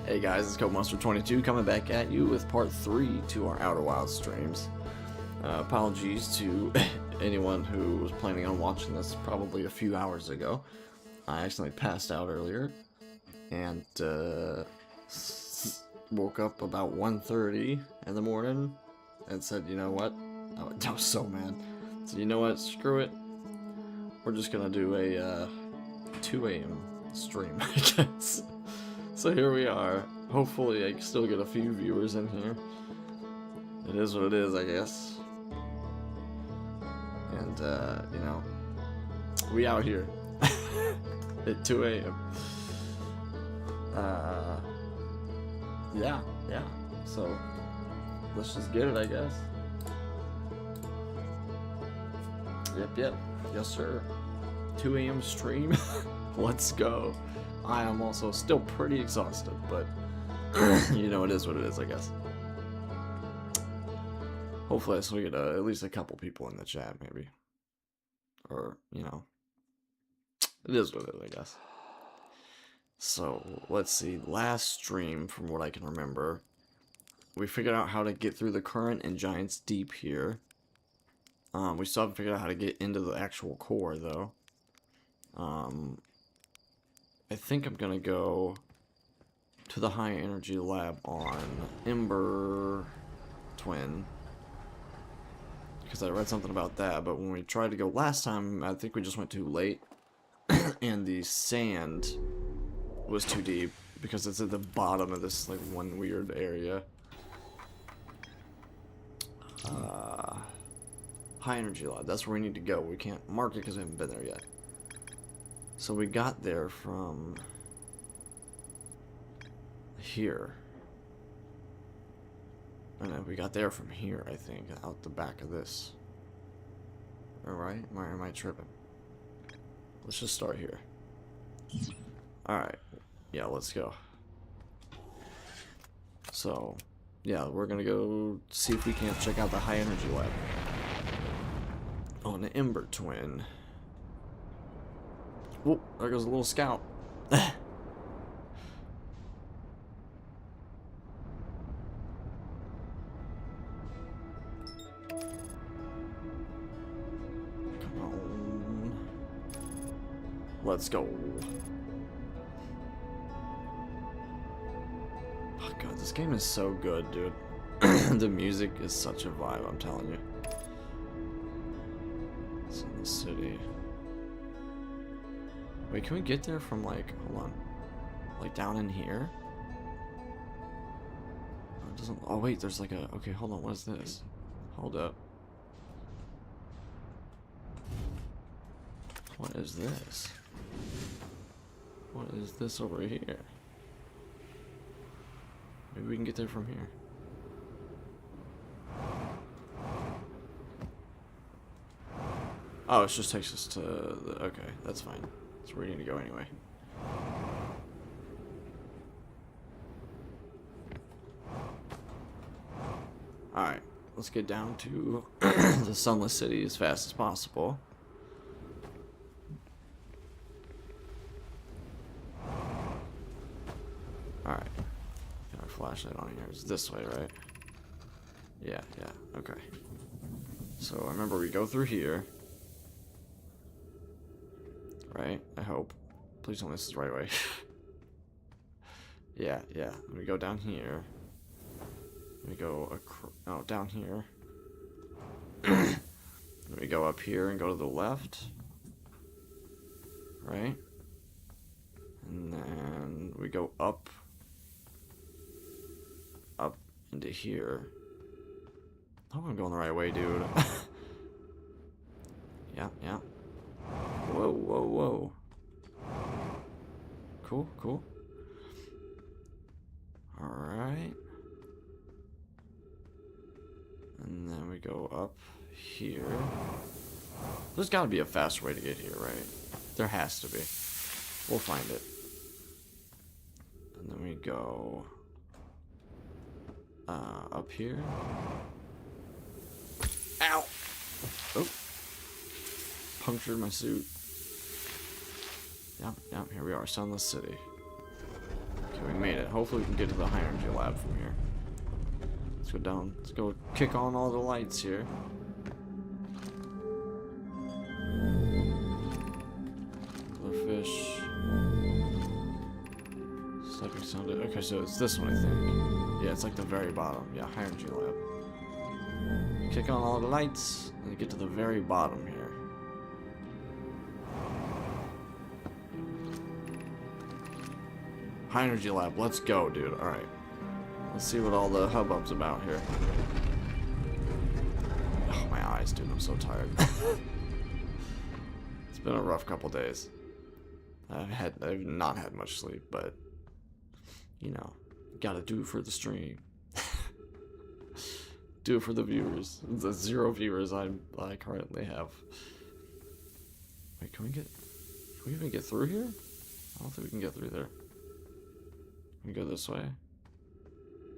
Hey guys, it's CodeMonster22 coming back at you with part 3 to our Outer Wilds streams. Apologies to anyone who was planning on watching this probably a few hours ago. I accidentally passed out earlier and woke up about 1:30 in the morning and said, you know what? I was so mad. So you know what? Screw it. We're just gonna do a 2 a.m. stream, I guess. So here we are. Hopefully I can still get a few viewers in here. It is what it is, I guess. And, you know, we out here at 2 a.m. Yeah. So, let's just get it, I guess. Yep. Yes, sir. 2 a.m. stream. Let's go. I am also still pretty exhausted, but you know, it is what it is, I guess. Hopefully I still get at least a couple people in the chat, maybe. Or, you know, it is what it is, I guess. So, let's see. Last stream, from what I can remember, we figured out how to get through the current in Giants Deep here. We still haven't figured out how to get into the actual core, though. I think I'm gonna go to the high energy lab on Ember Twin, because I read something about that, but when we tried to go last time, I think we just went too late, and the sand was too deep, because it's at the bottom of this, like, one weird area. High energy lab, that's where we need to go. We can't mark it because we haven't been there yet. So we got there from here. Oh no, we got there from here, I think, out the back of this. Alright? Am I tripping? Let's just start here. Alright. Yeah, let's go. So, yeah, we're gonna go see if we can't check out the high energy lab on the Ember Twin. Whoa, there goes a little scout. Come on. Let's go. Oh god, this game is so good, dude. The music is such a vibe, I'm telling you. It's in the city. Wait, can we get there from, like, hold on, like down in here? Oh, it doesn't. Oh wait, there's like a. Okay, hold on. What is this? Hold up. What is this? What is this over here? Maybe we can get there from here. Oh, it just takes us to the. Okay, that's fine. That's where we need to go anyway. Alright, let's get down to the Sunless City as fast as possible. Alright. Got our flashlight on here. It's this way, right? Yeah, okay. So I remember we go through here. Right? I hope. Please tell me this is the right way. yeah. We go down here. We go down here. Then we go up here and go to the left. Right? And then we go up into here. I hope I'm going the right way, dude. Yeah. Whoa. Cool. Alright. And then we go up here. There's gotta be a faster way to get here, right? There has to be. We'll find it. And then we go up here. Ow! Oh. Punctured my suit. Yep, here we are, Sunless City. Okay, we made it. Hopefully we can get to the high energy lab from here. Let's go down. Let's go kick on all the lights here. Fish. Stepping sound. Okay, so it's this one, I think. Yeah, it's like the very bottom. Yeah, high energy lab. Kick on all the lights, and you get to the very bottom here. High energy lab. Let's go, dude. All right. Let's see what all the hubbub's about here. Oh, my eyes, dude. I'm so tired. It's been a rough couple days. I've not had much sleep, but you know, gotta do it for the stream. Do it for the viewers. The 0 viewers I currently have. Wait, can we even get through here? I don't think we can get through there. Can we go this way?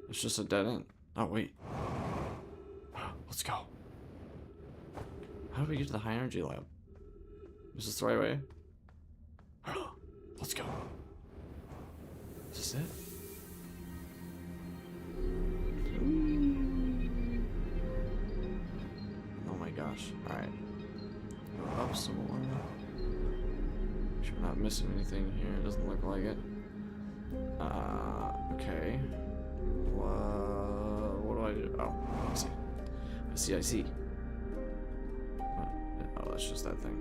It's just a dead end. Oh wait. Let's go. How do we get to the high energy lab? Is this the right way? Let's go. Is this it? Oh my gosh. Alright. Go up some more. Make sure we're not missing anything here. It doesn't look like it. Okay. What do I do? Oh, I see. What? Oh, that's just that thing.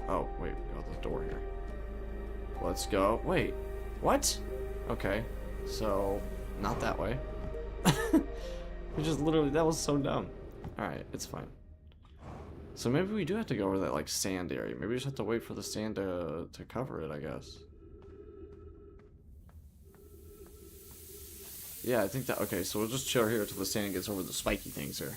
Oh, wait, we got the door here. Let's go. Wait, what? Okay, so, not that way. We just literally, that was so dumb. Alright, it's fine. So maybe we do have to go over that, like, sand area. Maybe we just have to wait for the sand to cover it, I guess. Yeah, I think that, okay, so we'll just chill here until the sand gets over the spiky things here.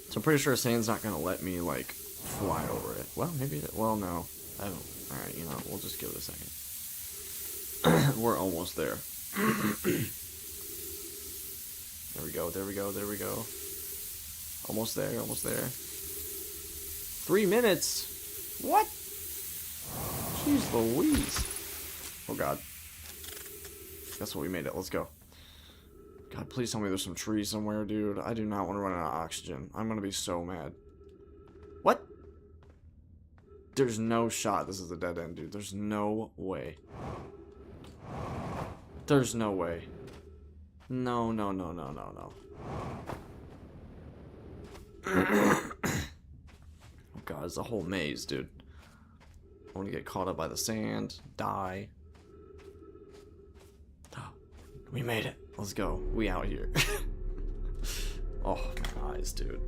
So I'm pretty sure sand's not gonna let me, like, fly over it. Well, maybe, well, no. I don't. Alright, you know, we'll just give it a second. We're almost there. There we go, there we go, there we go. Almost there, almost there. 3 minutes? What? Jeez Louise. Oh, God. That's what we made it. Let's go. God, please tell me there's some trees somewhere, dude. I do not want to run out of oxygen. I'm gonna be so mad. What? There's no shot this is a dead end, dude. There's no way. There's no way. No, no, no, no, no, no. Oh God, it's a whole maze, dude. I want to get caught up by the sand, die. We made it. Let's go. We out here. Oh, my eyes, dude.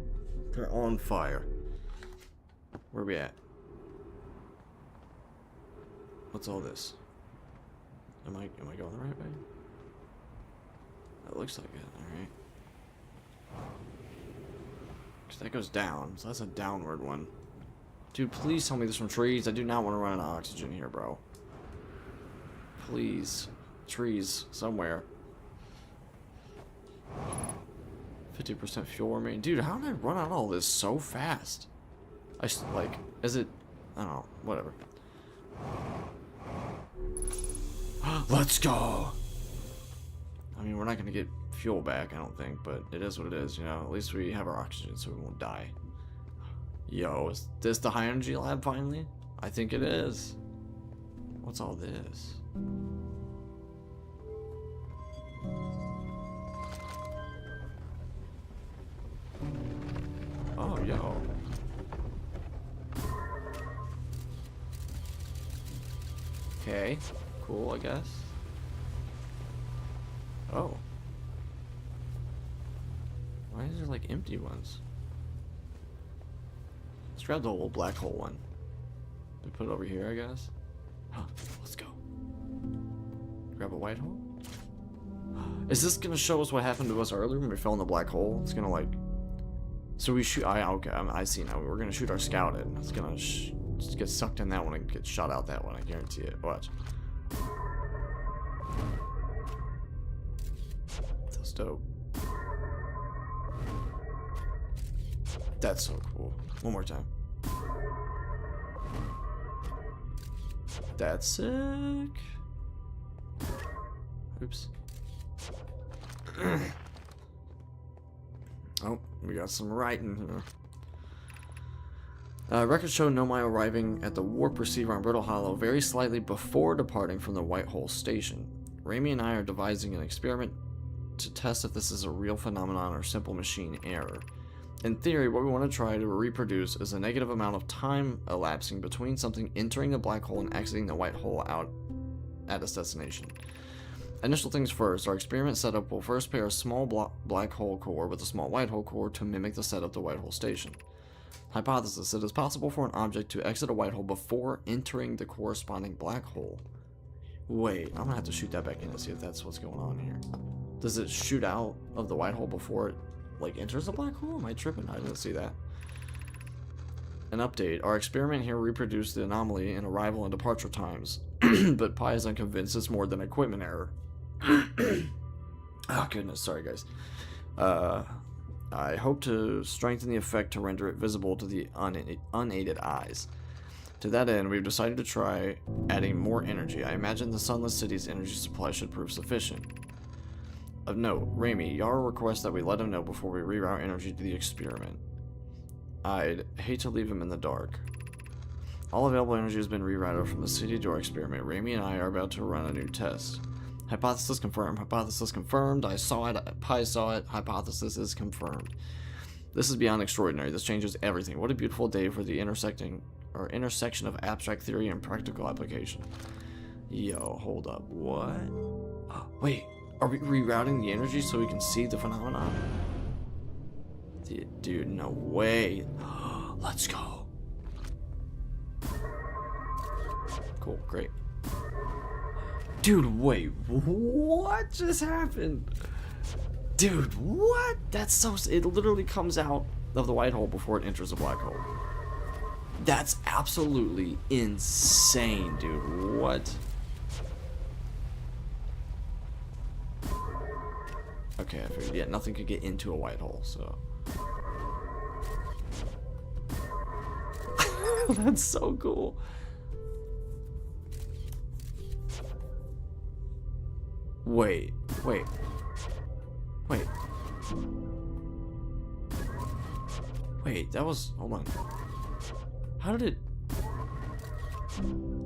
They're on fire. Where we at? What's all this? Am I going the right way? That looks like it, alright. Because that goes down, so that's a downward one. Dude, please tell me there's some trees. I do not want to run out of oxygen here, bro. Please. Trees somewhere. 50% fuel remaining. Dude, how did I run out of all this so fast? Like, is it... I don't know. Whatever. Let's go! I mean, we're not going to get fuel back, I don't think, but it is what it is, you know? At least we have our oxygen so we won't die. Yo, is this the high energy lab finally? I think it is. What's all this? Oh, yo. Okay, cool, I guess. Oh. Why is there like empty ones? Let's grab the little black hole one. We put it over here, I guess. Huh, let's go. Grab a white hole. Is this gonna show us what happened to us earlier when we fell in the black hole? It's gonna like... So we shoot... okay, I see now. We're gonna shoot our scout in. It's gonna just get sucked in that one and get shot out that one. I guarantee it. Watch. That's dope. That's so cool. One more time. That's sick. Oops. Oh, we got some writing here. Records show Nomai arriving at the warp receiver on Brittle Hollow very slightly before departing from the White Hole station. Raimi and I are devising an experiment to test if this is a real phenomenon or simple machine error. In theory, what we want to try to reproduce is a negative amount of time elapsing between something entering the black hole and exiting the white hole out at its destination. Initial things first, our experiment setup will first pair a small black hole core with a small white hole core to mimic the setup of the white hole station. Hypothesis: it is possible for an object to exit a white hole before entering the corresponding black hole. Wait, I'm gonna have to shoot that back in to see if that's what's going on here. Does it shoot out of the white hole before it, like, enters the black hole? Am I tripping? I didn't see that. An update. Our experiment here reproduced the anomaly in arrival and departure times, but Pi is unconvinced it's more than equipment error. Oh goodness, sorry guys. I hope to strengthen the effect to render it visible to the unaided eyes. To that end, we've decided to try adding more energy. I imagine the Sunless City's energy supply should prove sufficient. Of note, Raimi, Yara requests that we let him know before we reroute energy to the experiment. I'd hate to leave him in the dark. All available energy has been rerouted from the city to our experiment. Raimi and I are about to run a new test. Hypothesis confirmed. Hypothesis confirmed. I saw it. Pi saw it. Hypothesis is confirmed. This is beyond extraordinary. This changes everything. What a beautiful day for the intersection of abstract theory and practical application. Yo, hold up. What? Wait, are we rerouting the energy so we can see the phenomenon? Dude, no way. Let's go. Cool, great. Dude, wait, what just happened? Dude, what? That's so... It literally comes out of the white hole before it enters the black hole. That's absolutely insane, dude. What? Okay, I figured, yeah, nothing could get into a white hole, so... That's so cool. Wait. Wait, that was... Hold on. How did it...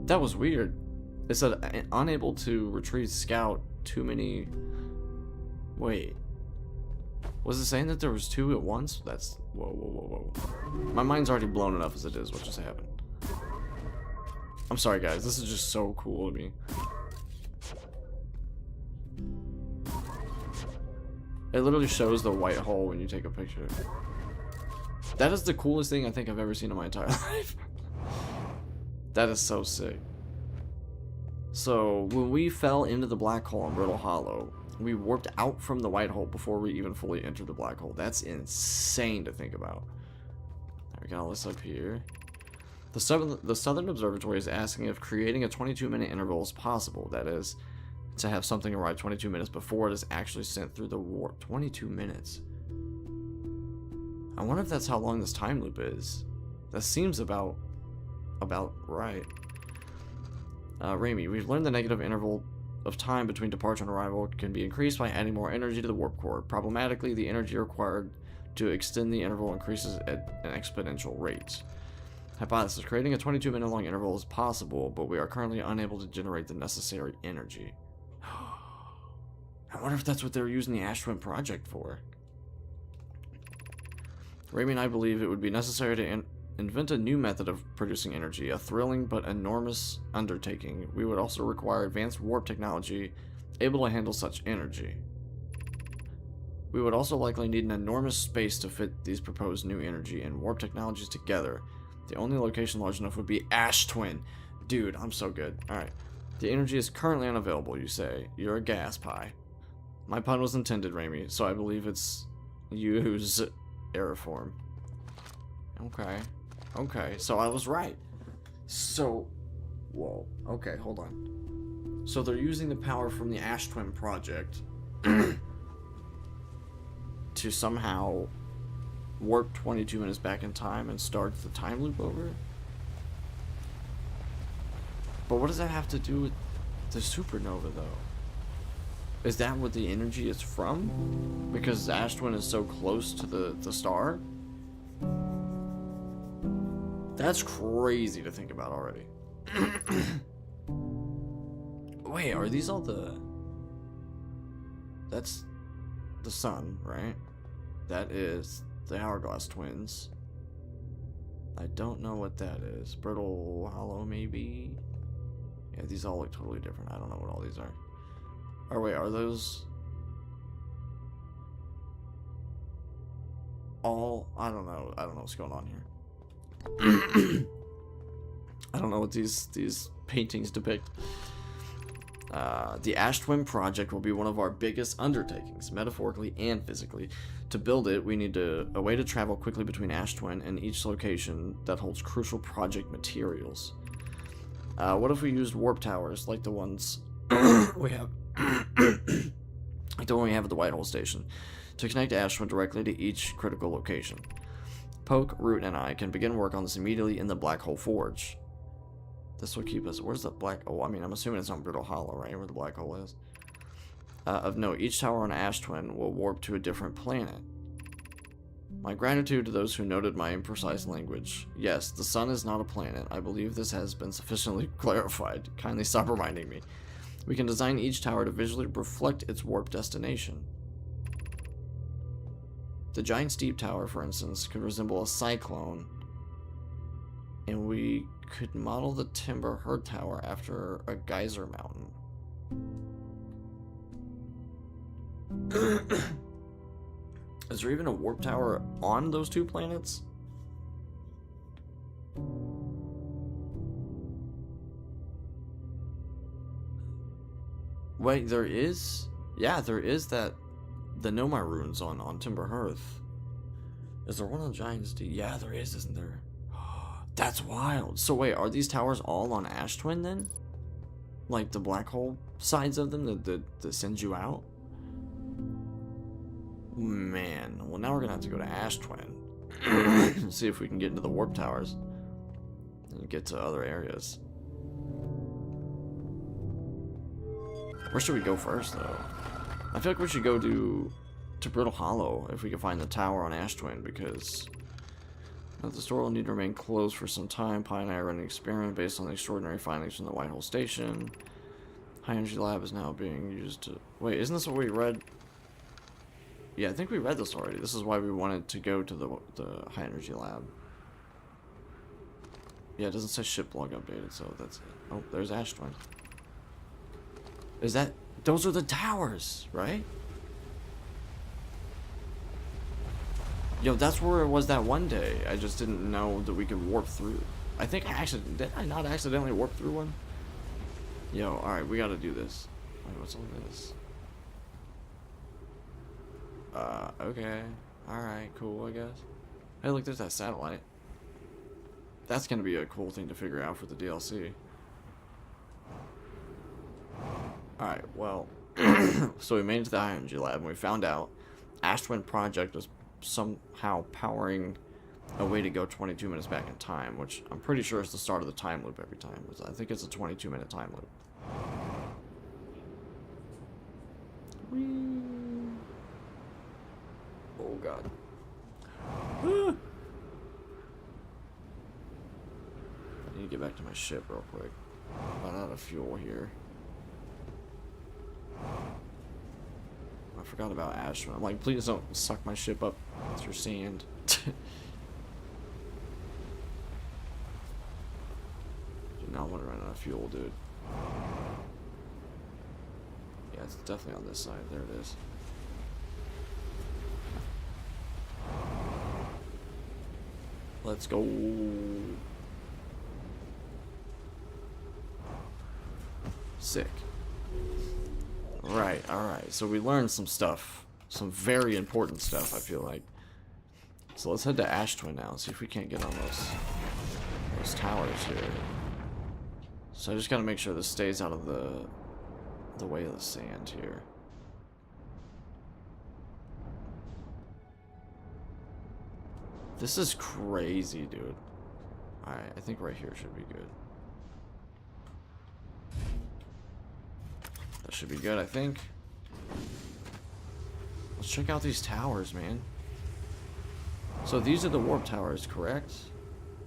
That was weird. It said, unable to retrieve scout too many... Wait. Was it saying that there was two at once? That's... Whoa. My mind's already blown enough as it is. What just happened? I'm sorry, guys. This is just so cool to me. It literally shows the white hole when you take a picture. That is the coolest thing I think I've ever seen in my entire life. That is so sick. So, when we fell into the black hole on Brittle Hollow, we warped out from the white hole before we even fully entered the black hole. That's insane to think about. We got all this up here. The Southern Observatory is asking if creating a 22-minute interval is possible. That is, to have something arrive 22 minutes before it is actually sent through the warp. 22 minutes. I wonder if that's how long this time loop is. That seems about right. Raimi, we've learned the negative interval of time between departure and arrival can be increased by adding more energy to the warp core. Problematically, the energy required to extend the interval increases at an exponential rate. Hypothesis: creating a 22-minute long interval is possible, but we are currently unable to generate the necessary energy. I wonder if that's what they were using the Ash Twin project for. Raimi and I believe it would be necessary to invent a new method of producing energy, a thrilling but enormous undertaking. We would also require advanced warp technology able to handle such energy. We would also likely need an enormous space to fit these proposed new energy and warp technologies together. The only location large enough would be Ash Twin. Dude, I'm so good. Alright. The energy is currently unavailable, you say. You're a gas pie. My pun was intended, Raimi, so I believe it's use aeriform. Okay, so I was right. So, whoa, okay, hold on. So they're using the power from the Ash Twin project to somehow warp 22 minutes back in time and start the time loop over? But what does that have to do with the supernova, though? Is that what the energy is from? Because Ash Twin is so close to the star? That's crazy to think about already. Wait, are these all the... That's the sun, right? That is the Hourglass Twins. I don't know what that is. Brittle Hollow, maybe? Yeah, these all look totally different. I don't know what all these are. Or wait, are those... all... I don't know. I don't know what's going on here. I don't know what these paintings depict. The Ash Twin project will be one of our biggest undertakings, metaphorically and physically. To build it, we need a way to travel quickly between Ash Twin and each location that holds crucial project materials. What if we used warp towers like the ones we have, like the one we have at the Whitehole Station, to connect Ash Twin directly to each critical location? Poke, Root, and I can begin work on this immediately in the Black Hole Forge. This will keep us... Where's the black... Oh, I mean, I'm assuming it's on Brittle Hollow, right? Where the black hole is. Of note, each tower on Ash Twin will warp to a different planet. My gratitude to those who noted my imprecise language. Yes, the sun is not a planet. I believe this has been sufficiently clarified. Kindly stop reminding me. We can design each tower to visually reflect its warp destination. The Giant Steep Tower, for instance, could resemble a cyclone. And we could model the Timber Herd Tower after a geyser mountain. Is there even a warp tower on those two planets? Wait, there is? Yeah, there is that... the Nomai runes on Timber Hearth. Is there one on Giant Steep? Yeah, there is, isn't there? That's wild. So wait, are these towers all on Ash Twin then? Like the black hole sides of them that send you out? Man, well now we're gonna have to go to Ash Twin. See if we can get into the warp towers. And get to other areas. Where should we go first though? I feel like we should go to Brittle Hollow if we can find the tower on Ash Twin, because... the store will need to remain closed for some time. Pi and I are running an experiment based on the extraordinary findings from the Whitehole Station. High Energy Lab is now being used to... Wait, isn't this what we read? Yeah, I think we read this already. This is why we wanted to go to the High Energy Lab. Yeah, it doesn't say ship log updated, so that's it. Oh, there's Ash Twin. Is that... those are the towers, right? Yo, that's where it was that one day. I just didn't know that we could warp through. I think did I not accidentally warp through one? Yo, alright, we gotta do this. Wait, what's all this? Okay. Alright, cool, I guess. Hey, look, there's that satellite. That's gonna be a cool thing to figure out for the DLC. Alright, well... so we made it to the High Energy Lab, and we found out Ash Twin Project was somehow powering a way to go 22 minutes back in time, which I'm pretty sure is the start of the time loop every time. I think it's a 22-minute time loop. Whee. Oh god. I need to get back to my ship real quick. Run out of fuel here. I forgot about Ash. I'm like, please don't suck my ship up with your sand. Do not want to run out of fuel, dude. Yeah, it's definitely on this side. There it is. Let's go. Sick. Right, alright. So we learned some stuff. Some very important stuff, I feel like. So let's head to Ash Twin now and see if we can't get on those towers here. So I just gotta make sure this stays out of the way of the sand here. This is crazy, dude. Alright, I think right here should be good. That should be good, I think. Let's check out these towers, man. So these are the warp towers, correct?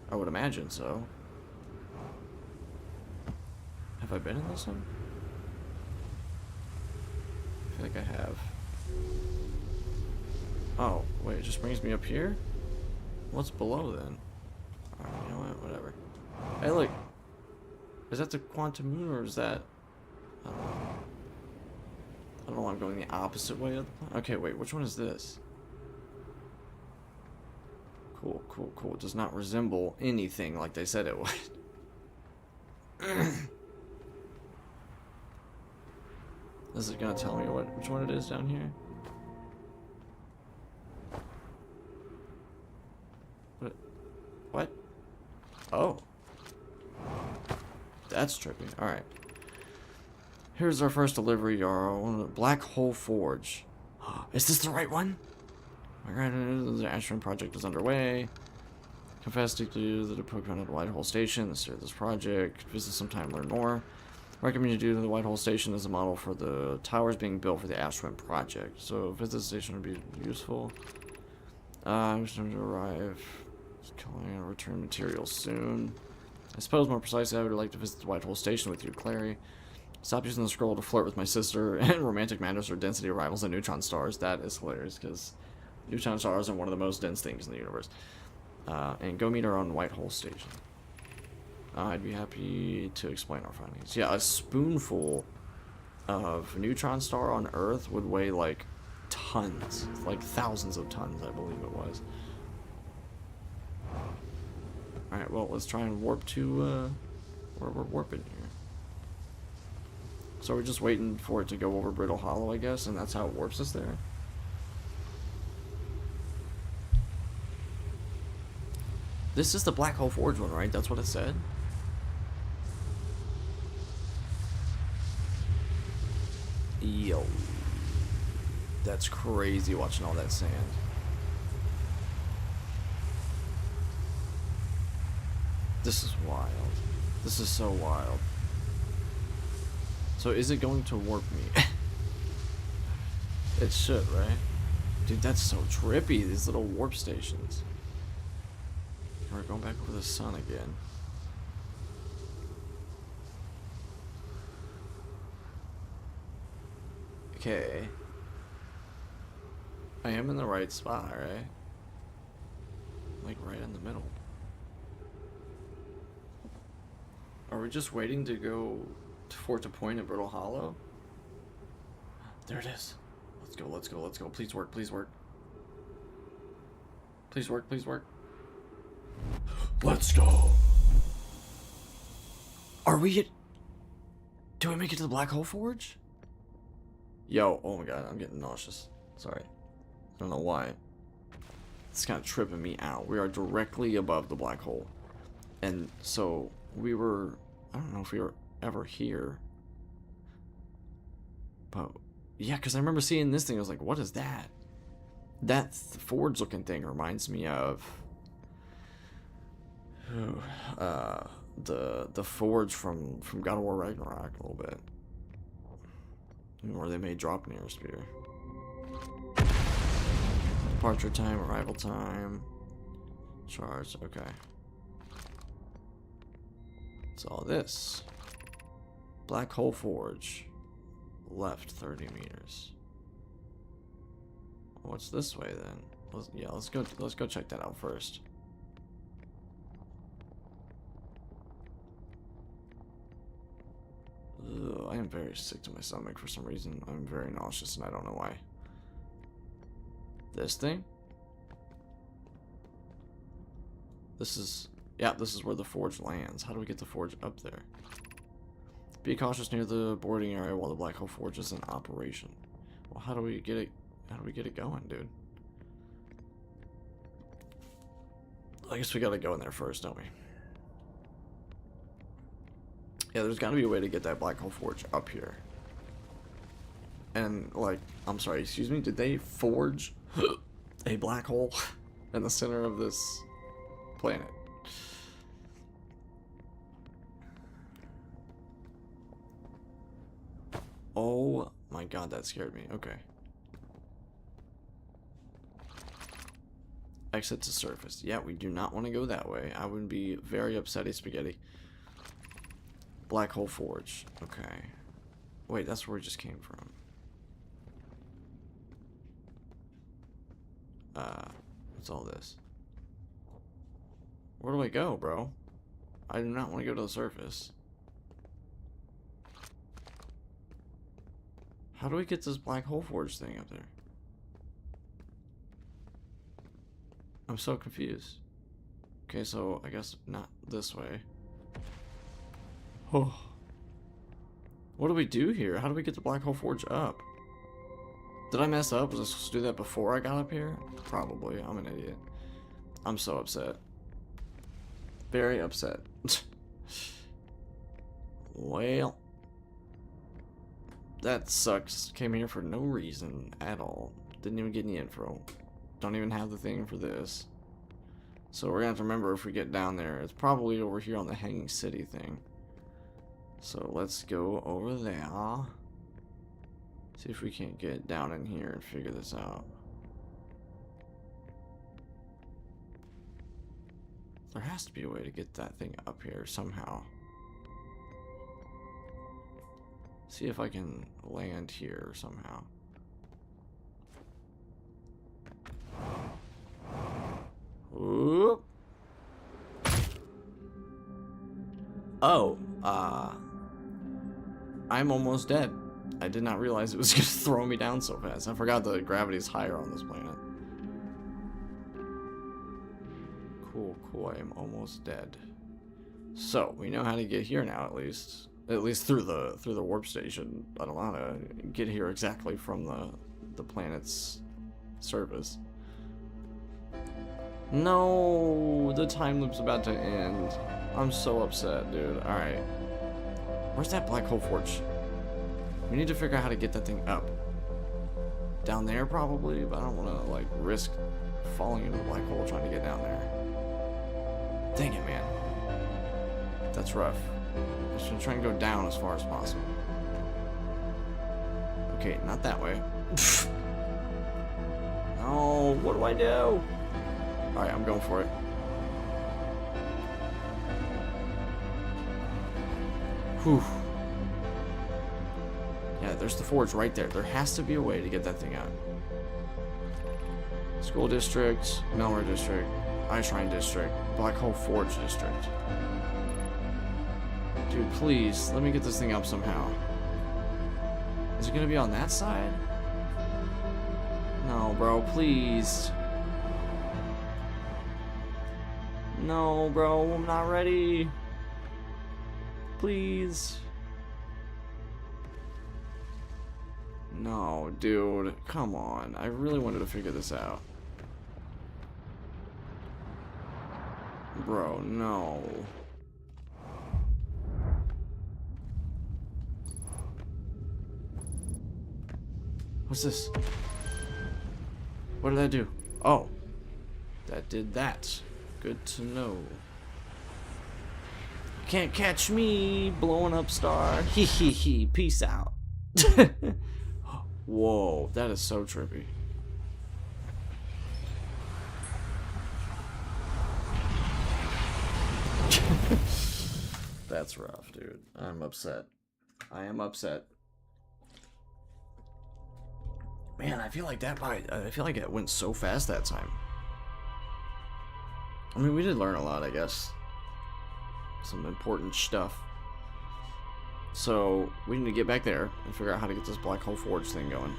I would imagine so. Have I been in this one? I feel like I have. Oh, wait, it just brings me up here? What's below then? Alright, you know what? Whatever. Hey, look. Is that the quantum moon or is that... I don't know. I don't know why I'm going the opposite way of the planet. Okay, wait, which one is this? Cool, cool, cool. It does not resemble anything like they said it would. Is it gonna tell me which one it is down here? What? Oh. That's trippy. Alright. Here's our first delivery, Yarrow. Black Hole Forge. Is this the right one? The Ashram project is underway. Confess to the Pokemon at White Hole Station. Let's start this project. Visit sometime, learn more. Recommend you do the White Hole Station as a model for the towers being built for the Ashram project. So visit the station would be useful. I'm starting to arrive. I'll return materials soon. I suppose more precisely, I would like to visit the White Hole Station with you, Clary. Stop using the scroll to flirt with my sister, and romantic matters are density rivals and neutron stars. That is hilarious, because neutron stars are one of the most dense things in the universe. And go meet her on White Hole Station. I'd be happy to explain our findings. Yeah, a spoonful of neutron star on Earth would weigh like tons, like thousands of tons, I believe it was. Alright, well, let's try and warp to where we're warping here. So we're just waiting for it to go over Brittle Hollow, I guess, and that's how it warps us there. This is the Black Hole Forge one, right? That's what it said? Yo. That's crazy watching all that sand. This is wild. This is so wild. So is it going to warp me? It should, right? Dude, that's so trippy, these little warp stations. We're going back over the sun again. Okay. I am in the right spot, right? Like right in the middle. Are we just waiting to go for it to point at Brittle Hollow? There it is. Let's go, let's go, let's go. Please work, please work. Please work, please work. Let's go. Are we at... Do we make it to the Black Hole Forge? Yo, oh my god, I'm getting nauseous. Sorry. I don't know why. It's kind of tripping me out. We are directly above the black hole. And so we were... I don't know if we were ever here. But yeah, because I remember seeing this thing. I was like, what is that? That forge looking thing reminds me of... the forge from God of War Ragnarok a little bit. Where they made Draupnir spear. Departure time, arrival time. Charge, okay. It's all this. Black Hole Forge. Left 30 meters. What's this way then? Let's go check that out first. Ugh, I am very sick to my stomach for some reason. I'm very nauseous and I don't know why. This thing? This is... Yeah, this is where the forge lands. How do we get the forge up there? Be cautious near the boarding area while the Black Hole Forge is in operation. Well, how do we get it... How do we get it going, dude? I guess we gotta go in there first, don't we? Yeah, there's gotta be a way to get that Black Hole Forge up here. And, like, I'm sorry, excuse me, did they forge a black hole in the center of this planet? Oh my god, that scared me. Okay. Exit to surface. Yeah, we do not want to go that way. I would be very upsetty spaghetti. Black Hole Forge. Okay. Wait, that's where we just came from. What's all this? Where do I go, bro? I do not want to go to the surface. How do we get this Black Hole Forge thing up there? I'm so confused. Okay, so I guess not this way. Oh. What do we do here? How do we get the Black Hole Forge up? Did I mess up? Was I supposed to do that before I got up here? Probably. I'm an idiot. I'm so upset. Very upset. Well. That sucks. Came here for no reason at all. Didn't even get any info. Don't even have the thing for this. So we're gonna have to remember if we get down there. It's probably over here on the Hanging City thing. So let's go over there. See if we can't get down in here and figure this out. There has to be a way to get that thing up here somehow. See if I can land here somehow. Whoop. Oh, I'm almost dead. I did not realize it was going to throw me down so fast. I forgot the gravity is higher on this planet. Cool, cool. I am almost dead. So we know how to get here now, at least through the warp station. I don't know how to get here exactly from the planet's surface. No, the time loop's about to end. I'm so upset, dude. All right, where's that Black Hole Forge? We need to figure out how to get that thing up. Down there, probably, but I don't want to, like, risk falling into the black hole trying to get down there. Dang it, man. That's rough. I should try and go down as far as possible. Okay, not that way. No, what do I do? Alright, I'm going for it. Whew. Yeah, there's the forge right there. There has to be a way to get that thing out. School District, Melmar District, Ice Shrine District, Black Hole Forge District. Dude, please, let me get this thing up somehow. Is it gonna be on that side? No, bro, please. No, bro, I'm not ready. Please. No, dude, come on. I really wanted to figure this out. Bro, no. What's this? What did that do? Oh, that did that. Good to know. Can't catch me, blowing up star. Hee hee hee. Peace out. Whoa, that is so trippy. That's rough, dude. I'm upset. I am upset. Man, I feel like it went so fast that time. I mean, we did learn a lot, I guess. Some important stuff. So, we need to get back there and figure out how to get this Black Hole Forge thing going.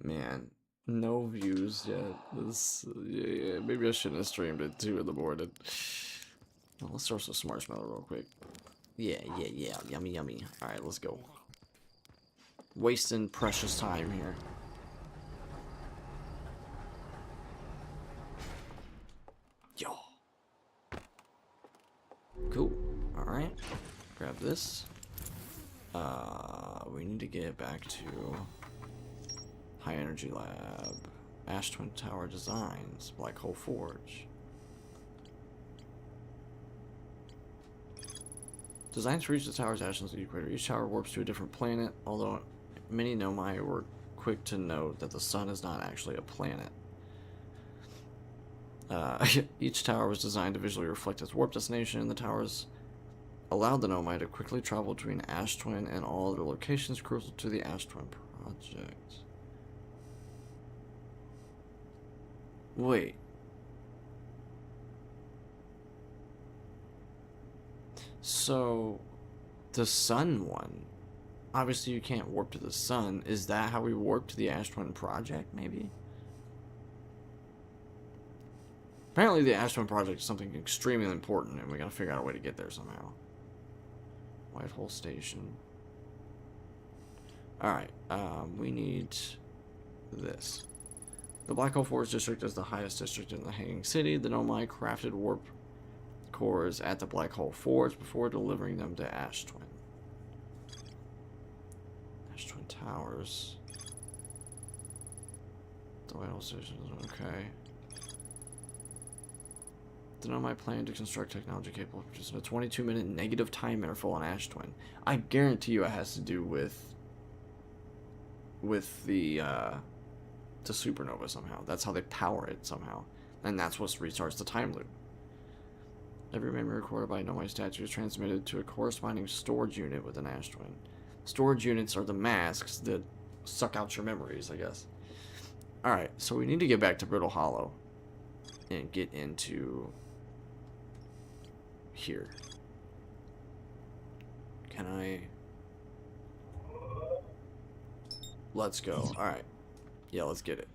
Man, no views yet. Yeah, maybe I shouldn't have streamed it 2 in the morning. Well, let's throw some marshmallow real quick. Yeah. Yummy, yummy. Alright, let's go. Wasting precious time here. Yo. Cool. Alright. Grab this. We need to get back to High Energy Lab. Ash Twin Tower Designs. Black Hole Forge. Designs to reach the tower's actions of the equator. Each tower warps to a different planet, although many Nomai were quick to note that the sun is not actually a planet. Each tower was designed to visually reflect its warp destination, and the towers allowed the Nomai to quickly travel between Ash Twin and all other locations crucial to the Ash Twin project. Wait. So, the sun one. Obviously you can't warp to the sun. Is that how we warp to the Ash Twin project, maybe? Apparently the Ash Twin project is something extremely important, and we gotta figure out a way to get there somehow. Whitehole Station. Alright, we need this. The Black Hole Forge District is the highest district in the Hanging City. The Nomai crafted warp cores at the Black Hole Forge before delivering them to Ash Twin. Ash Twin Towers. The Whitehole Station is okay. The Nomai plan to construct technology capable of producing a 22-minute negative time interval on Ash Twin. I guarantee you it has to do with the supernova somehow. That's how they power it somehow. And that's what restarts the time loop. Every memory recorded by a Nomai statue is transmitted to a corresponding storage unit within Ash Twin. Storage units are the masks that suck out your memories, I guess. Alright, so we need to get back to Brittle Hollow and get into here. Can I? Let's go. Alright. Yeah, let's get it.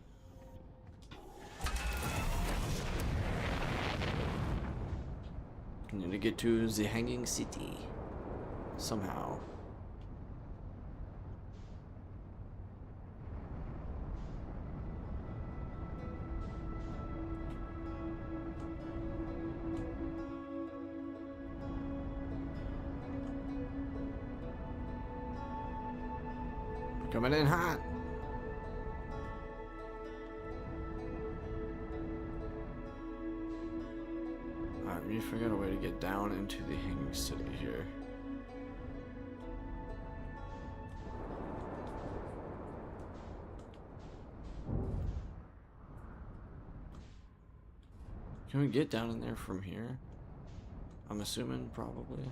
I need to get to the Hanging City. Somehow. Coming in hot. Alright, we need to figure out a way to get down into the Hanging City here. Can we get down in there from here? I'm assuming probably.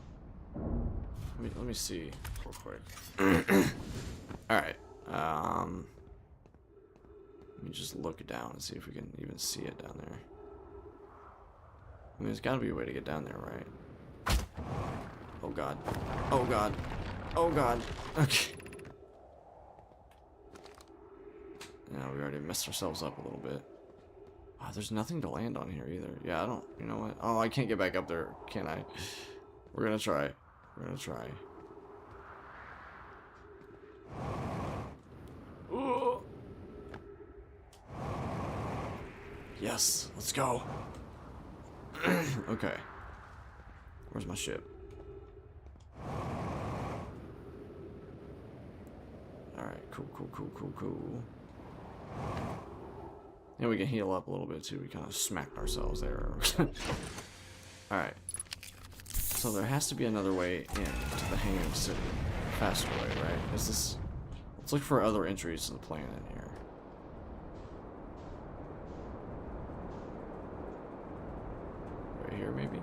Let me see real quick. Alright, let me just look down and see if we can even see it down there. I mean, there's gotta be a way to get down there, right? Oh god. Oh god. Oh god. Okay. Yeah, we already messed ourselves up a little bit. Oh, there's nothing to land on here either. Yeah, I don't, you know what? Oh, I can't get back up there, can I? We're gonna try. We're gonna try. Ooh. Yes, let's go. Okay. Where's my ship? Alright, cool. And we can heal up a little bit too. We kind of smacked ourselves there. Alright. So there has to be another way in to the Hanging City. Faster way, right? Is this... Let's look for other entries to the planet here. Right here, maybe?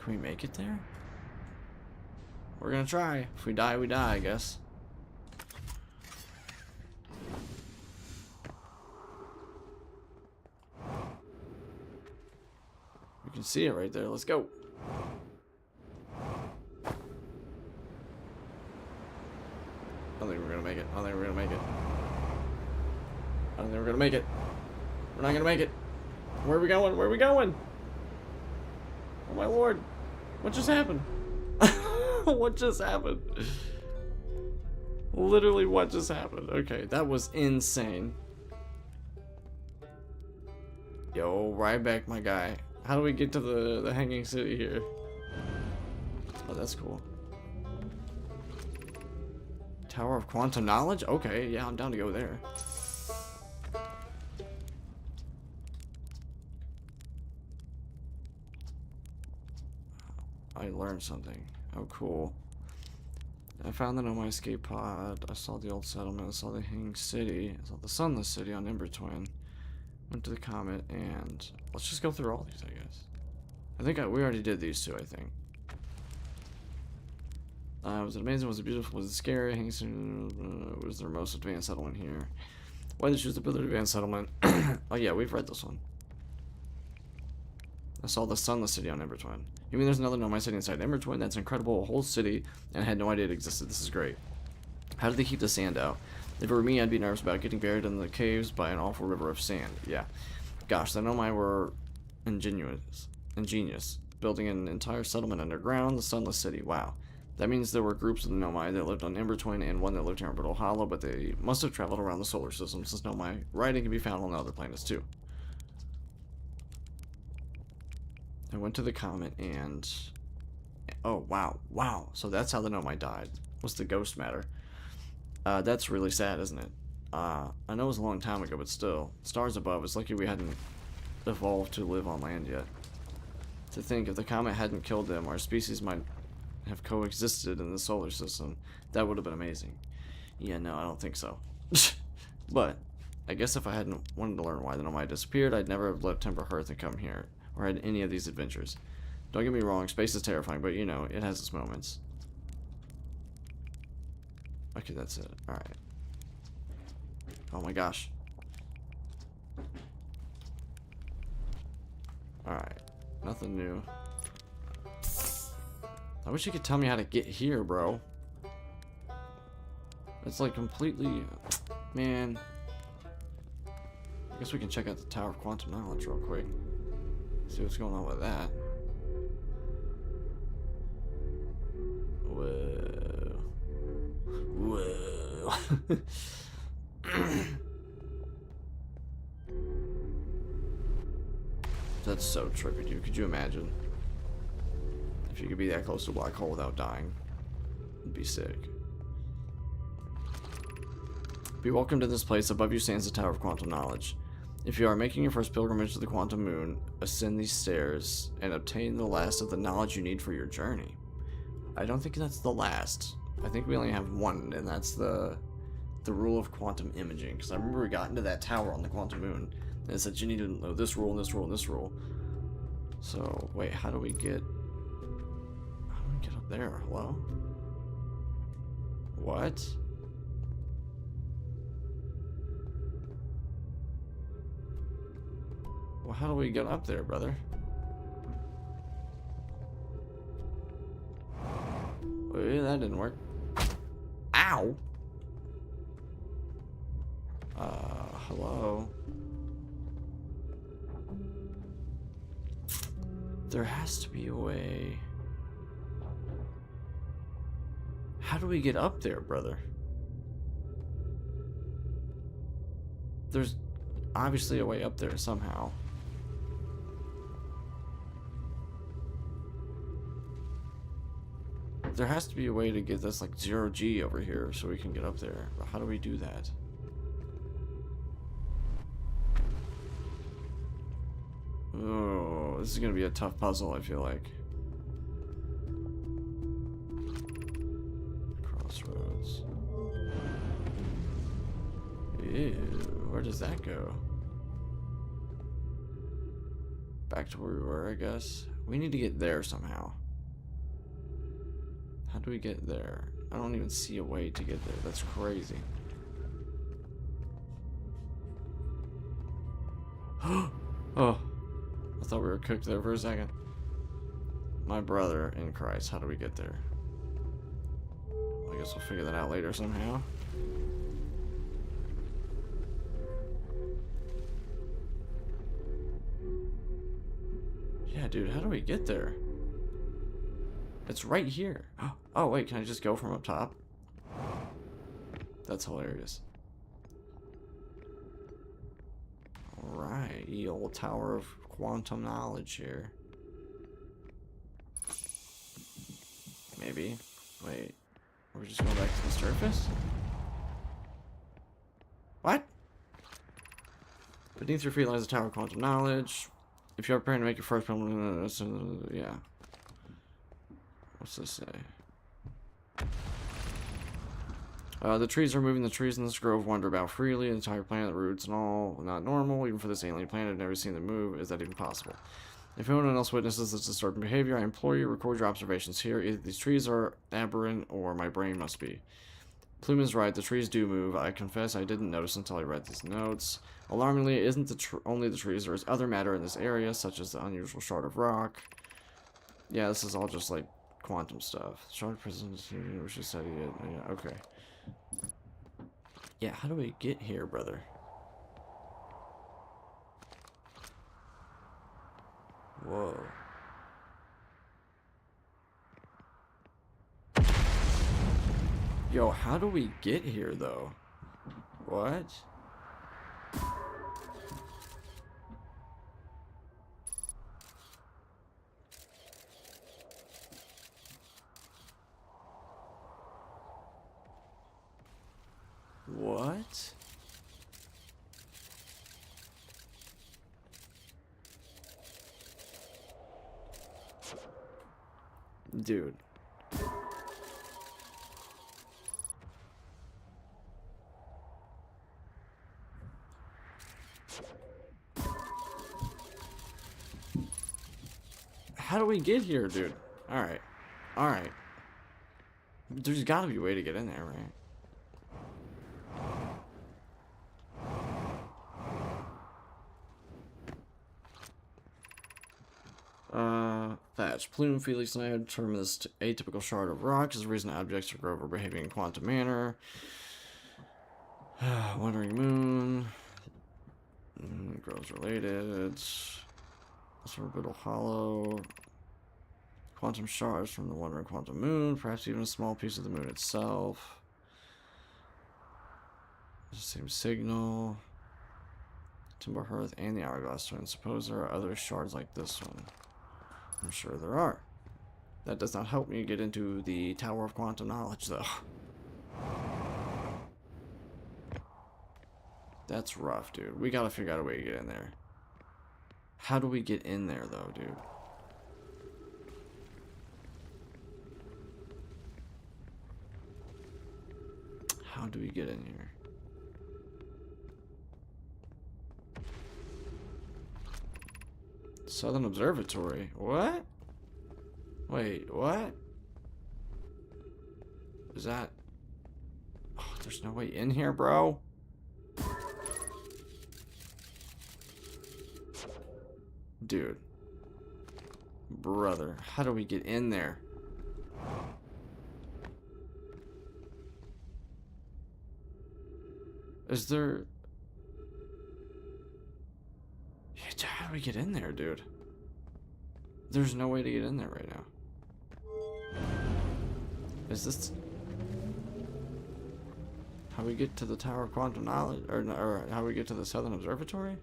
Can we make it there? We're gonna try. If we die, we die, I guess. We can see it right there. Let's go. I don't think we're gonna make it. I don't think we're gonna make it. I don't think we're gonna make it. We're not gonna make it. Where are we going? Where are we going? Oh my lord. What just happened? What just happened? Literally, what just happened? Okay, that was insane. Yo, right back, my guy. How do we get to the, Hanging City here? Oh, that's cool. Tower of Quantum Knowledge? Okay, yeah, I'm down to go there. I learned something. Oh, cool. I found the Nomai escape pod. I saw the old settlement. I saw the Hanging City. I saw the Sunless City on Ember Twin. Went to the Comet, and let's just go through all these, I guess. I think we already did these two, I think. Was it amazing? Was it beautiful? Was it scary? Hanging City was their most advanced settlement here. Why did they choose to build an advanced settlement? Oh yeah, we've read this one. I saw the Sunless City on Ember Twin. You mean there's another Nomai city inside Ember Twin? That's incredible. A whole city, and I had no idea it existed. This is great. How did they keep the sand out? If it were me, I'd be nervous about getting buried in the caves by an awful river of sand. Yeah. Gosh, the Nomai were ingenious. Building an entire settlement underground, the Sunless City. Wow. That means there were groups of the Nomai that lived on Ember Twin and one that lived here in Brittle Hollow, but they must have traveled around the solar system since Nomai writing can be found on other planets too. I went to the Comet and... Oh, wow. Wow. So that's how the Nomai died. What's the ghost matter? That's really sad, isn't it? I know it was a long time ago, but still. Stars above, it's lucky we hadn't evolved to live on land yet. To think, if the Comet hadn't killed them, our species might have coexisted in the solar system. That would have been amazing. Yeah, no, I don't think so. But, I guess if I hadn't wanted to learn why the Nomai disappeared, I'd never have left Timber Hearth and come here. Or had any of these adventures. Don't get me wrong, space is terrifying, but you know, it has its moments. Okay, that's it. Alright. Oh my gosh. Alright. Nothing new. I wish you could tell me how to get here, bro. It's like completely... Man. I guess we can check out the Tower of Quantum Knowledge real quick. See what's going on with that. Whoa. Whoa. That's so trippy, dude. Could you imagine? If you could be that close to a black hole without dying. It'd be sick. Be welcome to this place. Above you stands the Tower of Quantum Knowledge. If you are making your first pilgrimage to the Quantum Moon, ascend these stairs and obtain the last of the knowledge you need for your journey. I don't think that's the last. I think we only have one, and that's the rule of quantum imaging. Because I remember we got into that tower on the Quantum Moon, and it said you need to know this rule, and this rule, and this rule. So, wait, how do we get up there? Hello? What? Well, how do we get up there, brother? Wait, that didn't work. Ow! Hello? There has to be a way. How do we get up there, brother? There's obviously a way up there somehow. There has to be a way to get this like 0G over here so we can get up there. But how do we do that? Oh, this is gonna be a tough puzzle, I feel like. Crossroads. Ew, where does that go? Back to where we were, I guess. We need to get there somehow. How do we get there? I don't even see a way to get there. That's crazy. Oh, I thought we were cooked there for a second. My brother in Christ, how do we get there? I guess we'll figure that out later somehow. Yeah, dude, how do we get there? It's right here. Oh, wait, can I just go from up top? That's hilarious. Alright, the old Tower of Quantum Knowledge here. Maybe. Wait. We're just going back to the surface? What? Beneath your feet lies the Tower of Quantum Knowledge. If you're preparing to make your first yeah. What's this say? The trees are moving. The trees in this grove wander about freely. The entire planet, the roots and all, not normal. Even for this alien planet, I've never seen them move. Is that even possible? If anyone else witnesses this disturbing behavior, I implore you to record your observations here. Either these trees are aberrant, or my brain must be. Plume is right. The trees do move. I confess I didn't notice until I read these notes. Alarmingly, it isn't only the trees. There is other matter in this area, such as the unusual shard of rock. Yeah, this is all just like quantum stuff. Shard of prison, which is said he did. Yeah, okay. Yeah, how do we get here, brother? Whoa. Yo, how do we get here, though? What? What? Dude. How do we get here, dude? Alright. Alright. There's gotta be a way to get in there, right? Thatch. Plume, Felix, and I have determined this atypical shard of rock is the reason objects are grow or behaving in quantum manner. Wandering moon. Grows related. Orbital hollow. Quantum shards from the wandering quantum moon. Perhaps even a small piece of the moon itself. The same signal. Timber Hearth and the Hourglass Twin. Suppose there are other shards like this one. I'm sure there are. That does not help me get into the Tower of Quantum Knowledge, though. That's rough, dude. We gotta figure out a way to get in there. How do we get in there, though, dude? How do we get in here? Southern Observatory. What? Wait, what? Is that... Oh, there's no way in here, bro? Dude. Brother, how do we get in there? Is there... How do we get in there, dude? There's no way to get in there right now. Is this... How we get to the Tower of Quantum Knowledge? Or how we get to the Southern Observatory?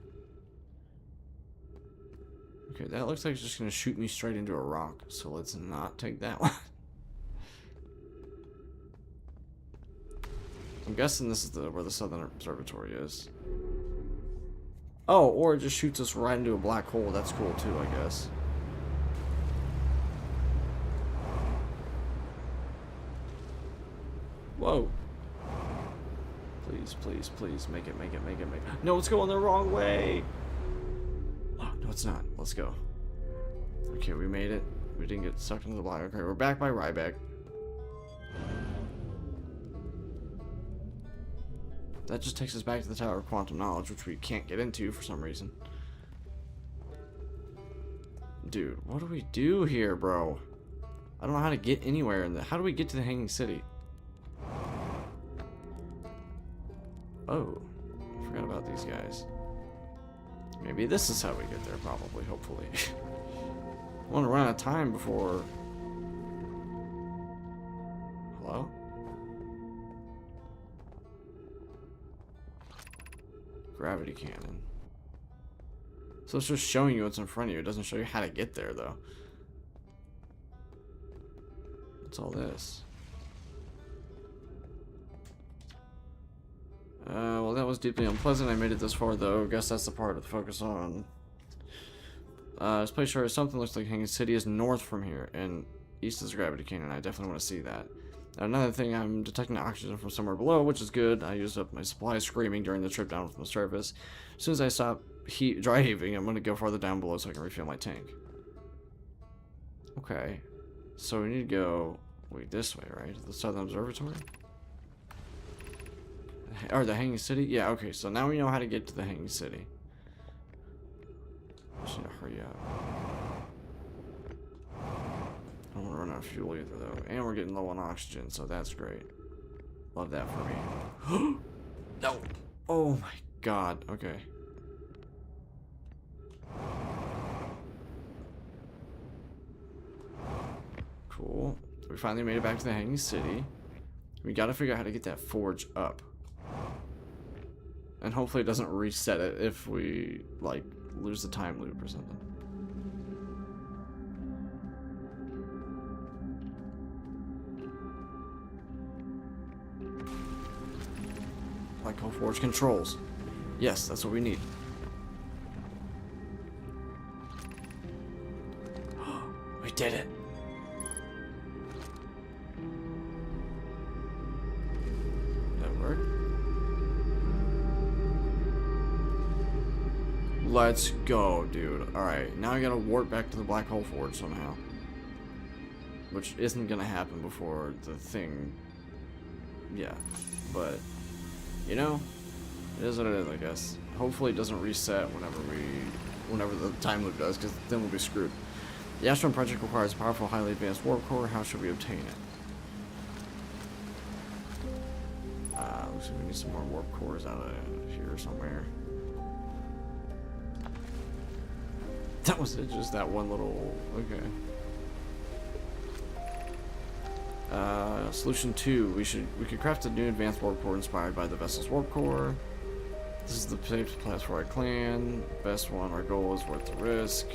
Okay, that looks like it's just gonna shoot me straight into a rock. So let's not take that one. I'm guessing this is where the Southern Observatory is. Oh, or it just shoots us right into a black hole. That's cool too, I guess. Whoa. Please, please, please. Make it, make it, make it, make it. No, it's going the wrong way. Oh, no, it's not. Let's go. Okay, we made it. We didn't get sucked into the black. Okay, we're back by Ryback. That just takes us back to the Tower of Quantum Knowledge, which we can't get into for some reason. Dude, what do we do here, bro? I don't know how to get anywhere in the... How do we get to the Hanging City? Oh, I forgot about these guys. Maybe this is how we get there, probably, hopefully. I want to run out of time before... Hello? Gravity cannon. So it's just showing you what's in front of you. It doesn't show you how to get there, though. What's all this? was deeply unpleasant. I made it this far, though. Guess that's the part to focus on. This place sure is something looks like Hanging City is north from here, and east is Gravity Canyon. I definitely want to see that. Another thing, I'm detecting oxygen from somewhere below, which is good. I used up my supply screaming during the trip down from the surface. As soon as I stop dry heaving, I'm going to go farther down below so I can refill my tank. Okay. So we need to go, wait, this way, right? The Southern Observatory? Or the Hanging City? Yeah, okay, so now we know how to get to the Hanging City. Just need to hurry up. I don't want to run out of fuel either, though. And we're getting low on oxygen, so that's great. Love that for me. No! Oh my god, okay. Cool. We finally made it back to the Hanging City. We gotta figure out how to get that forge up. And hopefully it doesn't reset it if we, like, lose the time loop or something. Black Hole Forge controls. Yes, that's what we need. We did it. That worked. Let's go, dude. Alright, now I gotta warp back to the Black Hole Forge somehow. Which isn't gonna happen before the thing. Yeah, but you know, it is what it is, I guess. Hopefully it doesn't reset whenever the time loop does, because then we'll be screwed. The Astron project requires a powerful, highly advanced warp core. How should we obtain it? Looks like we need some more warp cores out of here somewhere. That was it, just that one little, okay. Solution 2, we could craft a new advanced warp core inspired by the vessel's warp core. This is the safest place for our clan. Best one, our goal is worth the risk.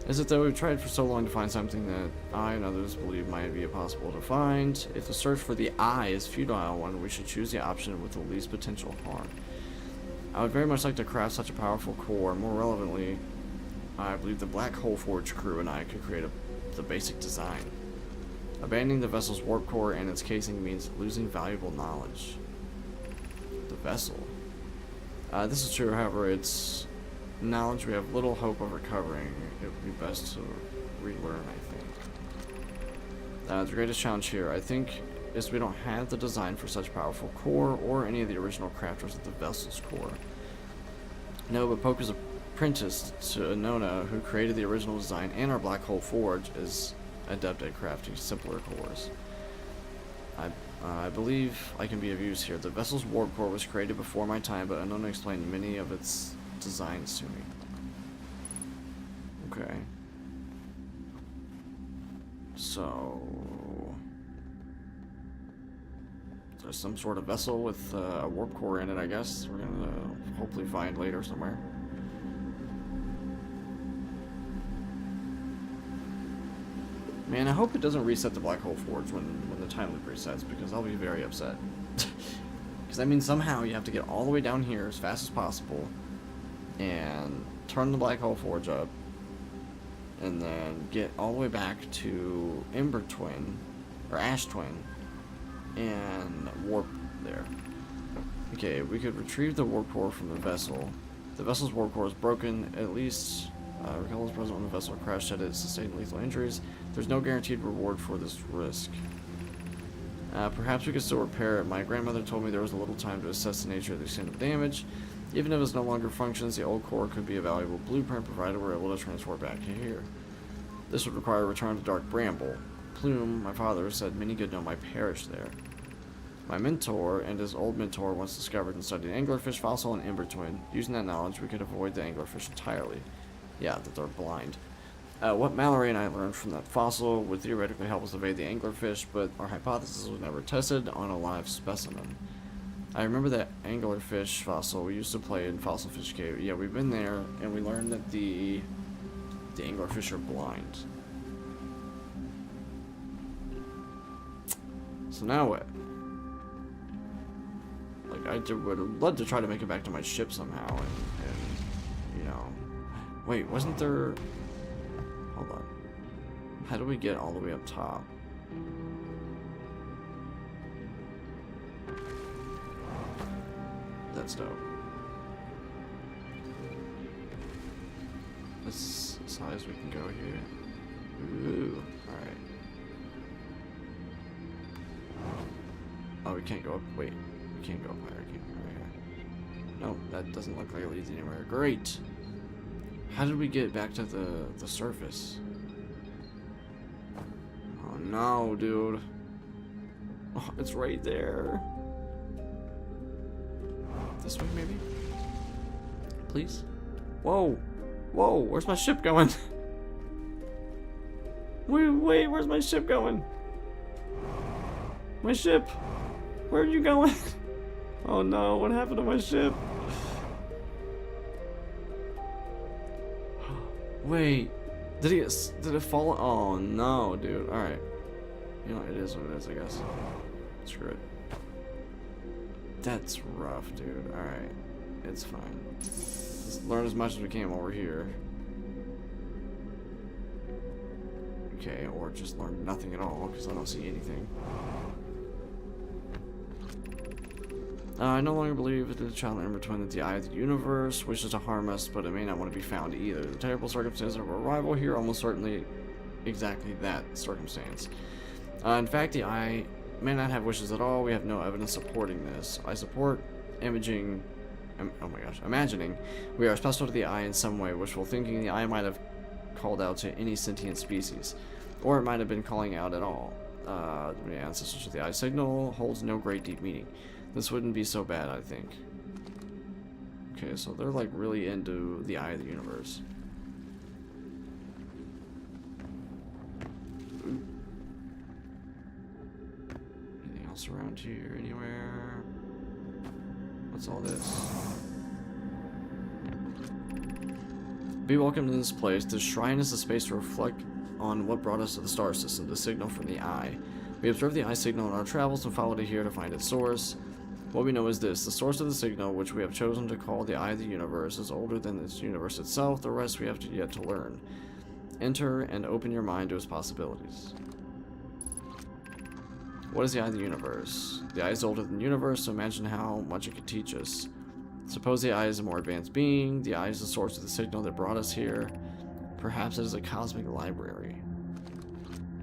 Is it though? We've tried for so long to find something that I and others believe might be impossible to find. If the search for the I is futile one, we should choose the option with the least potential harm. I would very much like to craft such a powerful core. More relevantly, I believe the Black Hole Forge crew and I could create the basic design. Abandoning the vessel's warp core and its casing means losing valuable knowledge. The vessel. This is true, however, it's knowledge we have little hope of recovering. It would be best to relearn, I think. The greatest challenge here, I think, is we don't have the design for such powerful core or any of the original crafters of the vessel's core. No, but Poke's apprentice to Nona, who created the original design and our Black Hole Forge, is adept at crafting simpler cores. I believe I can be of use here. The vessel's warp core was created before my time, but Nona explained many of its designs to me. Okay. So there's some sort of vessel with a warp core in it, I guess. We're gonna hopefully find later somewhere. Man, I hope it doesn't reset the Black Hole Forge when the time loop resets, because I'll be very upset. Because I mean, somehow you have to get all the way down here as fast as possible and turn the Black Hole Forge up, and then get all the way back to Ember Twin, or Ash Twin, and warp there. Okay, we could retrieve the warp core from the vessel. The vessel's warp core is broken. At least Raquel was present when the vessel crashed at it, sustained lethal injuries. There's no guaranteed reward for this risk. Perhaps we could still repair it. My grandmother told me there was a little time to assess the nature of the extent of damage. Even if it no longer functions, the old core could be a valuable blueprint provided we're able to transport back to here. This would require a return to Dark Bramble. Plume, my father, said many good gnome I perished there. My mentor and his old mentor once discovered and studied anglerfish fossil and Ember Twin. Using that knowledge, we could avoid the anglerfish entirely. Yeah, that they're blind. What Mallory and I learned from that fossil would theoretically help us evade the anglerfish, but our hypothesis was never tested on a live specimen. I remember that anglerfish fossil we used to play in Fossil Fish Cave. Yeah, we've been there, and we learned that the anglerfish are blind. So now what? Like, would love to try to make it back to my ship somehow, and you know, wait, wasn't there? Hold on. How do we get all the way up top? That's dope. That's as high as we can go here. Ooh, alright. Oh, we can't go up. Wait, we can't go up higher. Can't go right here. No, that doesn't look like it leads anywhere. Great. How did we get back to the surface? Oh no, dude. Oh, it's right there. This way, maybe? Please? Whoa! Whoa, where's my ship going? Wait, where's my ship going? My ship! Where are you going? Oh no, what happened to my ship? Wait, did it fall? Oh no, dude. Alright. You know, it is what it is, I guess. Screw it. That's rough, dude. Alright. It's fine. Let's learn as much as we can while we're here. Okay, or just learn nothing at all, because I don't see anything. I no longer believe that the child in between that the eye of the universe wishes to harm us, but it may not want to be found either. The terrible circumstance of our arrival here almost certainly exactly that circumstance. In fact, the eye may not have wishes at all. We have no evidence supporting this. I support imagining we are special to the eye in some way, wishful thinking. The eye might have called out to any sentient species, or it might have been calling out at all. The ancestors of the eye signal holds no great deep meaning. This wouldn't be so bad, I think. Okay, so they're like really into the eye of the universe. Ooh. Anything else around here? Anywhere? What's all this? Be welcome to this place. This shrine is a space to reflect on what brought us to the star system, the signal from the eye. We observed the eye signal in our travels and followed it here to find its source. What we know is this: the source of the signal, which we have chosen to call the eye of the universe, is older than its universe itself. The rest we have yet to learn. Enter and open your mind to its possibilities. What is the eye of the universe? The eye is older than the universe, so imagine how much it could teach us. Suppose the eye is a more advanced being. The eye is the source of the signal that brought us here. Perhaps it is a cosmic library.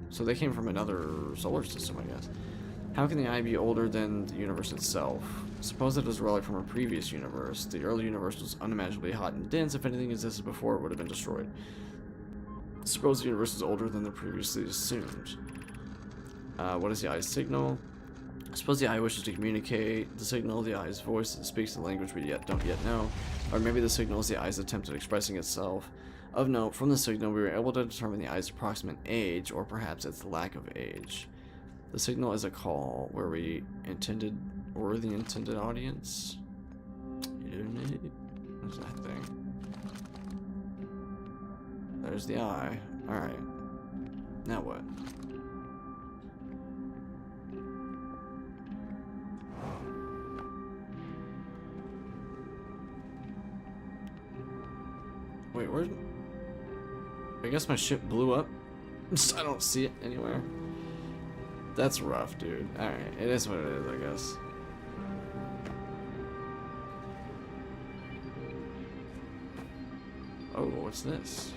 So they came from another solar system, I guess. How can the eye be older than the universe itself? Suppose it was a relic from a previous universe. The early universe was unimaginably hot and dense. If anything existed before, it would have been destroyed. Suppose the universe is older than the previously assumed. What is the eye's signal? Suppose the eye wishes to communicate. The signal, the eye's voice, speaks the language we don't yet know. Or maybe the signal is the eye's attempt at expressing itself. Of note, from the signal, we were able to determine the eye's approximate age, or perhaps its lack of age. The signal is a call where the intended audience. What's that thing? There's the eye. Alright. Now what? Wait, where? I guess my ship blew up. I don't see it anywhere. That's rough, dude. Alright, it is what it is, I guess. Oh, what's this?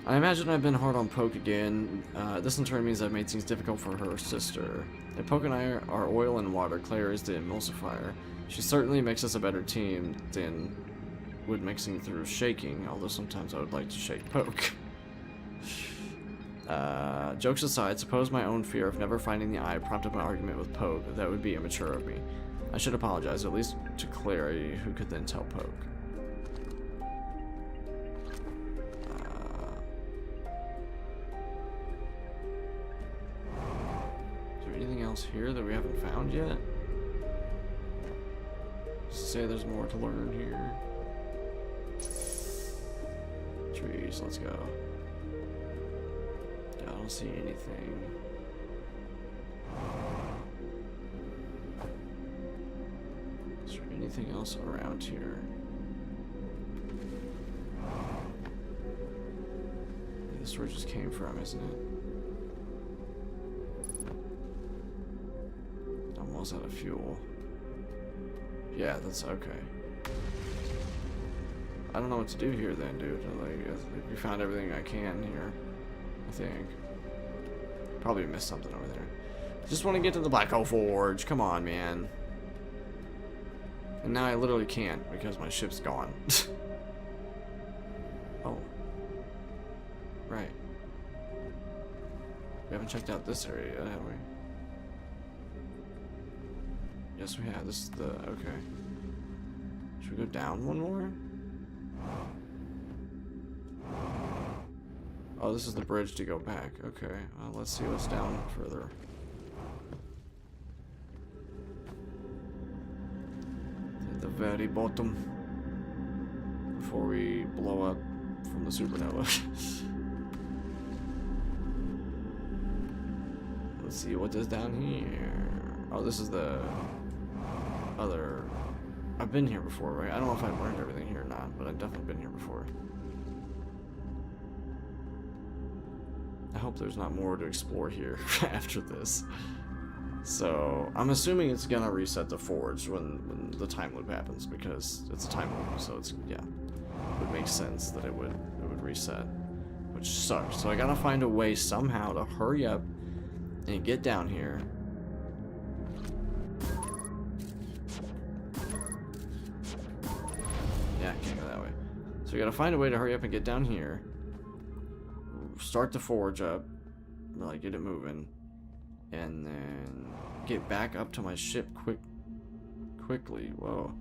I imagine I've been hard on Poke again. This in turn means I've made things difficult for her sister. If Poke and I are oil and water, Claire is the emulsifier. She certainly makes us a better team than would mixing through shaking, although sometimes I would like to shake Poke. Jokes aside, suppose my own fear of never finding the eye prompted my argument with Poke. That would be immature of me. I should apologize, at least to Claire, who could then tell Poke. Is there anything else here that we haven't found yet? Say there's more to learn here. Trees, let's go. I don't see anything. anything else around here? This is where it just came from, isn't it? Almost out of fuel. Yeah, that's okay. I don't know what to do here then, dude. Like, we found everything I can here, I think. Probably missed something over there. Just want to get to the Black Hole Forge. Come on, man. And now I literally can't because my ship's gone. Oh. Right. We haven't checked out this area yet, have we? Yes, we have. This is the... Okay. Should we go down one more? Oh, this is the bridge to go back. Okay. Well, let's see what's down further. At the very bottom. Before we blow up from the supernova. Let's see what is down here. Oh, this is the other... I've been here before, right? I don't know if I've learned everything here or not, but I've definitely been here before. I hope there's not more to explore here after this. So, I'm assuming it's gonna reset the forge when the time loop happens, because it's a time loop, so it's, yeah. It would make sense that it would reset, which sucks. So I gotta find a way somehow to hurry up and get down here. Yeah, I can't go that way. So we gotta find a way to hurry up and get down here. Start the forge up, like get it moving, and then get back up to my ship quickly. Whoa.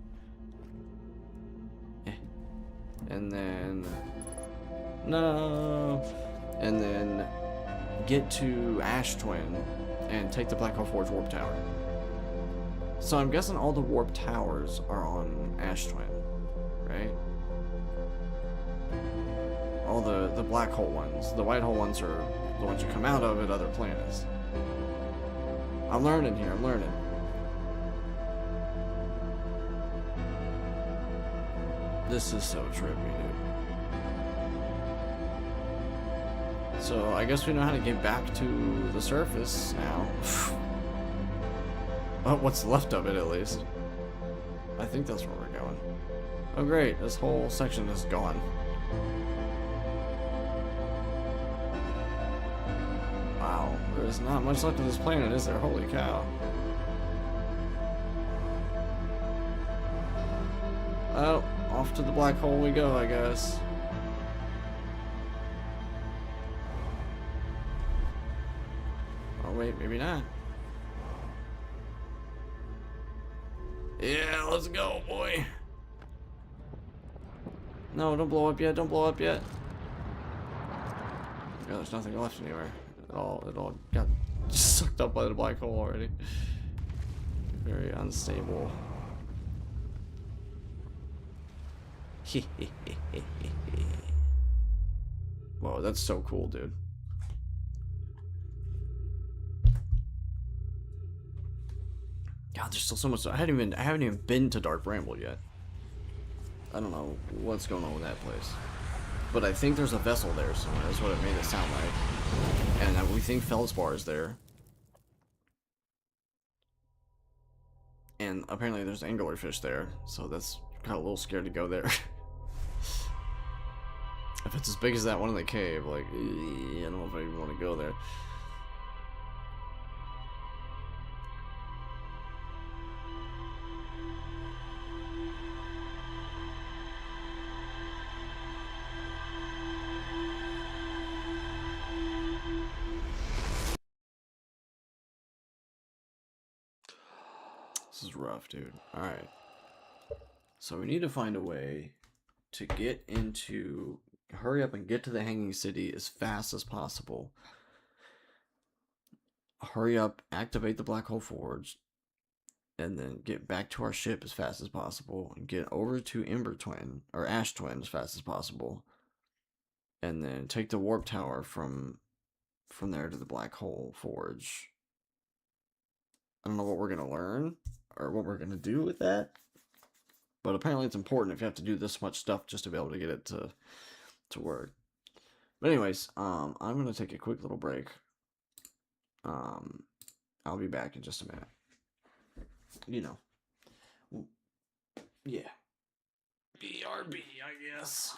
And then no, and then get to Ash Twin and take the Black Hole Forge warp tower. So I'm guessing all the warp towers are on Ash Twin, right? All the black hole ones. The white hole ones are the ones you come out of at other planets. I'm learning here, I'm learning. This is so trippy, dude. So I guess we know how to get back to the surface now. Well, what's left of it at least. I think that's where we're going. Oh great, this whole section is gone. Wow, there's not much left of this planet, is there? Holy cow. Oh, off to the black hole we go, I guess. Oh wait, maybe not. Yeah, let's go, boy. No, don't blow up yet, don't blow up yet. Yeah, there's nothing left anywhere. It all got sucked up by the black hole already. Very unstable. Whoa, that's so cool, dude. God, there's still so much. I haven't even been to Dark Bramble yet. I don't know what's going on with that place, but I think there's a vessel there somewhere. That's what it made it sound like. And we think Feldspar is there. And apparently there's anglerfish there, so that's kind of a little scared to go there. If it's as big as that one in the cave, like, I don't know if I even want to go there. This is rough, dude. Alright. So we need to find a way to get into... Hurry up and get to the Hanging City as fast as possible. Hurry up, activate the Black Hole Forge, and then get back to our ship as fast as possible, and get over to Ember Twin, or Ash Twin as fast as possible, and then take the Warp Tower from there to the Black Hole Forge. I don't know what we're going to learn, or what we're going to do with that, But apparently it's important if you have to do this much stuff just to be able to get it to work. But anyways, I'm gonna take a quick little break. I'll be back in just a minute. You know. Yeah. BRB, I guess.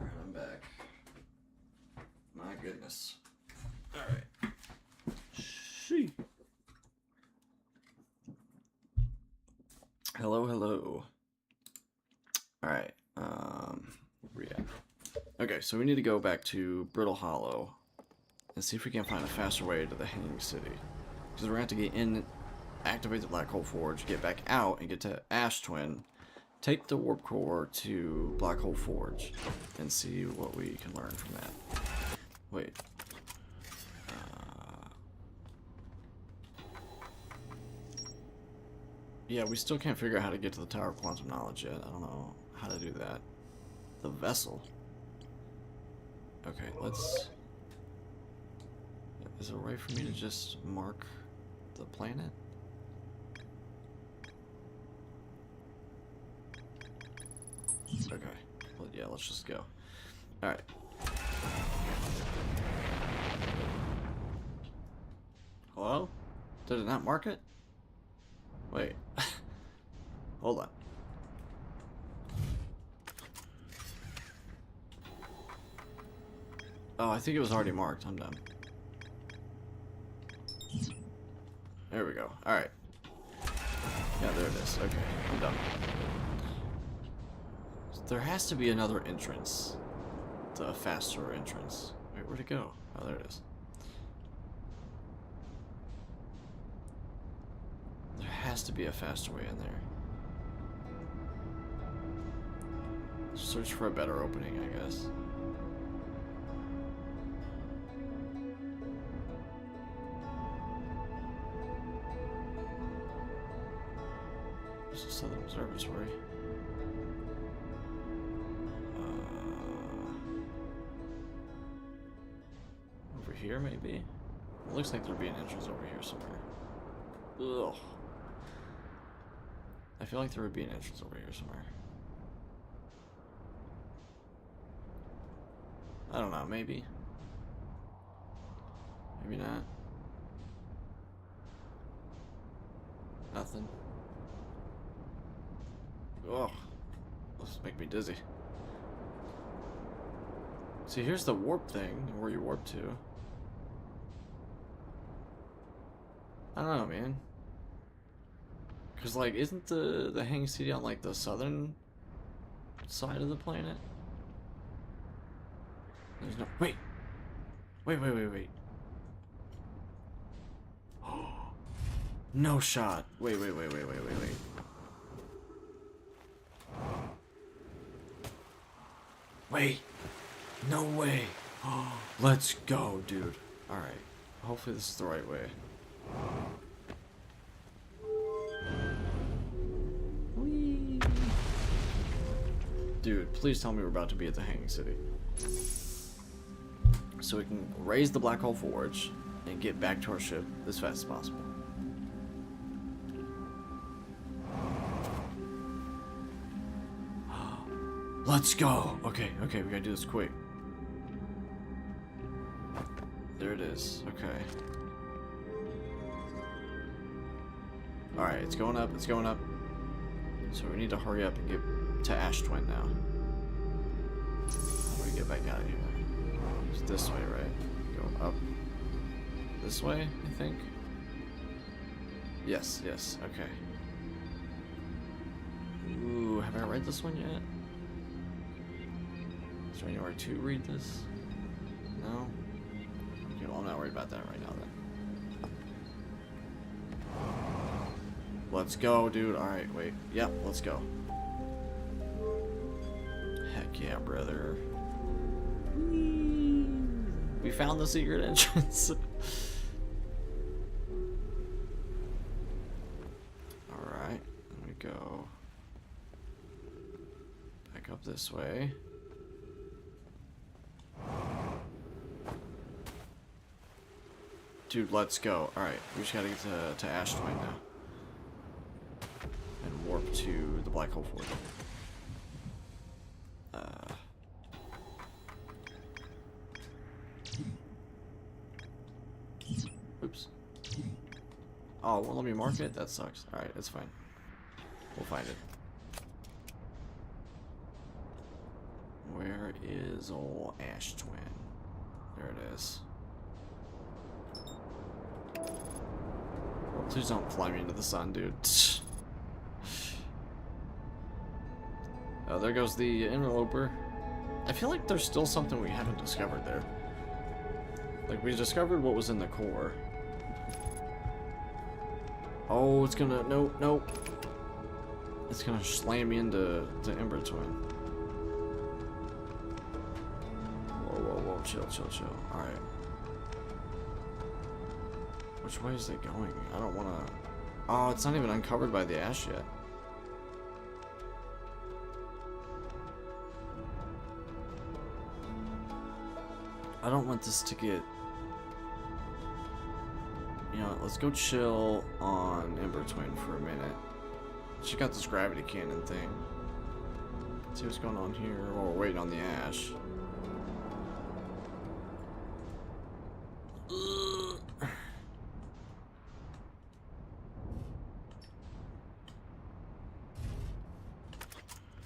Alright, I'm back. My goodness. Alright. She. Hello, hello. Alright, where we at? Okay, so we need to go back to Brittle Hollow and see if we can find a faster way to the Hanging City. Because we're going to have to get in, activate the Black Hole Forge, get back out, and get to Ash Twin, take the Warp Core to Black Hole Forge, and see what we can learn from that. Wait. Yeah, we still can't figure out how to get to the Tower of Quantum Knowledge yet. I don't know how to do that. The vessel. Okay, let's... Is there a way for me to just mark the planet? Okay. Well, yeah, let's just go. Alright. Hello? Did it not mark it? Wait. Hold on. Oh, I think it was already marked. I'm done. There we go. Alright. Yeah, there it is. Okay, I'm done. There has to be another entrance. A faster entrance. Wait, where'd it go? Oh, there it is. There has to be a faster way in there. Search for a better opening, I guess. There's a Southern Observatory. Over here, maybe? It looks like there'd be an entrance over here somewhere. Ugh. I feel like there would be an entrance over here somewhere. I don't know, maybe. Maybe not. Nothing. Ugh. This make me dizzy. See, here's the warp thing, where you warp to. I don't know, man. Cause like, isn't the Hanging City on like the southern side of the planet? There's no. Wait. Wait. No shot. Wait. Wait. No way. Let's go, dude. Alright. Hopefully this is the right way. Whee. Dude, please tell me we're about to be at the Hanging City. So we can raise the Black Hole Forge and get back to our ship as fast as possible. Let's go! Okay, we gotta do this quick. There it is, okay. Alright, it's going up. So we need to hurry up and get to Ash Twin now. How do we get back out of here? It's this way, right? Go up. This way, I think? Yes, okay. Ooh, have I read this one yet? Is there anywhere to read this? No? Okay, well, I'm not worried about that right now then. Let's go, dude. Alright, wait. Yep, let's go. Heck yeah, brother. We found the secret entrance. Alright, let me go back up this way. Dude, let's go. Alright, we just gotta get to Ash Twin now. And warp to the Black Hole Forge. Oops. Oh, won't let me mark it? That sucks. Alright, it's fine. We'll find it. Where is old Ash Twin? There it is. Oh, please don't fly me into the sun, dude. Oh, there goes the interloper. I feel like there's still something we haven't discovered there. Like, we discovered what was in the core. Oh, it's gonna... Nope. It's gonna slam me into Ember Twin. Whoa. Chill. Alright. Which way is it going? I don't wanna... Oh, it's not even uncovered by the ash yet. I don't want this to get let's go chill on Ember Twin for a minute. Check out this gravity cannon thing. See what's going on here while we're waiting on the ash.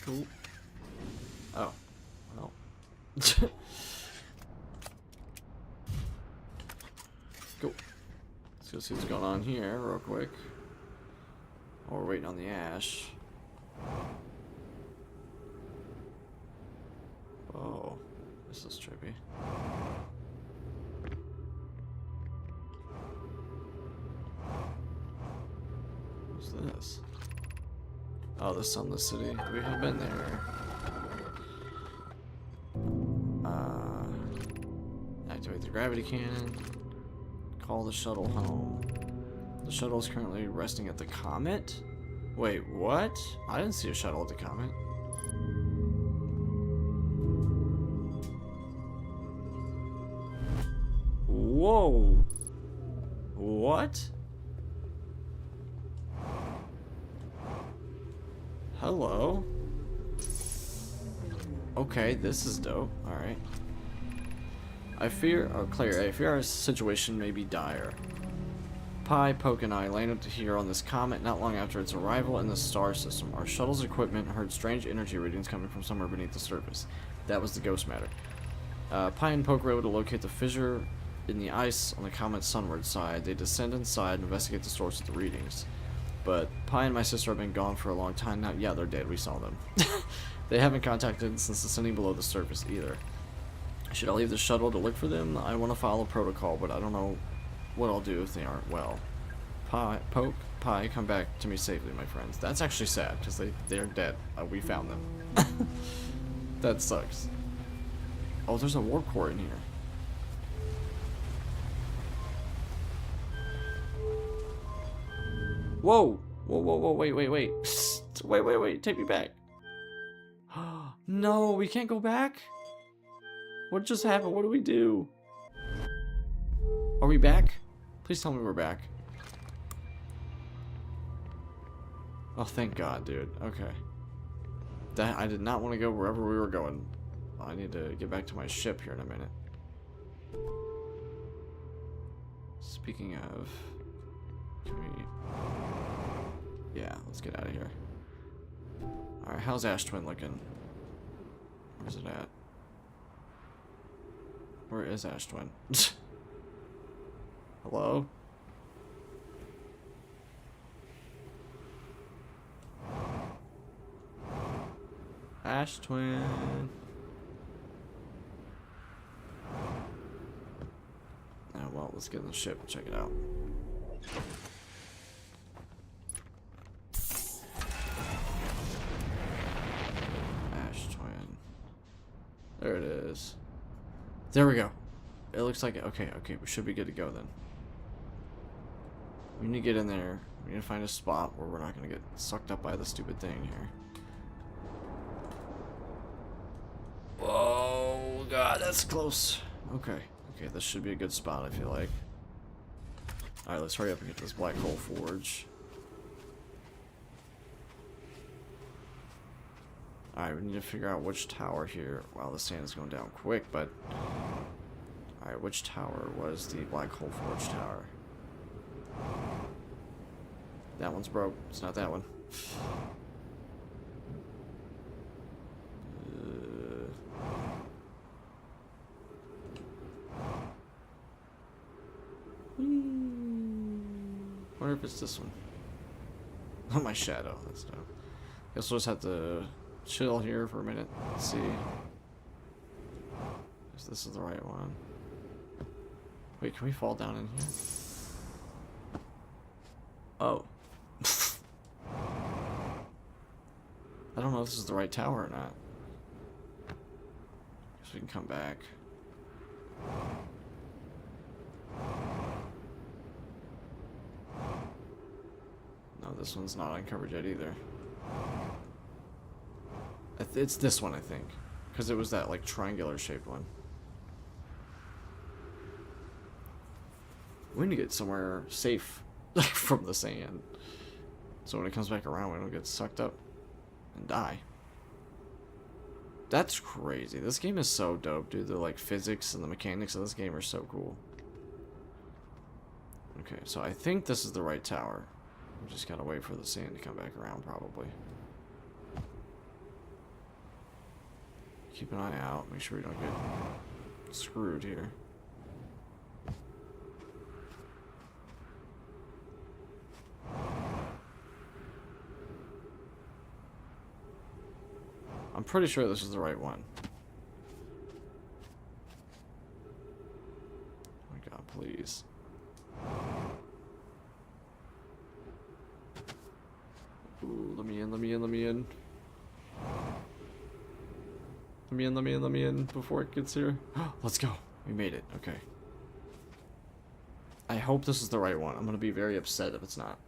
Cool. Oh. Well. Cool. Let's go see what's going on here real quick. While we're waiting on the ash. Oh. This is trippy. What's this? Oh, the Sunless City. We have been there. Activate the gravity cannon. Call the shuttle home. The shuttle is currently resting at the Comet? Wait, what? I didn't see a shuttle at the Comet. Whoa! What? Hello? Okay, this is dope. Alright. I fear our situation may be dire. Pi, Poke, and I landed here on this comet not long after its arrival in the star system. Our shuttle's equipment heard strange energy readings coming from somewhere beneath the surface. That was the ghost matter. Pi and Poke were able to locate the fissure in the ice on the comet's sunward side. They descend inside and investigate the source of the readings. But Pi and my sister have been gone for a long time now. Yeah, they're dead. We saw them. They haven't contacted since descending below the surface either. Should I leave the shuttle to look for them? I want to follow protocol, but I don't know what I'll do if they aren't well. Poke, Pi, come back to me safely, my friends. That's actually sad, because they're dead. We found them. That sucks. Oh, there's a warp core in here. Whoa! Whoa, whoa, whoa, wait. Wait, take me back. No, we can't go back? What just happened? What do we do? Are we back? Please tell me we're back. Oh, thank God, dude. Okay. I did not want to go wherever we were going. I need to get back to my ship here in a minute. Speaking of... Can we... Yeah, let's get out of here. Alright, how's Ash Twin looking? Where's it at? Where is Ash Twin? Hello? Ash Twin. Oh, well, let's get in the ship and check it out. Ash Twin. There it is. There we go. It looks like it. Okay, we should be good to go then. We need to get in there. We need to find a spot where we're not going to get sucked up by the stupid thing here. Oh, God, that's close. Okay, this should be a good spot, I feel like. Alright, let's hurry up and get this black hole forge. Alright, we need to figure out which tower here. Wow, the sand is going down quick, but... Alright, which tower was the black hole forge tower? That one's broke. It's not that one. Wonder if it's this one. Oh, my shadow. That's dope. Guess we'll just have to chill here for a minute. Let's see if this is the right one. Wait, can we fall down in here? Oh. I don't know if this is the right tower or not. Guess we can come back. No, this one's not uncovered yet either. It's this one, I think. Because it was that, like, triangular shaped one. We need to get somewhere safe from the sand. So when it comes back around, we don't get sucked up and die. That's crazy. This game is so dope, dude. The like physics and the mechanics of this game are so cool. Okay, so I think this is the right tower. We just gotta wait for the sand to come back around, probably. Keep an eye out. Make sure we don't get screwed here. I'm pretty sure this is the right one. Oh my god, please. Ooh, let me in, let me in, let me in. Let me in, let me in, let me in before it gets here. Let's go. We made it. Okay. I hope this is the right one. I'm gonna be very upset if it's not.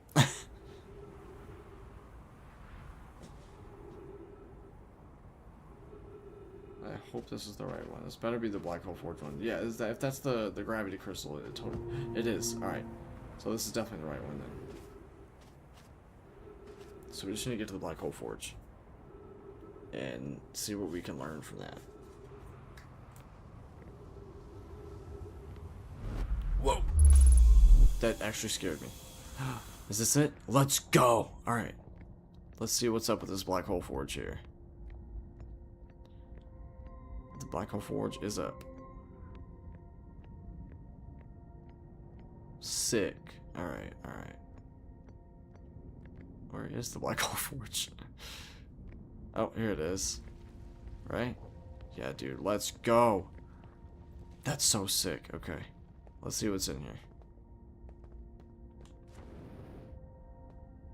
I hope this is the right one. This better be the Black Hole Forge one. Yeah, is that, if that's the gravity crystal, it is. Alright. So this is definitely the right one then. So we just need to get to the Black Hole Forge. And see what we can learn from that. Whoa! That actually scared me. Is this it? Let's go! Alright. Let's see what's up with this Black Hole Forge here. The Black Hole Forge is up. Sick. Alright, alright. Where is the Black Hole Forge? Oh, here it is. Right? Yeah, dude, let's go. That's so sick. Okay. Let's see what's in here.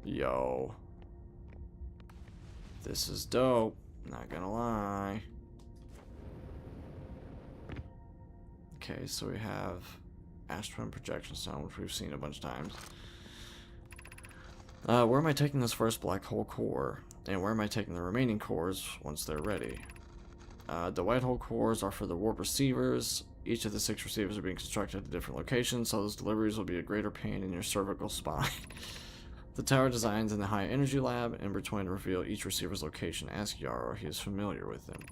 Yo. This is dope. Not gonna lie. Okay, so we have Ash Twin Projection Stone, which we've seen a bunch of times. Where am I taking this first black hole core? And where am I taking the remaining cores once they're ready? The white hole cores are for the warp receivers. Each of the 6 receivers are being constructed at different locations, so those deliveries will be a greater pain in your cervical spine. The tower designs in the High Energy Lab, Ember Twin to reveal each receiver's location. Ask Yarrow, he is familiar with them.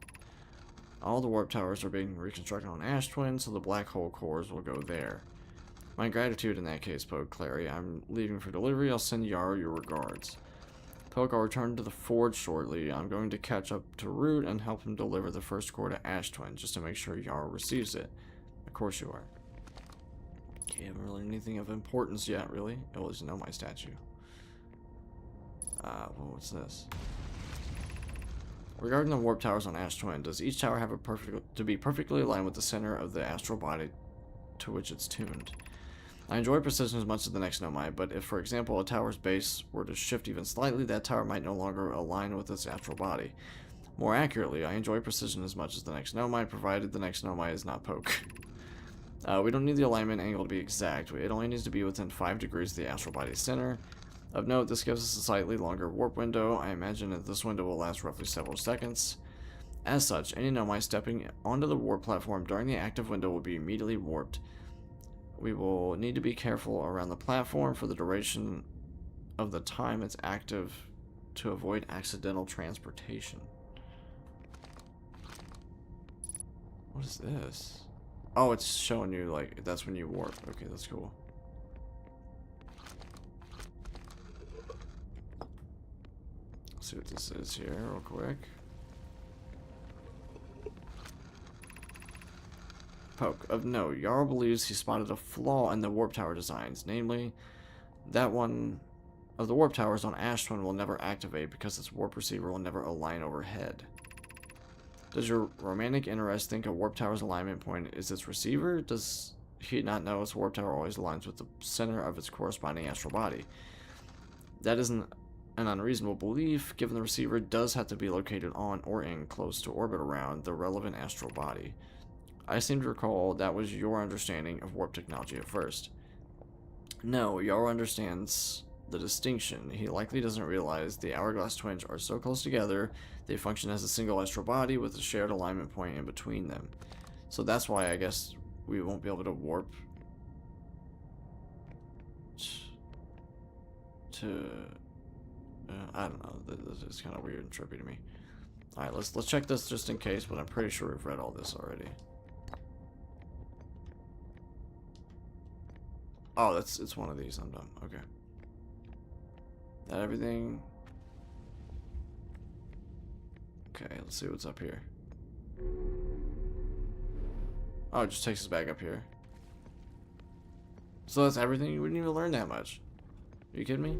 All the warp towers are being reconstructed on Ash Twin, so the black hole cores will go there. My gratitude in that case, Poke Clary. I'm leaving for delivery. I'll send Yarrow your regards. Poke, I'll return to the forge shortly. I'm going to catch up to Root and help him deliver the first core to Ash Twin, just to make sure Yarrow receives it. Of course you are. Okay, haven't really anything of importance yet, really. It was no my statue. Well, what's this? Regarding the warp towers on Ash Twin, does each tower have to be perfectly aligned with the center of the astral body to which it's tuned? I enjoy precision as much as the next Nomai, but if, for example, a tower's base were to shift even slightly, that tower might no longer align with its astral body. More accurately, I enjoy precision as much as the next Nomai, provided the next Nomai is not Poke. We don't need the alignment angle to be exact. It only needs to be within 5 degrees of the astral body's center. Of note, this gives us a slightly longer warp window. I imagine that this window will last roughly several seconds. As such, any Nomai stepping onto the warp platform during the active window will be immediately warped. We will need to be careful around the platform for the duration of the time it's active to avoid accidental transportation. What is this? Oh, it's showing you, like, that's when you warp. Okay, that's cool. Let's see what this is here real quick. Poke. Of note, Yarrow believes he spotted a flaw in the warp tower designs, namely, that one of the warp towers on Ash Twin will never activate because its warp receiver will never align overhead. Does your romantic interest think a warp tower's alignment point is its receiver? Does he not know its warp tower always aligns with the center of its corresponding astral body? That isn't an unreasonable belief, given the receiver does have to be located on or in close to orbit around the relevant astral body. I seem to recall that was your understanding of warp technology at first. No, Yarrow understands the distinction. He likely doesn't realize the hourglass twins are so close together, they function as a single astral body with a shared alignment point in between them. So that's why I guess we won't be able to warp to... I don't know. This is kind of weird and trippy to me. Alright, let's check this just in case, but I'm pretty sure we've read all this already. Oh, it's one of these. I'm done. Okay. That everything? Okay, let's see what's up here. Oh, it just takes us back up here. So that's everything? You wouldn't even learn that much. Are you kidding me?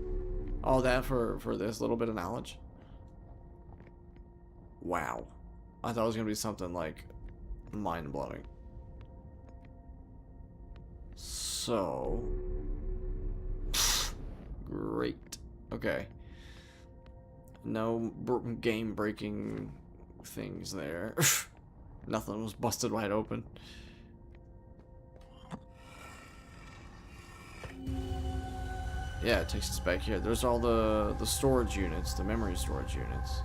All that for this little bit of knowledge? Wow. I thought it was going to be something like mind-blowing. So... Great. Okay. No game-breaking things there. Nothing was busted wide open. Yeah, it takes us back here. There's all the storage units, the memory storage units.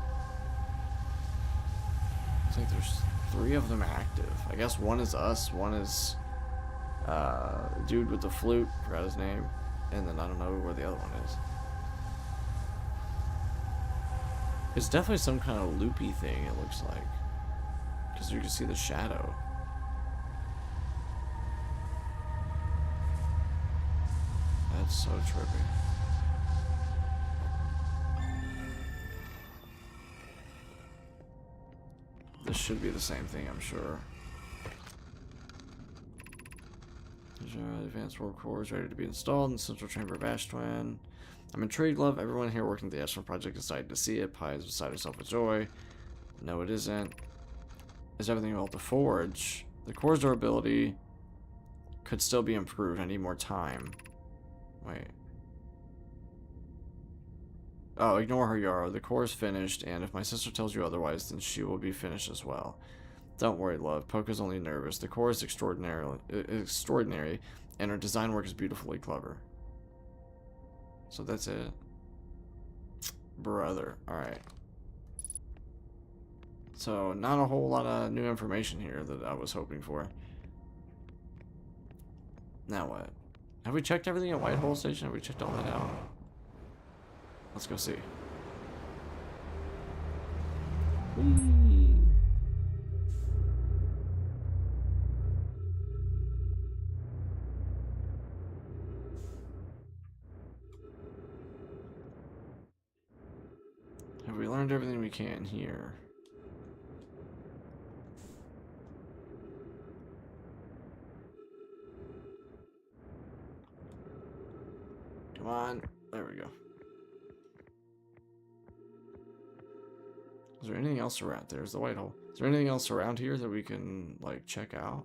I think there's 3 of them active. I guess one is us, one is dude with the flute, forgot his name, and then I don't know where the other one is. It's definitely some kind of loopy thing, it looks like, because you can see the shadow. That's so trippy. This should be the same thing, I'm sure. Advanced warp cores ready to be installed in the central chamber of Ash Twin. I'm intrigued, love. Everyone here working at the Ash Twin project decided to see it. Pi is beside herself with joy. No, it isn't. Is everything about the forge? The core's durability could still be improved. I need more time. Wait. Oh, ignore her, Yara. The core is finished, and if my sister tells you otherwise, then she will be finished as well. Don't worry, love. Poco's only nervous. The core is extraordinary, and her design work is beautifully clever. So that's it. Brother. Alright. So, not a whole lot of new information here that I was hoping for. Now what? Have we checked everything at Whitehole Station? Have we checked all that out? Let's go see. Whee! Have we learned everything we can here? Come on. There we go. Is there anything else around? There's the Whitehole. Is there anything else around here that we can, like, check out?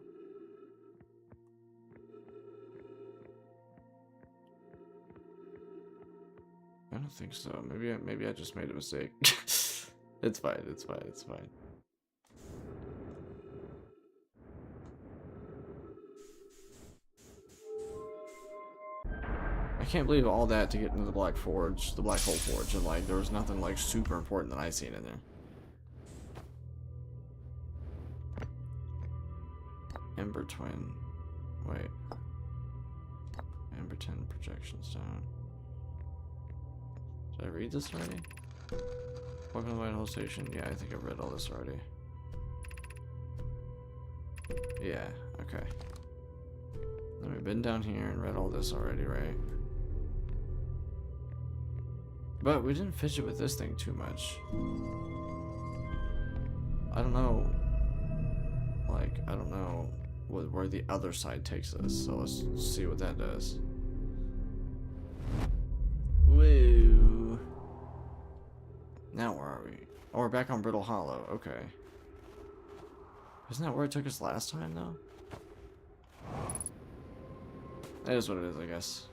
I don't think so. Maybe I just made a mistake. It's fine. It's fine. It's fine. I can't believe all that to get into the Black Forge, the Black Hole Forge, and like there was nothing like super important that I seen in there. Ember Twin. Wait. Ember 10 projection stone. Did I read this already? Welcome to the Whitehole Station. Yeah, I think I've read all this already. Yeah, okay. Then we've been down here and read all this already, right? But we didn't fidget with this thing too much. I don't know. Like, I don't know where the other side takes us. So let's see what that does. Woo. Now where are we? Oh, we're back on Brittle Hollow. Okay. Isn't that where it took us last time, though? That is what it is, I guess.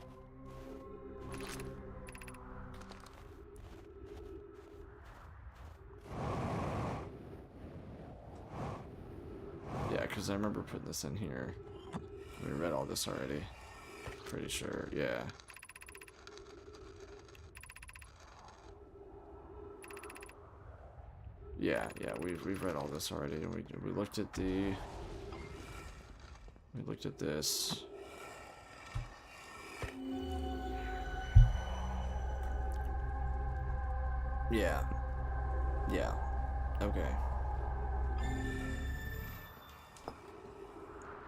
Yeah, because I remember putting this in here. We read all this already. Pretty sure, yeah. Yeah, we've read all this already, and we looked at this. Yeah. Yeah. Okay.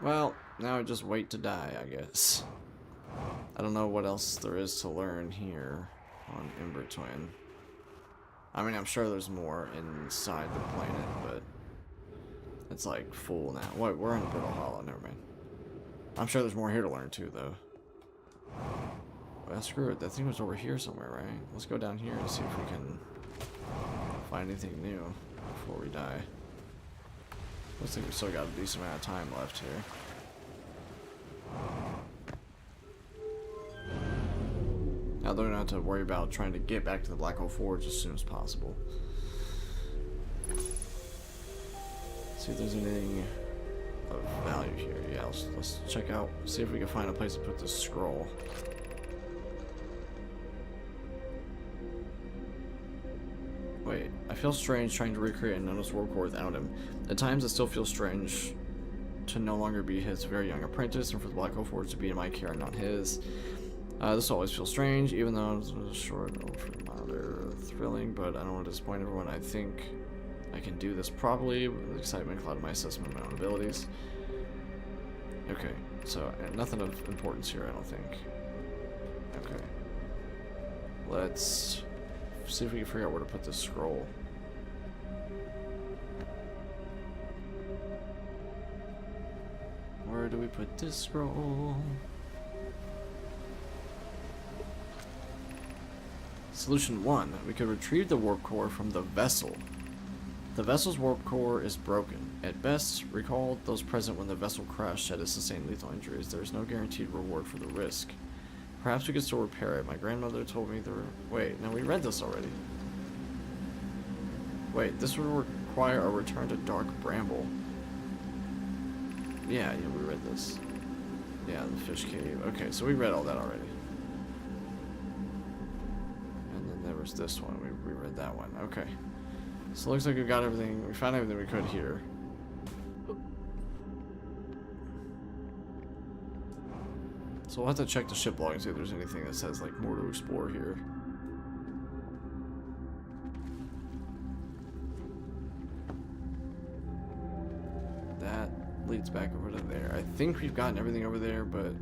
Well, now I just wait to die, I guess. I don't know what else there is to learn here on Ember Twin. I mean, I'm sure there's more inside the planet, but it's like full now. Wait, we're in Brittle Hollow, never mind. I'm sure there's more here to learn too, though. Well, screw it. That thing was over here somewhere, right? Let's go down here and see if we can find anything new before we die. Looks like we still got a decent amount of time left here. Now they're gonna have to worry about trying to get back to the Black Hole Forge as soon as possible. See if there's anything of value here. Yeah, let's check out, see if we can find a place to put this scroll. Wait, I feel strange trying to recreate Nona's warp core without him. At times it still feels strange to no longer be his very young apprentice and for the Black Hole Forge to be in my care and not his. This always feels strange, even though it was short, rather thrilling, but I don't want to disappoint everyone. I think I can do this properly with the excitement clouded my assessment of my own abilities. Okay, so nothing of importance here, I don't think. Okay. Let's see if we can figure out where to put this scroll. Where do we put this scroll? Solution 1. We could retrieve the warp core from the vessel. The vessel's warp core is broken. At best, recall those present when the vessel crashed had sustained lethal injuries. There is no guaranteed reward for the risk. Perhaps we could still repair it. My grandmother told me there were... Wait, no, we read this already. Wait, this would require a return to Dark Bramble. Yeah, we read this. Yeah, the fish cave. Okay, so we read all that already. And then there was this one. We read that one. Okay. So it looks like we got everything. We found everything we could here. So we'll have to check the ship log and see if there's anything that says like more to explore here. That leads back over to there. I think we've gotten everything over there, but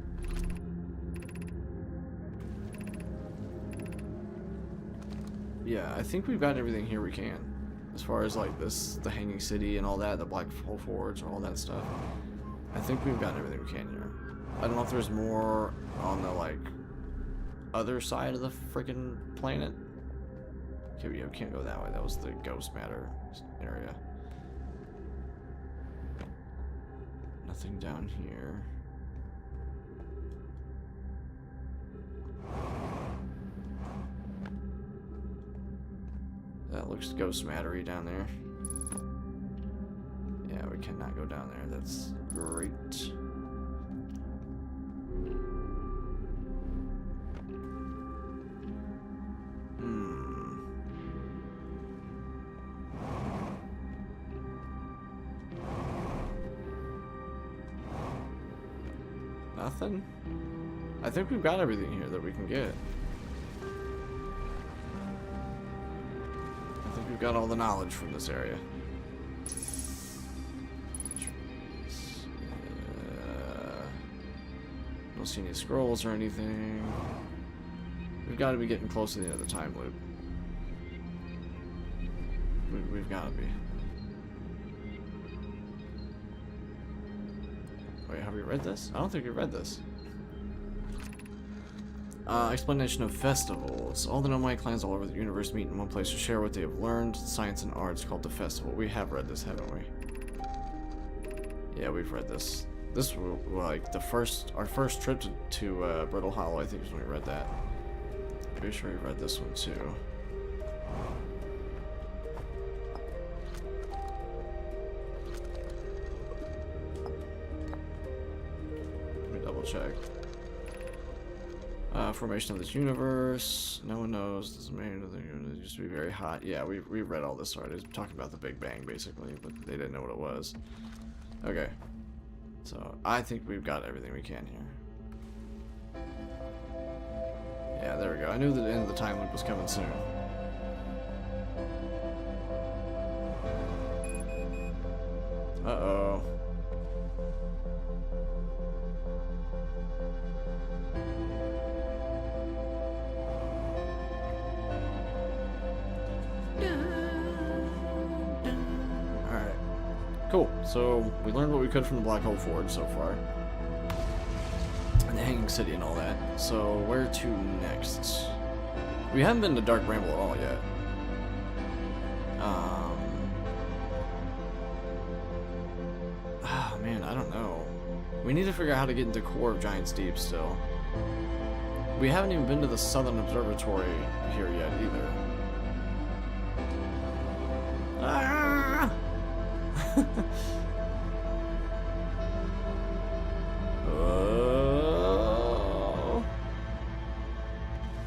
yeah, I think we've got everything here we can. As far as like this, the Hanging City and all that, the Black Hole Forge, all that stuff. I think we've got everything we can here. I don't know if there's more on the like other side of the freaking planet. Okay, we can't go that way. That was the Ghost Matter area. Nothing down here. That looks Ghost Mattery down there. Yeah, we cannot go down there. That's great. Nothing? I think we've got everything here that we can get. I think we've got all the knowledge from this area. Don't see any scrolls or anything. We've got to be getting close to the end of the time loop. We've got to be. Wait, have we read this? I don't think we read this. Explanation of festivals. All the Nomai clans all over the universe meet in one place to share what they have learned, science and arts, called the festival. We have read this, haven't we? Yeah, we've read this. This was like our first trip to Brittle Hollow, I think, is when we read that. Pretty sure we read this one too. Let me double check. Formation of this universe. No one knows. This it used to be very hot. Yeah, we read all this already. It's talking about the Big Bang basically, but they didn't know what it was. Okay. So I think we've got everything we can here. Yeah, there we go. I knew the end of the time loop was coming soon. Uh-oh. Alright. Cool. So, we learned what we could from the Black Hole Forge so far. And the Hanging City and all that. So, where to next? We haven't been to Dark Bramble at all yet. Oh, man, I don't know. We need to figure out how to get into Core of Giant's Deep still. We haven't even been to the Southern Observatory here yet either. Ah! I'm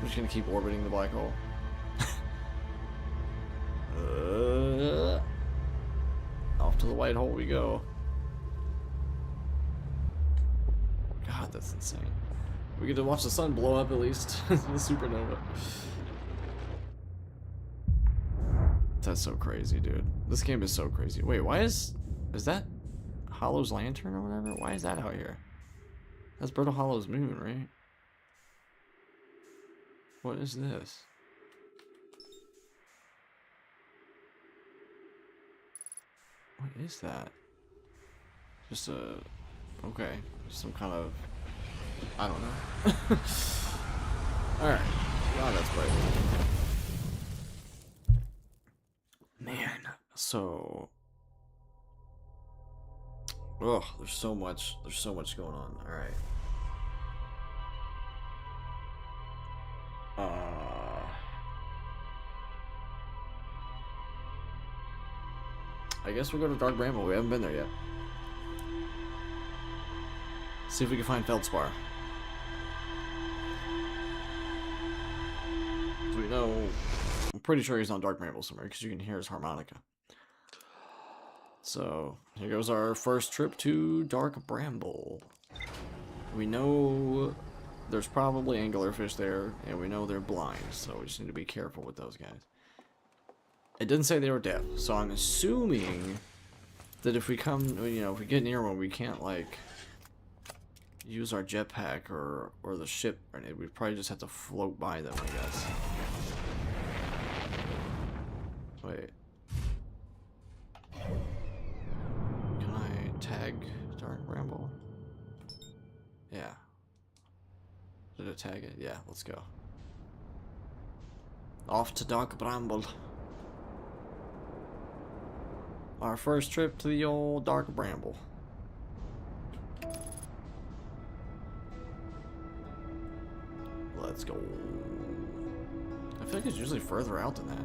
just gonna keep orbiting the black hole. Off to the white hole we go. God, that's insane. We get to watch the sun blow up at least. The supernova. That's so crazy, dude. This game is so crazy. Wait, why is that Hollow's lantern or whatever? Why is that out here? That's Brittle Hollow's moon, right? What is this? What is that? Just a... Okay. Some kind of... I don't know. Alright. Wow, that's bright. Man. So... Ugh, there's so much going on. Alright. I guess we'll go to Dark Bramble. We haven't been there yet. See if we can find Feldspar. So we know... I'm pretty sure he's on Dark Bramble somewhere, because you can hear his harmonica. So, here goes our first trip to Dark Bramble. We know there's probably anglerfish there, and we know they're blind, so we just need to be careful with those guys. It didn't say they were deaf, so I'm assuming that if we come, you know, if we get near one, we can't, like, use our jetpack or the ship, or anything. We probably just have to float by them, I guess. Wait. Can I tag Dark Bramble? Yeah. Did it tag it? Yeah, let's go. Off to Dark Bramble. Our first trip to the old Dark Bramble. Let's go. I feel like it's usually further out than that.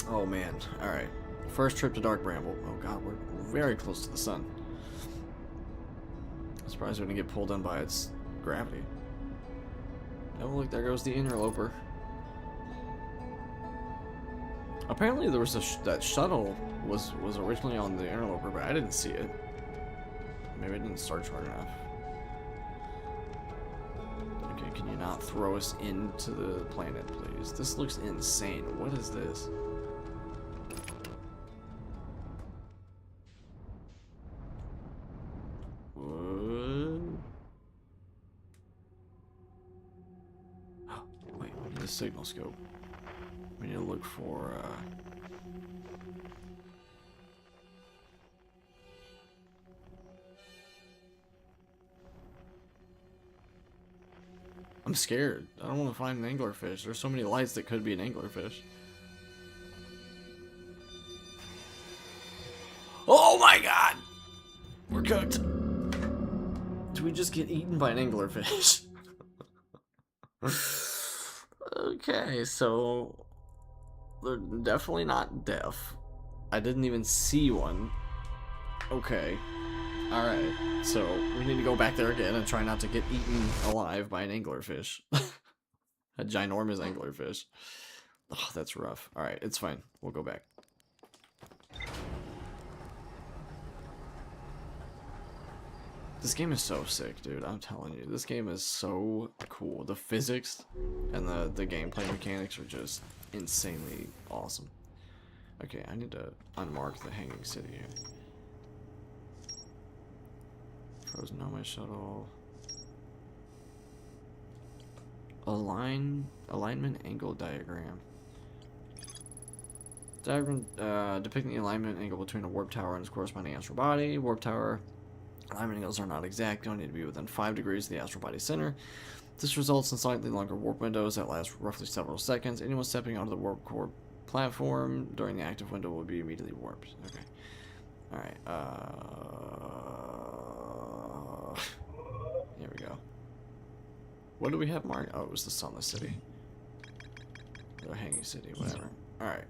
Oh man, alright. First trip to Dark Bramble. Oh god, we're very close to the sun. I'm surprised we didn't get pulled in by its gravity. Oh look, there goes the interloper. Apparently there was that shuttle was originally on the interloper, but I didn't see it. Maybe it didn't start hard enough. Okay, can you not throw us into the planet, please? This looks insane. What is this? Signal scope. We need to look for I'm scared. I don't want to find an anglerfish. There's so many lights that could be an anglerfish. Oh my god! We're cooked. Did we just get eaten by an anglerfish? Okay, so they're definitely not deaf. I didn't even see one. Okay. Alright, so we need to go back there again and try not to get eaten alive by an anglerfish. A ginormous anglerfish. Oh, that's rough. Alright, it's fine. We'll go back. This game is so sick, dude. I'm telling you, this game is so cool. The physics and the gameplay mechanics are just insanely awesome. Okay, I need to unmark the Hanging City here. Frozen Nomad Shuttle. Alignment angle diagram. Diagram depicting the alignment angle between a warp tower and its corresponding astral body. Warp tower alignment angles are not exact, you only need to be within 5 degrees of the astral body center. This results in slightly longer warp windows that last roughly several seconds. Anyone stepping onto the warp core platform during the active window will be immediately warped. Okay. Alright, here we go. What do we have marked? Oh, it was the Sunless City. Or Hanging City, whatever. Alright.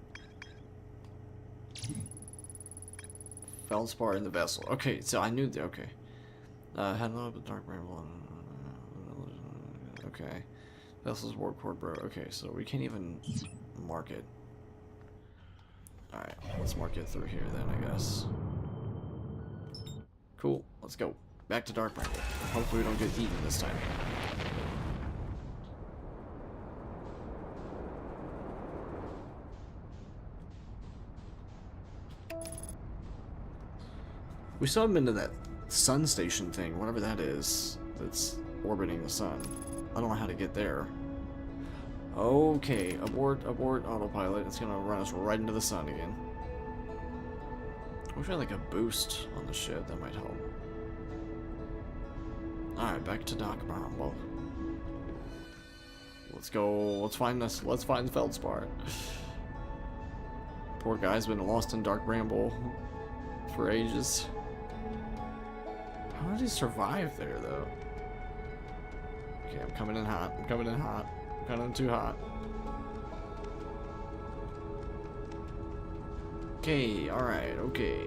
Feldspar in the vessel. Okay, so I knew the okay. Had a little bit dark bramble. Okay. Vessel's warp core, bro. Okay, so we can't even mark it. Alright, let's mark it through here then, I guess. Cool, let's go. Back to Dark Bramble. Hopefully we don't get eaten this time. We still haven't been to that sun station thing, whatever that is, that's orbiting the sun. I don't know how to get there. Okay, abort autopilot. It's gonna run us right into the sun again. We had like a boost on the ship, that might help. Alright, back to Dark Bramble. Let's go, let's find Feldspar. Poor guy's been lost in Dark Bramble for ages. How did he survive there, though? Okay, I'm coming in hot. I'm coming in hot. I'm coming in too hot. Okay, alright, okay.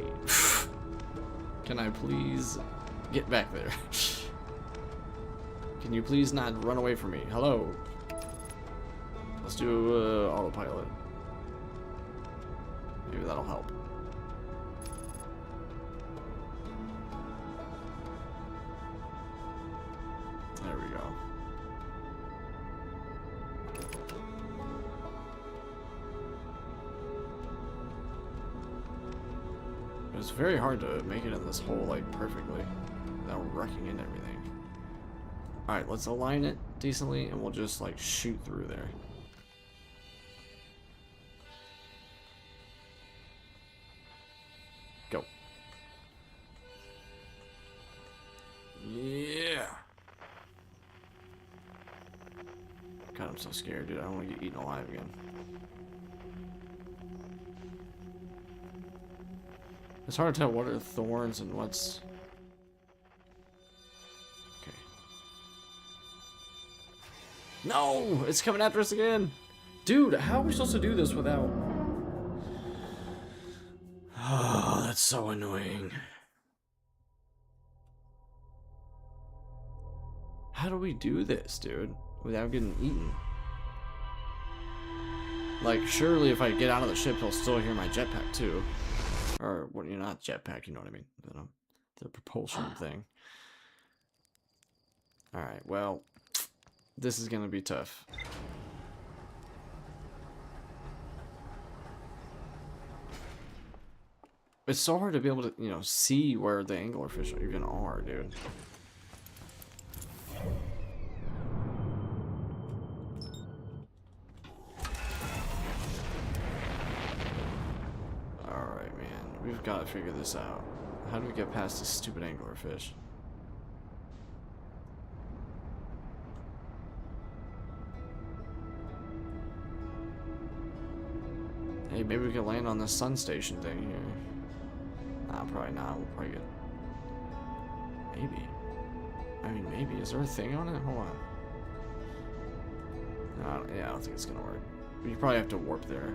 Can I please get back there? Can you please not run away from me? Hello? Let's do autopilot. Maybe that'll help. There we go. It's very hard to make it in this hole like perfectly without wrecking into everything. Alright, let's align it decently and we'll just like shoot through there. Go. Yeah. God, I'm so scared, dude. I don't want to get eaten alive again. It's hard to tell what are thorns and what's... Okay. No! It's coming after us again! Dude, how are we supposed to do this without... Oh, that's so annoying. How do we do this, dude? Without getting eaten? Like, surely if I get out of the ship, he'll still hear my jetpack, too. Or, well, you're not jetpack, you know what I mean. The propulsion thing. Alright, well, this is gonna be tough. It's so hard to be able to, you know, see where the anglerfish even are, dude. Alright, man. We've got to figure this out. How do we get past this stupid anglerfish? Hey, maybe we can land on this sun station thing here. Nah, probably not. We'll probably get... Maybe. I mean, maybe. Is there a thing on it? Hold on. No, yeah, I don't think it's gonna work. You probably have to warp there.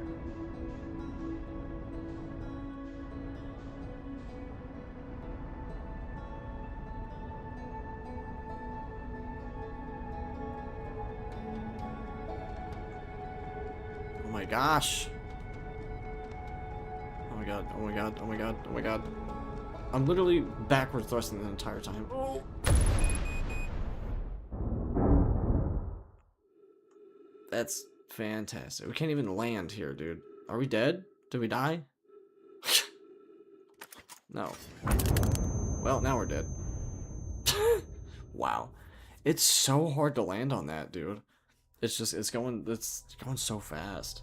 Oh my gosh. Oh my god, oh my god, oh my god, oh my god. I'm literally backward thrusting the entire time. Oh. That's fantastic. We can't even land here, dude. Are we dead? Did we die? No. Well, now we're dead. Wow. It's so hard to land on that, dude. It's going so fast.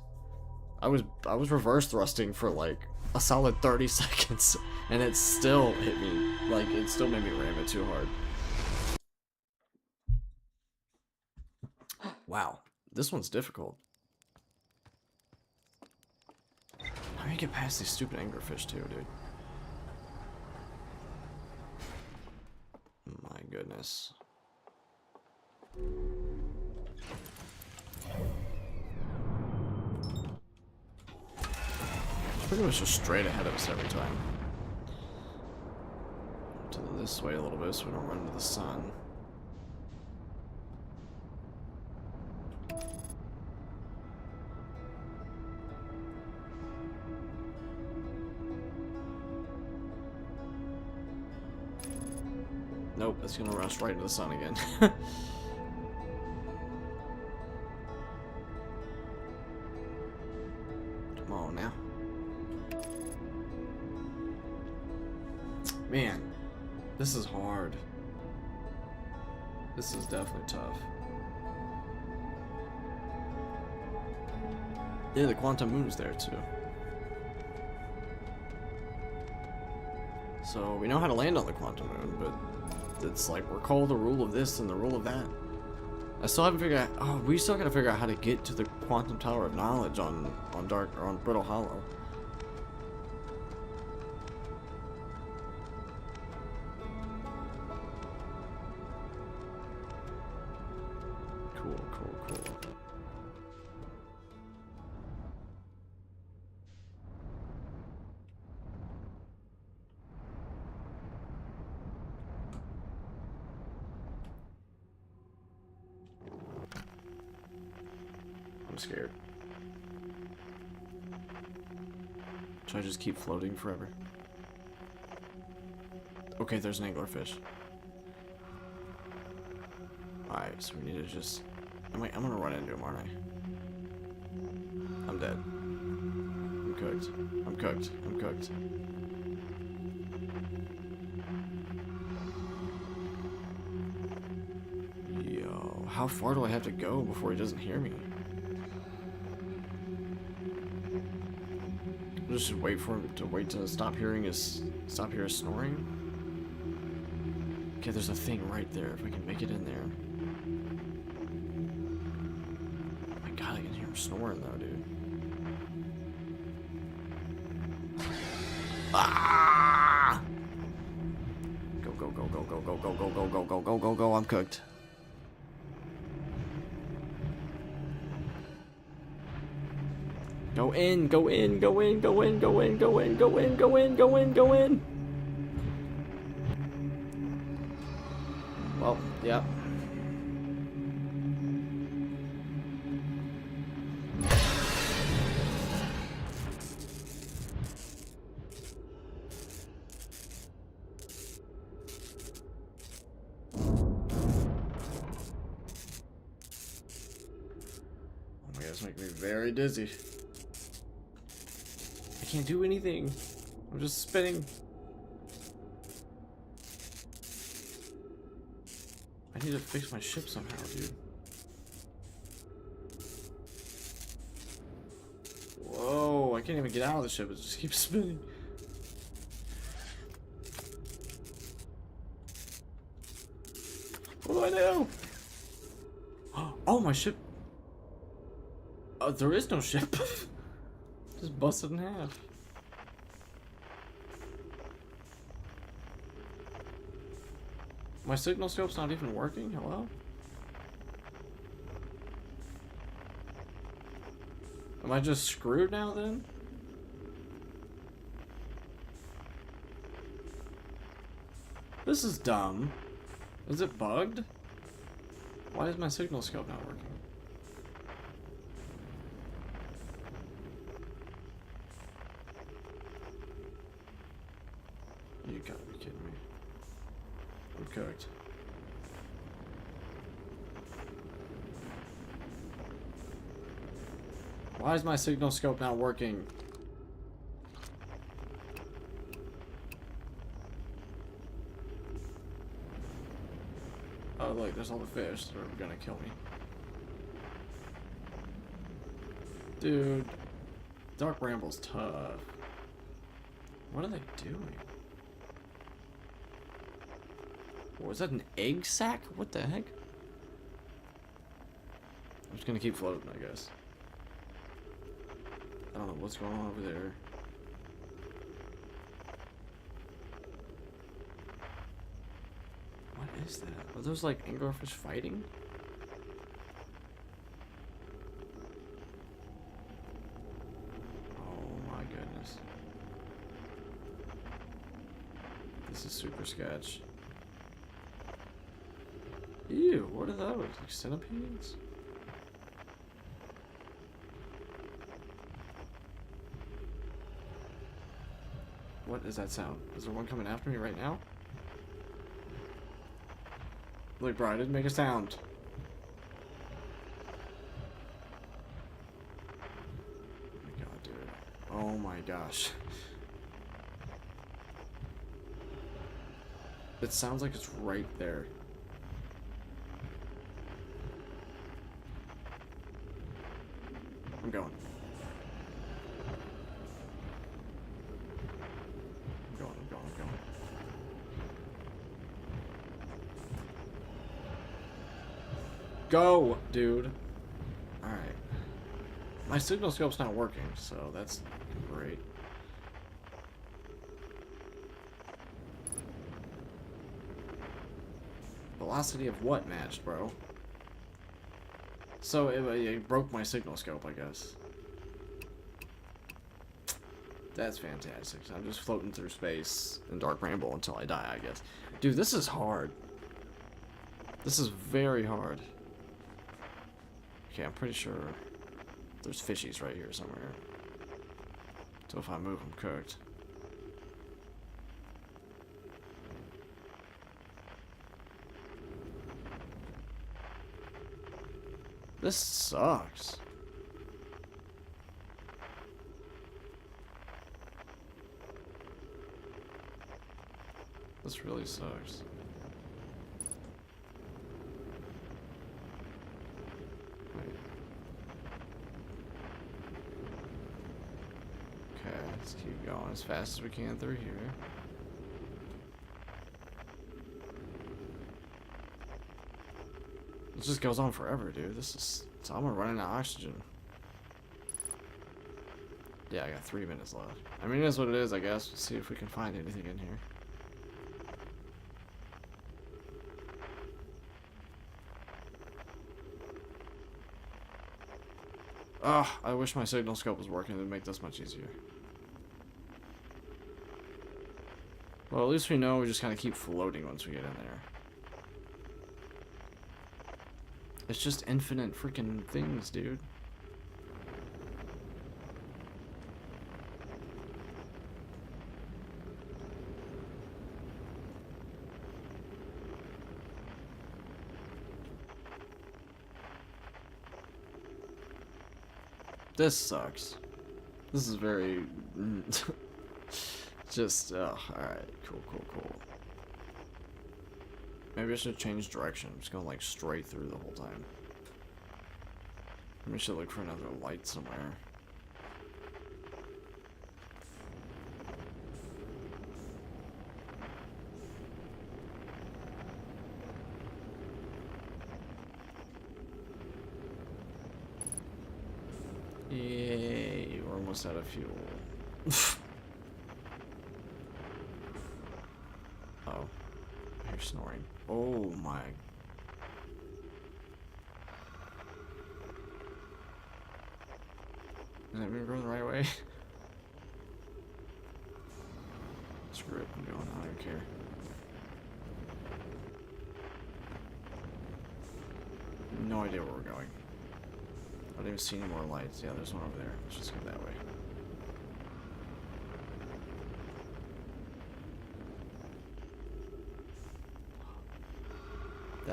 I was reverse thrusting for like a solid 30 seconds and it still hit me. Like it still made me ram it too hard. Wow. This one's difficult. How do you get past these stupid anglerfish too, dude? My goodness. It's pretty much just straight ahead of us every time. To this way a little bit so we don't run into the sun. Nope, that's gonna rush right into the sun again. Come on now. Man, this is hard. This is definitely tough. Yeah, the quantum moon's there too. So we know how to land on the quantum moon, but it's like recall the rule of this and the rule of that. I still haven't figured out. Oh, we still gotta figure out how to get to the quantum tower of knowledge on Brittle Hollow. Cool. I'm scared. Should I just keep floating forever? Okay, there's an anglerfish. Alright, so we need to just... I'm gonna run into him, aren't I? I'm dead. I'm cooked. I'm cooked. I'm cooked. Yo, how far do I have to go before he doesn't hear me? Just wait for him to stop hearing his snoring. Okay, there's a thing right there. If I can make it in there. Oh my god, I can hear him snoring though, dude. Ah! Go. I'm cooked. Go in. Well, yeah. Oh my god, it's making me very dizzy. I can't do anything. I'm just spinning. I need to fix my ship somehow, dude. Whoa, I can't even get out of the ship. It just keeps spinning. What do I do? Oh, my ship. There is no ship. Just busted in half. My signal scope's not even working? Hello? Am I just screwed now then? This is dumb. Is it bugged? Why is my signal scope not working? You gotta be kidding me. I'm cooked. Why is my signal scope not working? Oh, look, there's all the fish that are gonna kill me. Dude, Dark Bramble's tough. What are they doing? Was that an egg sack? What the heck? I'm just gonna keep floating, I guess. I don't know what's going on over there. What is that? Are those like anglerfish fighting? Oh my goodness. This is super sketch. Ew, what are those? Like centipedes? What is that sound? Is there one coming after me right now? Look, bro, I didn't make a sound. Oh my god, dude. Oh my gosh. It sounds like it's right there. I'm going. I'm going. Go, dude. Alright. My signal scope's not working, so that's great. Velocity of what matched, bro? So it broke my signal scope, I guess. That's fantastic. I'm just floating through space in Dark Bramble until I die, I guess. Dude, this is hard. This is very hard. Okay, I'm pretty sure there's fishies right here somewhere. So if I move, I'm cooked. This sucks. This really sucks. Wait. Okay, let's keep going as fast as we can through here. It just goes on forever, dude. This is... So I'm gonna run out of oxygen. Yeah, I got 3 minutes left. I mean, it is what it is, I guess. Let's see if we can find anything in here. Ugh, I wish my signal scope was working. It would make this much easier. Well, at least we know we just kind of keep floating once we get in there. It's just infinite freaking things, dude. This sucks. This is very... just, alright. Cool. Maybe I should change direction. I'm just going, like, straight through the whole time. Maybe I should look for another light somewhere. Yay, we're almost out of fuel. Oh, I hear snoring. Oh my. Is that me going the right way? Screw it, I'm going. I don't care. No idea where we're going. I don't even see any more lights. Yeah, there's one over there. Let's just go that way.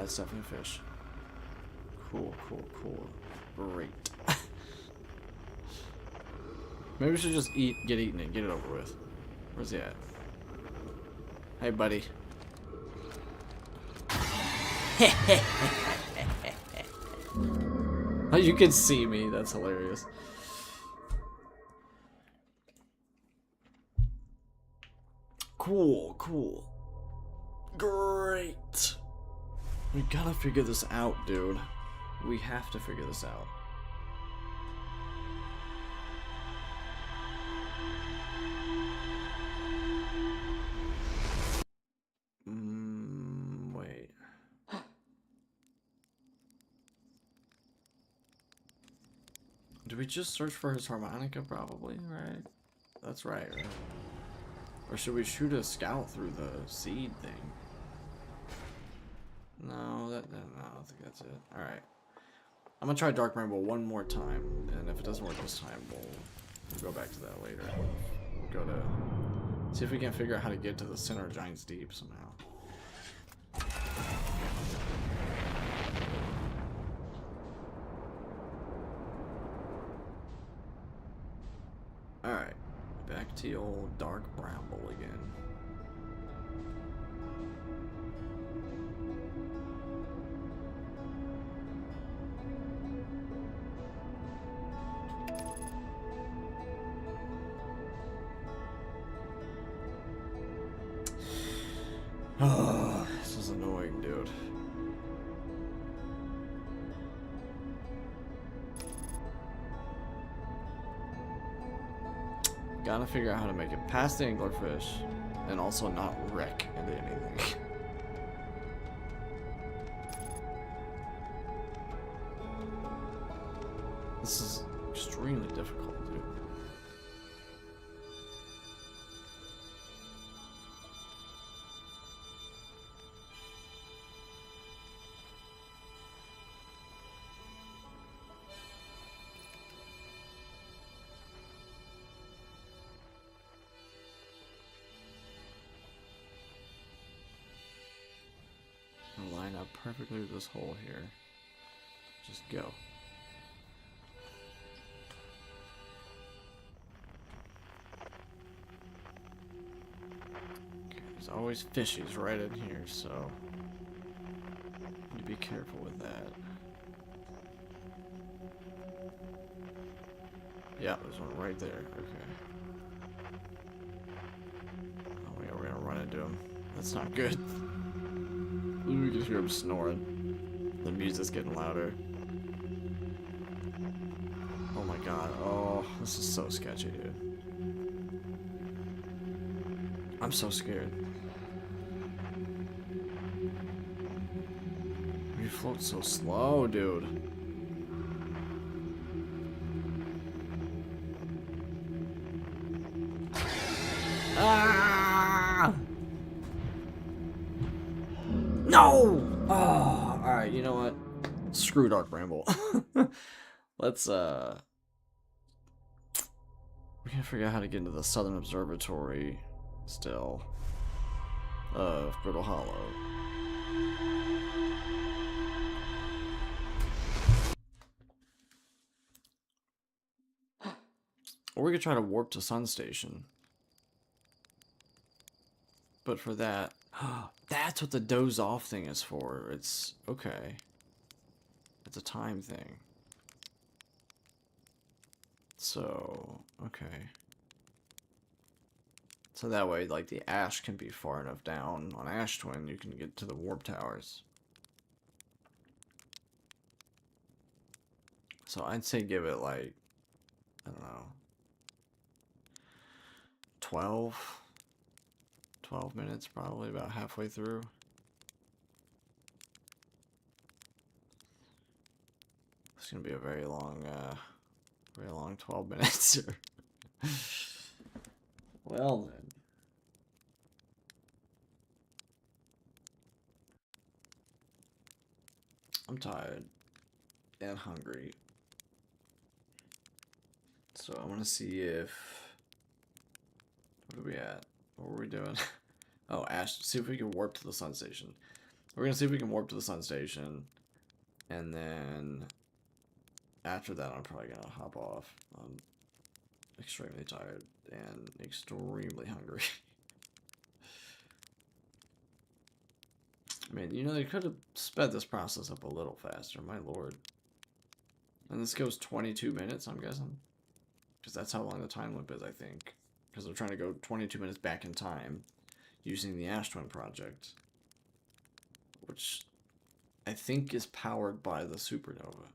That's definitely a fish. Cool, cool, cool. Great. Maybe we should just get eaten and get it over with. Where's he at? Hey, buddy. Oh, you can see me. That's hilarious. Cool, cool. Great. We gotta figure this out, dude. We have to figure this out. Wait. Did we just search for his harmonica? Probably, right? That's right, right? Or should we shoot a scout through the seed thing? No, no, I don't think that's it. Alright. I'm gonna try Dark Rainbow one more time, and if it doesn't work this time, we'll go back to that later. We'll go to... see if we can figure out how to get to the center of Giant's Deep somehow. Alright. Back to the old Dark Bramble again. Oh, this is annoying, dude. Gotta figure out how to make it past the anglerfish and also not wreck into anything. This is extremely difficult, dude. I'll line up perfectly with this hole here. Just go. Okay, there's always fishies right in here, so need to be careful with that. Yeah, there's one right there. Okay. Oh yeah, we're gonna run into him. That's not good. Ooh, you can hear him snoring. The music's getting louder. Oh my god. Oh, this is so sketchy, dude. I'm so scared. You float so slow, dude. Ah! No! Oh, alright, you know what? Screw Dark Bramble. Let's, we gotta figure out how to get into the Southern Observatory still of Brittle Hollow. Or we could try to warp to Sun Station. But for that, that's what the doze off thing is for. It's okay. It's a time thing. So, okay. So that way, like, the Ash can be far enough down on Ash Twin, you can get to the warp towers. So I'd say give it, like, I don't know, 12 minutes, probably about halfway through. It's gonna be a very long 12 minutes. Well then. I'm tired and hungry. So I want to see if... What are we at? What were we doing? Oh, Ash. See if we can warp to the Sun Station. We're gonna see if we can warp to the sun station, and then after that, I'm probably gonna hop off. I'm extremely tired and extremely hungry. I mean, you know, they could have sped this process up a little faster, my lord. And this goes 22 minutes, I'm guessing. Because that's how long the time loop is, I think. Because they're trying to go 22 minutes back in time using the Ash Twin project. Which I think is powered by the supernova.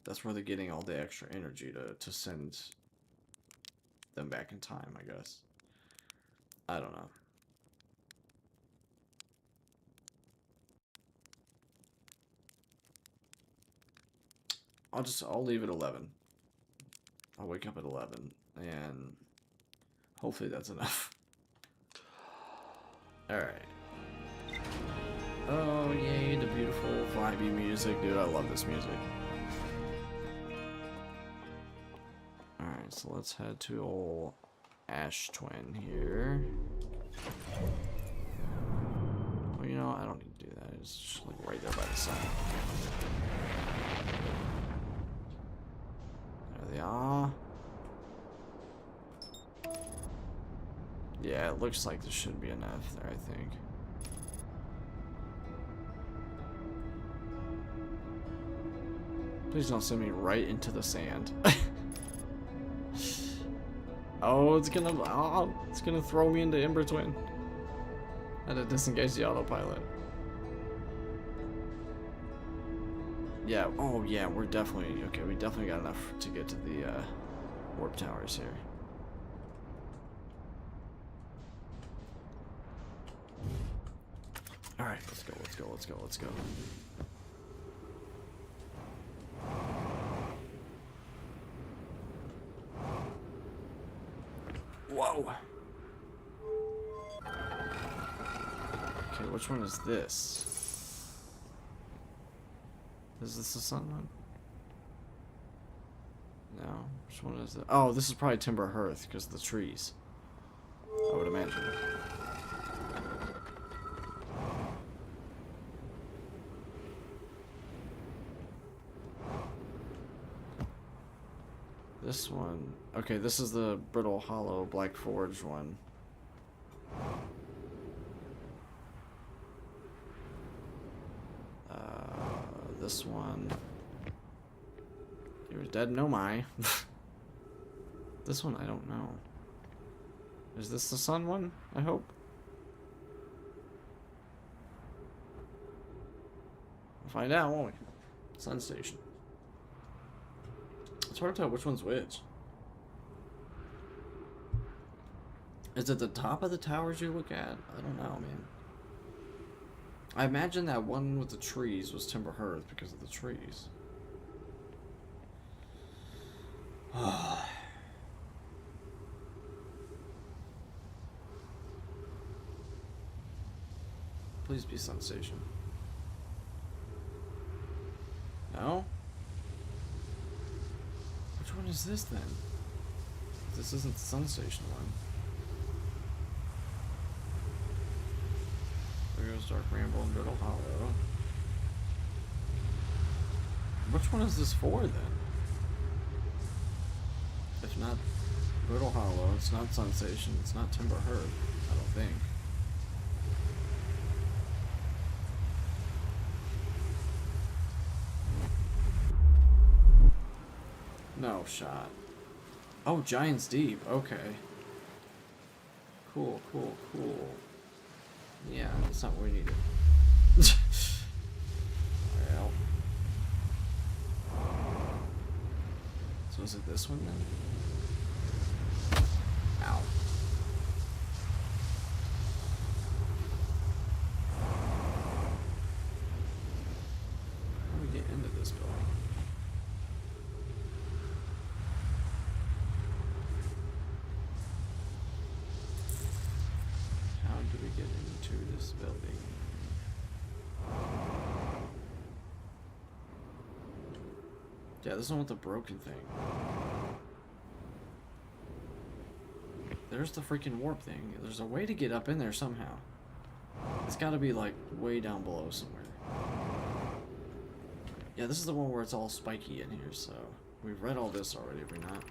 That's where they're getting all the extra energy to send them back in time, I guess. I don't know. I'll leave it 11. I'll wake up at 11, and hopefully that's enough. Alright. Oh, yay, the beautiful, vibey music. Dude, I love this music. Alright, so let's head to old Ash Twin here. Well, you know, I don't need to do that. It's just like right there by the sun. There they are. Yeah, it looks like there should be enough there, I think. Please don't send me right into the sand. Oh, it's gonna throw me into Ember Twin. I had to disengage the autopilot. Yeah, oh yeah, we're definitely, okay, we definitely got enough to get to the warp towers here. Alright, let's go, let's go, let's go, let's go. Whoa! Okay, which one is this? Is this the sun one? No. Which one is it? Oh, this is probably Timber Hearth because of the trees. I would imagine. This one. Okay, this is the Brittle Hollow Black Forge one. This one. You're dead, no my. This one, I don't know. Is this the sun one? I hope. We'll find out, won't we? Sun Station. It's hard to tell which one's which. Is it the top of the towers you look at? I don't know, man. I imagine that one with the trees was Timber Hearth because of the trees. Please be Sun Station. No? Which one is this then? This isn't the Sun Station one. There goes Dark Ramble and Brittle Hollow. Which one is this for then? If not Brittle Hollow, it's not Sun Station, it's not Timber Hearth, I don't think. No shot. Oh, Giant's Deep. Okay. Cool, cool, cool. Yeah, that's not what we needed. Well. So is it this one then? Ow. How do we get into this building? Get into this building. Yeah, this one with the broken thing. There's the freaking warp thing. There's a way to get up in there somehow. It's gotta be like way down below somewhere. Yeah, this is the one where it's all spiky in here, so we've read all this already, have we not?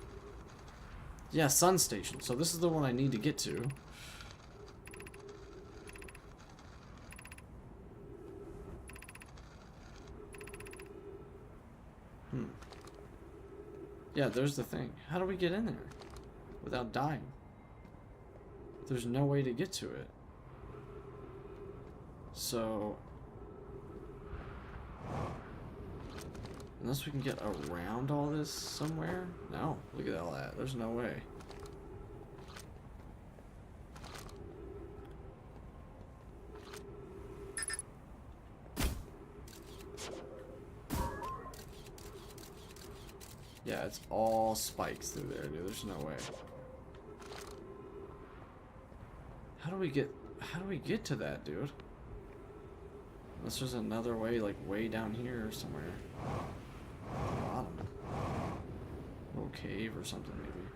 Yeah, Sun Station. So this is the one I need to get to. Yeah, there's the thing. How do we get in there without dying? There's no way to get to it. So, unless we can get around all this somewhere? No, look at all that. There's no way. Yeah, it's all spikes through there, dude. There's no way. How do we get to that, dude? Unless there's another way, like way down here or somewhere. At the bottom. A little cave or something, maybe.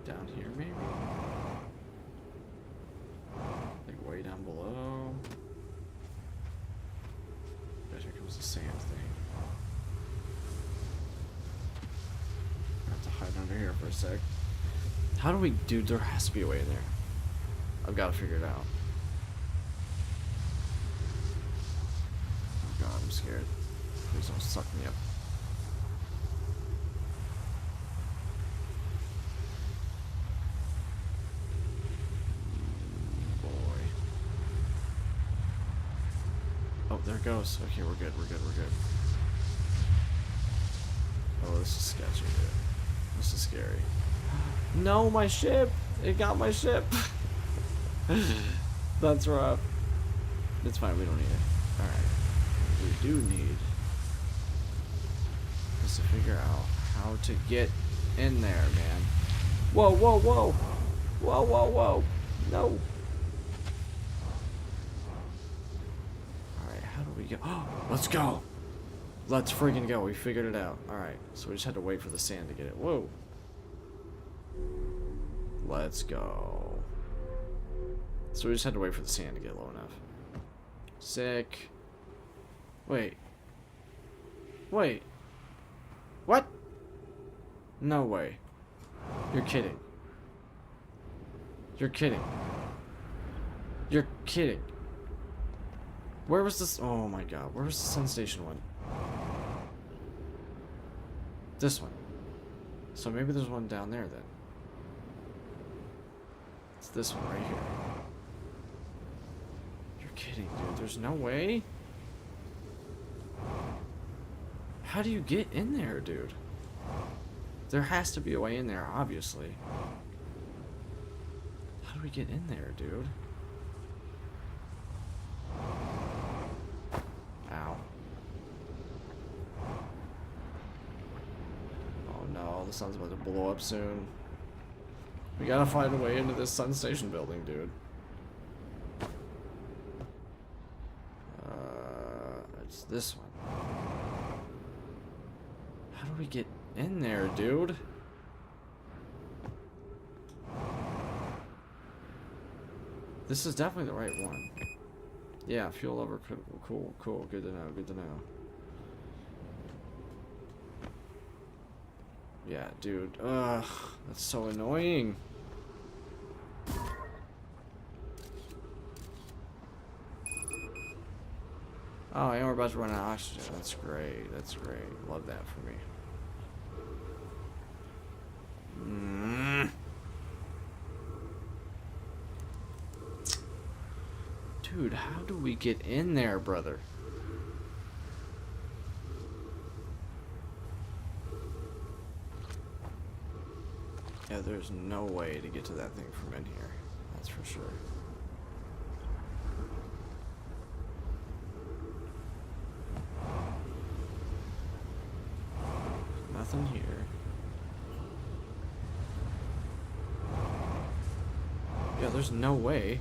Down here, maybe? Like way down below. But here comes the sand thing. I have to hide under here for a sec. How do we, dude, there has to be a way in there. I've got to figure it out. Oh god, I'm scared. Please don't suck me up. Boy. Oh, there it goes. Okay, we're good, we're good, we're good. Oh, this is sketchy, dude. This is scary. No, my ship! It got my ship! That's rough. It's fine, we don't need it. Alright. We do need is to figure out how to get in there, man. Whoa, whoa, whoa! Whoa, whoa, whoa! No! Alright, how do we go? Oh, let's go! Let's freaking go. We figured it out. Alright, so we just had to wait for the sand to get it. Whoa! Let's go. So we just had to wait for the sand to get low enough. Sick. Wait. Wait. What? No way. You're kidding. You're kidding. You're kidding. Where was this? Oh my god. Where was the Sun Station one? This one. So maybe there's one down there then. It's this one right here. You're kidding, dude. There's no way? How do you get in there, dude? There has to be a way in there, obviously. How do we get in there, dude? Ow. Oh no, the sun's about to blow up soon. We gotta find a way into this Sun Station building, dude. It's this one. How do we get in there, dude? This is definitely the right one. Yeah, fuel over critical. Cool, cool. Good to know, good to know. Yeah, dude. Ugh, that's so annoying. Oh, and we're about to run out of oxygen. That's great. That's great. Love that for me. Dude, how do we get in there, brother? Yeah, there's no way to get to that thing from in here. That's for sure. Nothing here. Yeah, there's no way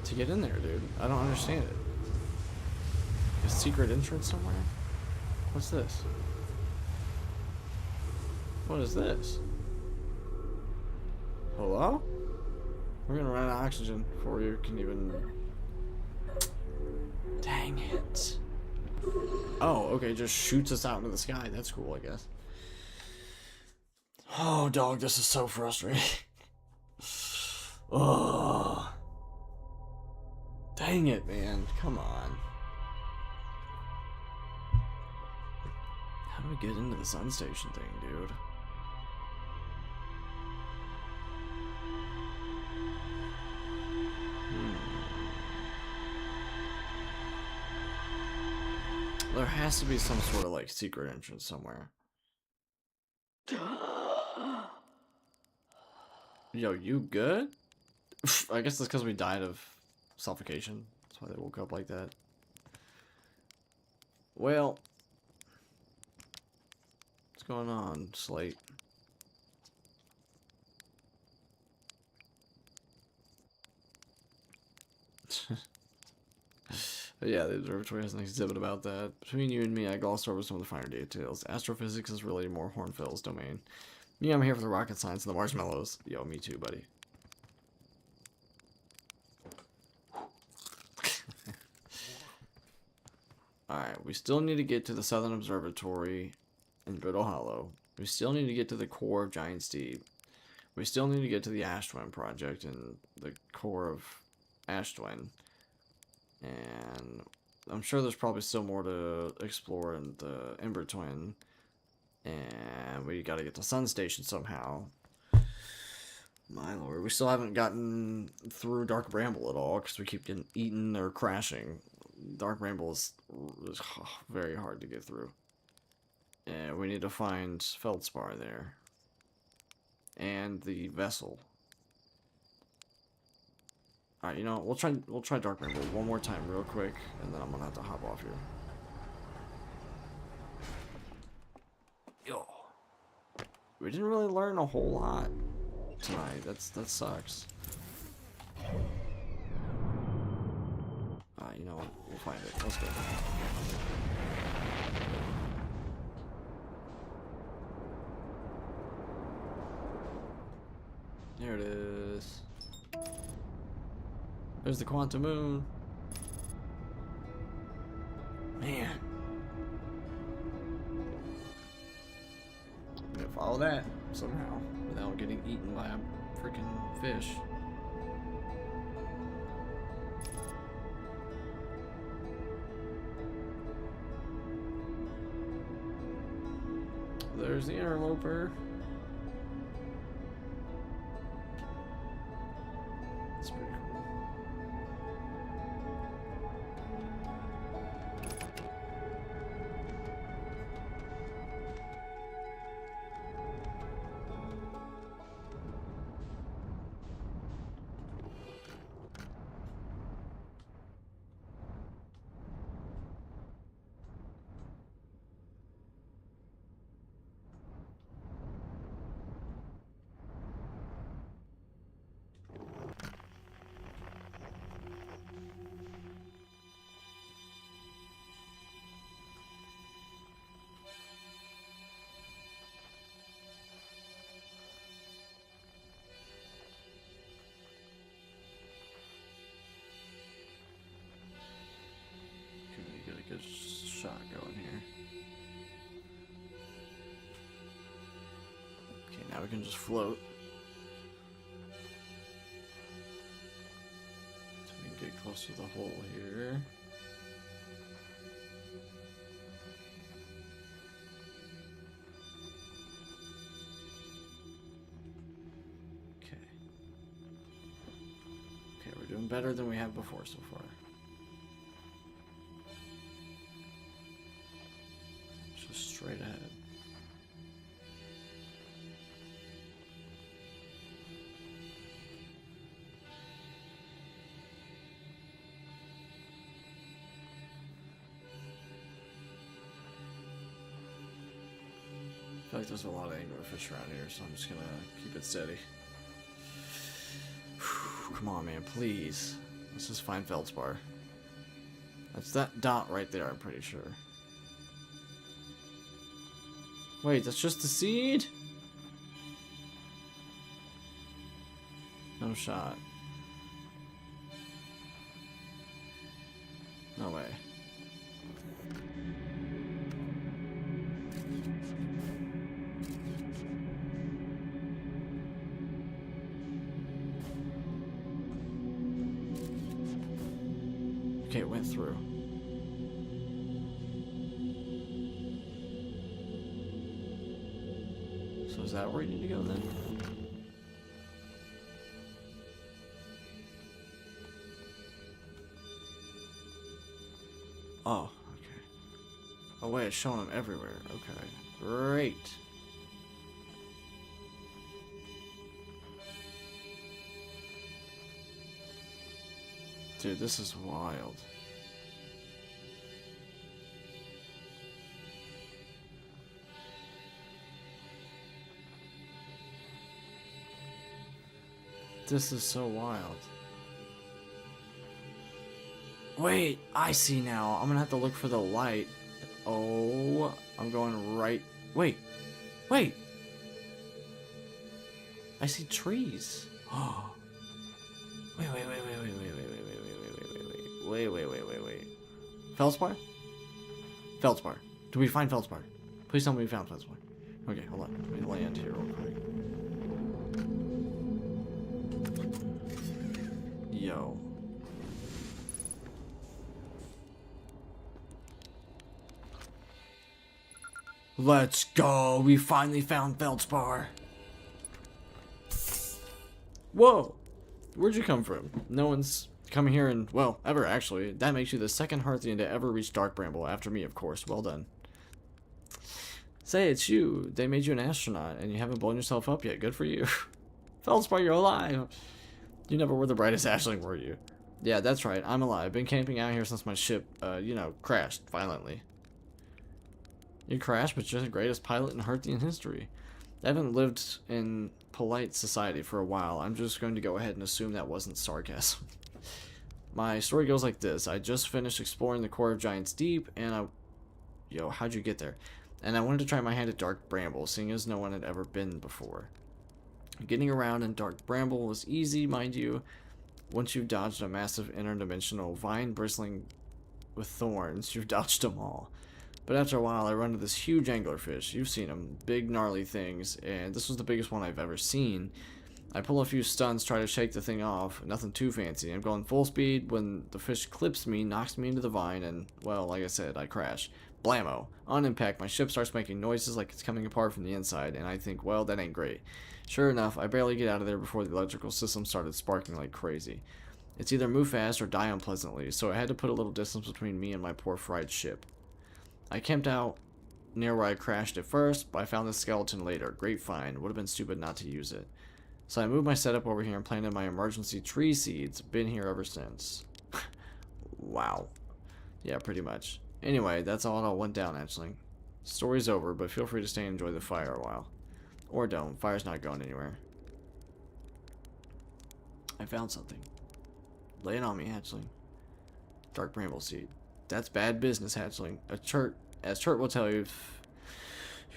to get in there, dude. I don't understand it. A secret entrance somewhere? What's this? What is this? Hello? We're gonna run out of oxygen before you can even... Dang it. Oh, okay, just shoots us out into the sky. That's cool, I guess. Oh, dog, this is so frustrating. Oh. Dang it, man. Come on. How do we get into the sun station thing, dude? There has to be some sort of, like, secret entrance somewhere. Yo, you good? I guess that's because we died of suffocation. That's why they woke up like that. Well, what's going on, Slate? Yeah, the observatory has an exhibit about that. Between you and me, I glossed over some of the finer details. Astrophysics is really more Hornfield's domain. Me, I'm here for the rocket science and the marshmallows. Yo, me too, buddy. Alright, we still need to get to the Southern Observatory in Brittle Hollow. We still need to get to the core of Giant's Deep. We still need to get to the Ash Twin Project and the core of Ash Twin. And I'm sure there's probably still more to explore in the Ember Twin. And we gotta get to Sun Station somehow. My lord, we still haven't gotten through Dark Bramble at all because we keep getting eaten or crashing. Dark Bramble is very hard to get through. And we need to find Feldspar there. And the vessel. Alright, you know, we'll try Dark Bramble one more time real quick, and then I'm gonna have to hop off here. Yo. We didn't really learn a whole lot tonight. That sucks. You know what? We'll find it. Let's go. There it is. There's the quantum moon. Man. I'm gonna follow that somehow without getting eaten by a freaking fish. There's the interloper. That's pretty cool. Good shot going here. Okay, now we can just float. So we can get close to the hole here. Okay. Okay, we're doing better than we have before so far. Straight ahead. I feel like there's a lot of anglerfish around here, so I'm just gonna keep it steady. Whew, come on, man, please. Let's just find Feldspar. That's that dot right there, I'm pretty sure. Wait, that's just the seed? No shot. No way. Okay, it went through. So is that where you need to go then? Oh, okay. Oh wait, it's showing them everywhere. Okay, great. Dude, this is wild. This is so wild. Wait, I see now. I'm gonna have to look for the light. Oh, I'm going right. Wait, wait. I see trees. Oh. Wait. Feldspar? Feldspar. Do we find Feldspar? Please tell me we found Feldspar. Okay, hold on. Let me land here real quick. Yo. Let's go! We finally found Feldspar! Whoa! Where'd you come from? No one's coming here in, well, ever actually. That makes you the second Hearthian to ever reach Dark Bramble, after me of course. Well done. Say, it's you. They made you an astronaut, and you haven't blown yourself up yet. Good for you. Feldspar, you're alive! You never were the brightest Ashling, were you? Yeah, that's right. I'm alive. Been camping out here since my ship, crashed violently. You crashed, but you're the greatest pilot in Hearthian history. I haven't lived in polite society for a while. I'm just going to go ahead and assume that wasn't sarcasm. My story goes like this. I just finished exploring the core of Giant's Deep, and Yo, how'd you get there? And I wanted to try my hand at Dark Bramble, seeing as no one had ever been before. Getting around in Dark Bramble was easy, mind you, once you've dodged a massive interdimensional vine bristling with thorns. You've dodged them all. But after a while, I run into this huge anglerfish. You've seen them. Big, gnarly things. And this was the biggest one I've ever seen. I pull a few stunts, try to shake the thing off. Nothing too fancy. I'm going full speed when the fish clips me, knocks me into the vine, and, well, like I said, I crash. Blammo. On impact, my ship starts making noises like it's coming apart from the inside, and I think, well, that ain't great. Sure enough, I barely get out of there before the electrical system started sparking like crazy. It's either move fast or die unpleasantly, so I had to put a little distance between me and my poor fried ship. I camped out near where I crashed at first, but I found the skeleton later. Great find. Would have been stupid not to use it. So I moved my setup over here and planted my emergency tree seeds. Been here ever since. Wow. Yeah, pretty much. Anyway, that's all that went down, actually. Story's over, but feel free to stay and enjoy the fire a while. Or don't. Fire's not going anywhere. I found something. Lay it on me, Hatchling. Dark Bramble Seed. That's bad business, Hatchling. As Chert will tell you, if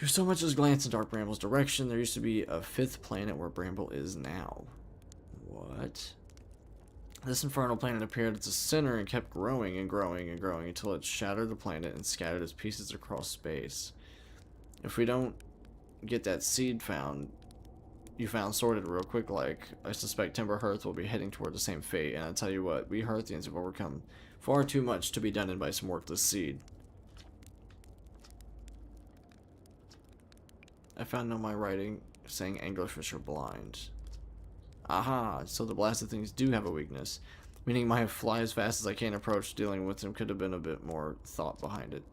you so much as glance in Dark Bramble's direction, there used to be a 5th planet where Bramble is now. What? This infernal planet appeared at the center and kept growing and growing and growing until it shattered the planet and scattered its pieces across space. If we don't get that seed you found sorted real quick, like, I suspect Timber Hearth will be heading toward the same fate, and I tell you what, we Hearthians have overcome far too much to be done in by some worthless seed. I found on my writing saying anglerfish are blind. Aha, so the blasted things do have a weakness, meaning my fly as fast as I can approach dealing with them could have been a bit more thought behind it.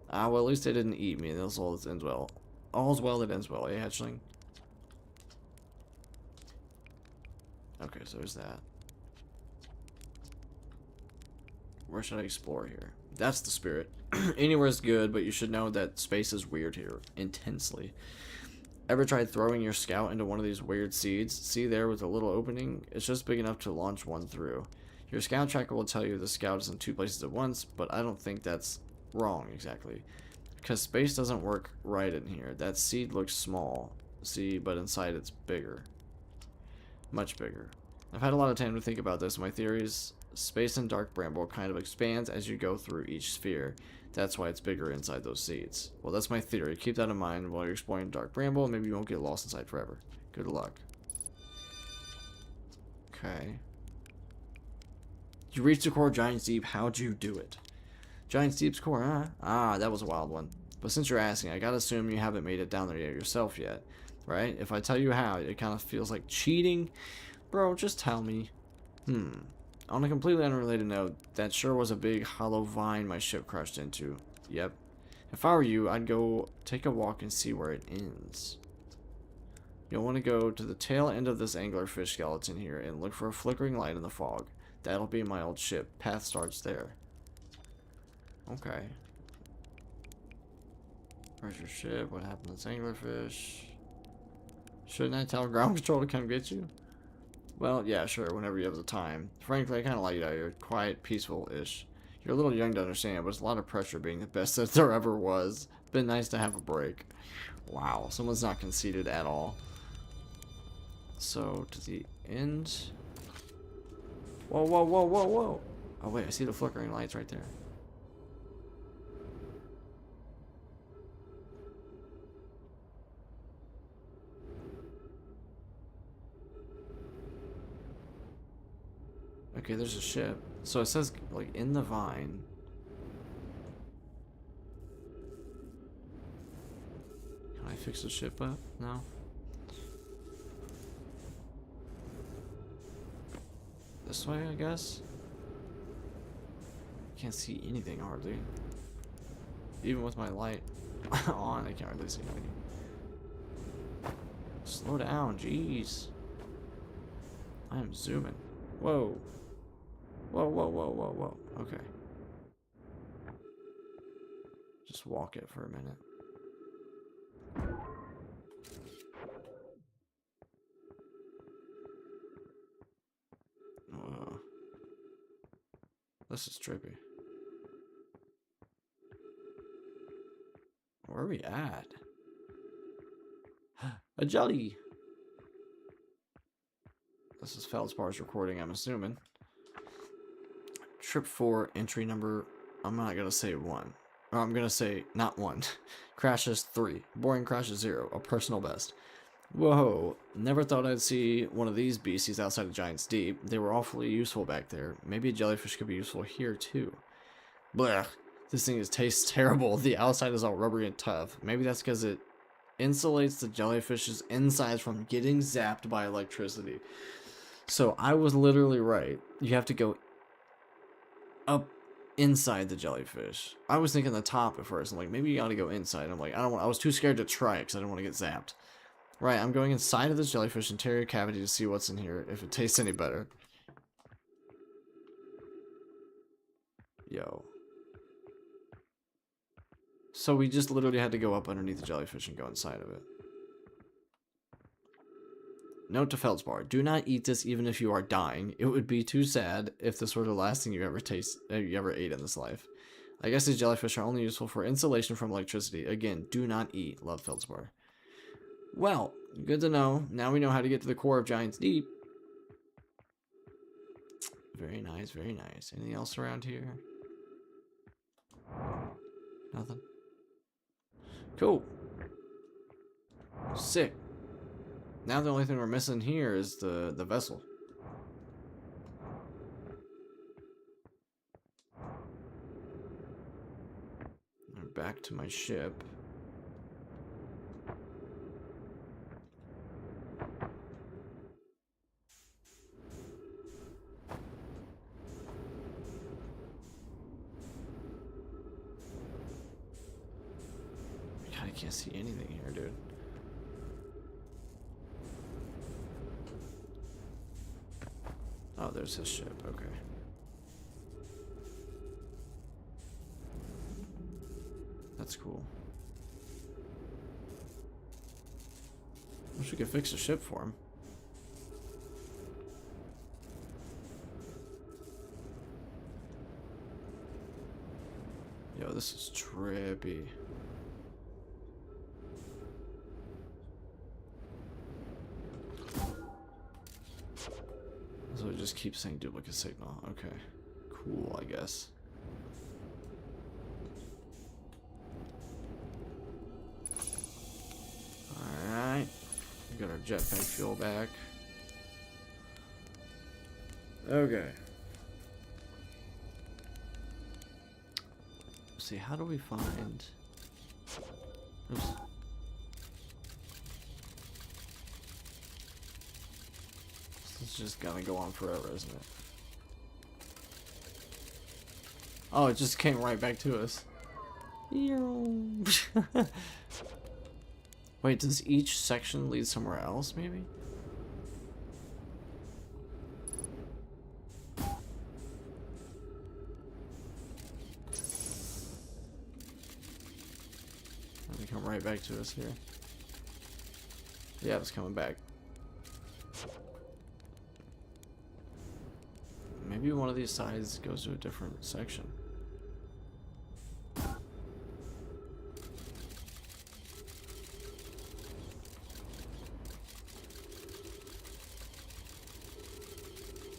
Ah, well, at least they didn't eat me, that's all that ends well. All's well that ends well, eh, Hatchling? Okay, so there's that. Where should I explore here? That's the spirit. Anywhere is good, but you should know that space is weird here. Intensely. Ever tried throwing your scout into one of these weird seeds? See there with a little opening? It's just big enough to launch one through. Your scout tracker will tell you the scout is in 2 places at once, but I don't think that's wrong exactly. Because space doesn't work right in here. That seed looks small. See, but inside it's bigger. Much bigger. I've had a lot of time to think about this. My theory is space in Dark Bramble kind of expands as you go through each sphere. That's why it's bigger inside those seats. Well, that's my theory. Keep that in mind while you're exploring Dark Bramble. Maybe you won't get lost inside forever. Good luck. Okay. You reached the core of Giant's Deep. How'd you do it? Giant's Deep's core, huh? Ah, that was a wild one. But since you're asking, I gotta assume you haven't made it down there yourself yet. Right? If I tell you how, it kind of feels like cheating. Bro, just tell me. On a completely unrelated note, that sure was a big hollow vine my ship crashed into. Yep. If I were you, I'd go take a walk and see where it ends. You'll want to go to the tail end of this anglerfish skeleton here and look for a flickering light in the fog. That'll be my old ship. Path starts there. Okay. Where's your ship? What happened to this anglerfish? Shouldn't I tell ground control to come get you? Well, yeah, sure, whenever you have the time. Frankly, I kind of like it out here. Quiet, peaceful-ish. You're a little young to understand, but it's a lot of pressure being the best that there ever was. Been nice to have a break. Wow, someone's not conceited at all. So, to the end. Whoa, whoa, whoa, whoa, whoa. Oh, wait, I see the flickering lights right there. Okay, there's a ship. So it says, like, in the vine. Can I fix the ship up? No? This way, I guess? Can't see anything hardly. Even with my light on, I can't really see anything. Slow down, jeez. I am zooming. Whoa. Whoa, whoa, whoa, whoa, whoa. Okay. Just walk it for a minute. This is trippy. Where are we at? A jelly! This is Feldspar's recording, I'm assuming. Trip 4, entry number, I'm not gonna say 1. Or I'm gonna say, not 1. Crashes 3. Boring crashes 0. A personal best. Whoa, never thought I'd see one of these beasties outside of Giant's Deep. They were awfully useful back there. Maybe a jellyfish could be useful here, too. Blech, this thing tastes terrible. The outside is all rubbery and tough. Maybe that's because it insulates the jellyfish's insides from getting zapped by electricity. So I was literally right. You have to go up inside the jellyfish. I was thinking the top at first. I'm like, maybe you gotta go inside. I'm like, I was too scared to try it because I didn't want to get zapped. Right, I'm going inside of this jellyfish interior cavity to see what's in here, if it tastes any better. Yo. So we just literally had to go up underneath the jellyfish and go inside of it. Note to Feldspar, do not eat this even if you are dying. It would be too sad if this were the last thing you ever ate in this life. I guess these jellyfish are only useful for insulation from electricity. Again, do not eat. Love, Feldspar. Well, good to know. Now we know how to get to the core of Giant's Deep. Very nice, very nice. Anything else around here? Nothing. Cool. Sick. Now the only thing we're missing here is the vessel. I'm back to my ship. God, I can't see anything here, dude. Oh, there's his ship, okay. That's cool. Wish we could fix the ship for him. Yo, this is trippy. just keeps saying duplicate signal. Okay. Cool, I guess. Alright. We got our jetpack fuel back. Okay. Let's see, how do we find... Oops. This is just gonna go on forever, isn't it? Oh, it just came right back to us. Wait, does each section lead somewhere else, maybe? Let me come right back to us here. Yeah, it's coming back. Maybe one of these sides goes to a different section.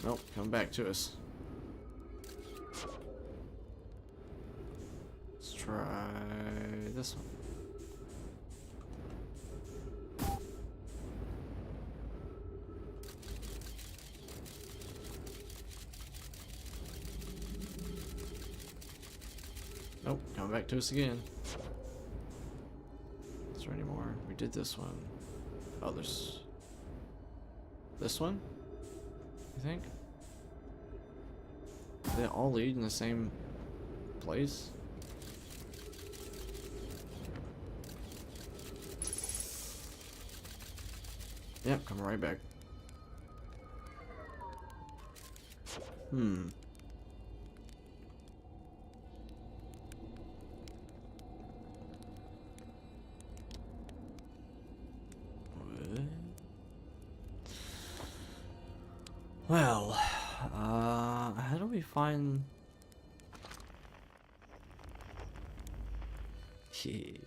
Nope, coming back to us. Let's try this one. Nope, coming back to us again. Is there any more? We did this one. Oh, there's this one? You think? They all lead in the same place? Yep, coming right back. Hmm. Well, how do we find... You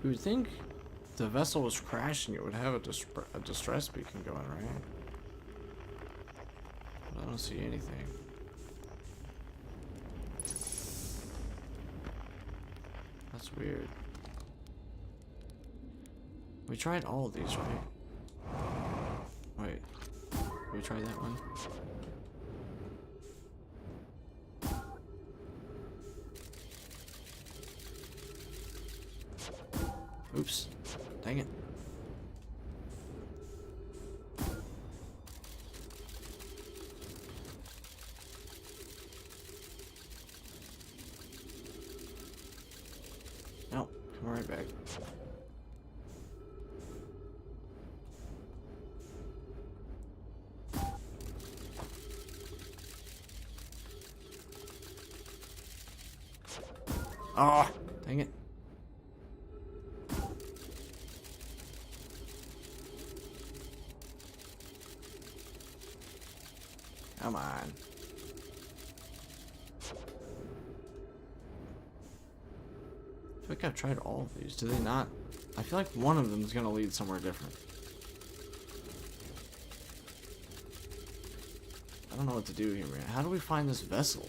would think the vessel was crashing, it would have a distress beacon going, right? But I don't see anything. That's weird. We tried all of these, right? Wait. Did we try that one? Oops. Dang it. No, come right back. Oh, dang it. Come on. I feel like I've tried all of these. Do they not? I feel like one of them is going to lead somewhere different. I don't know what to do here, man. How do we find this vessel?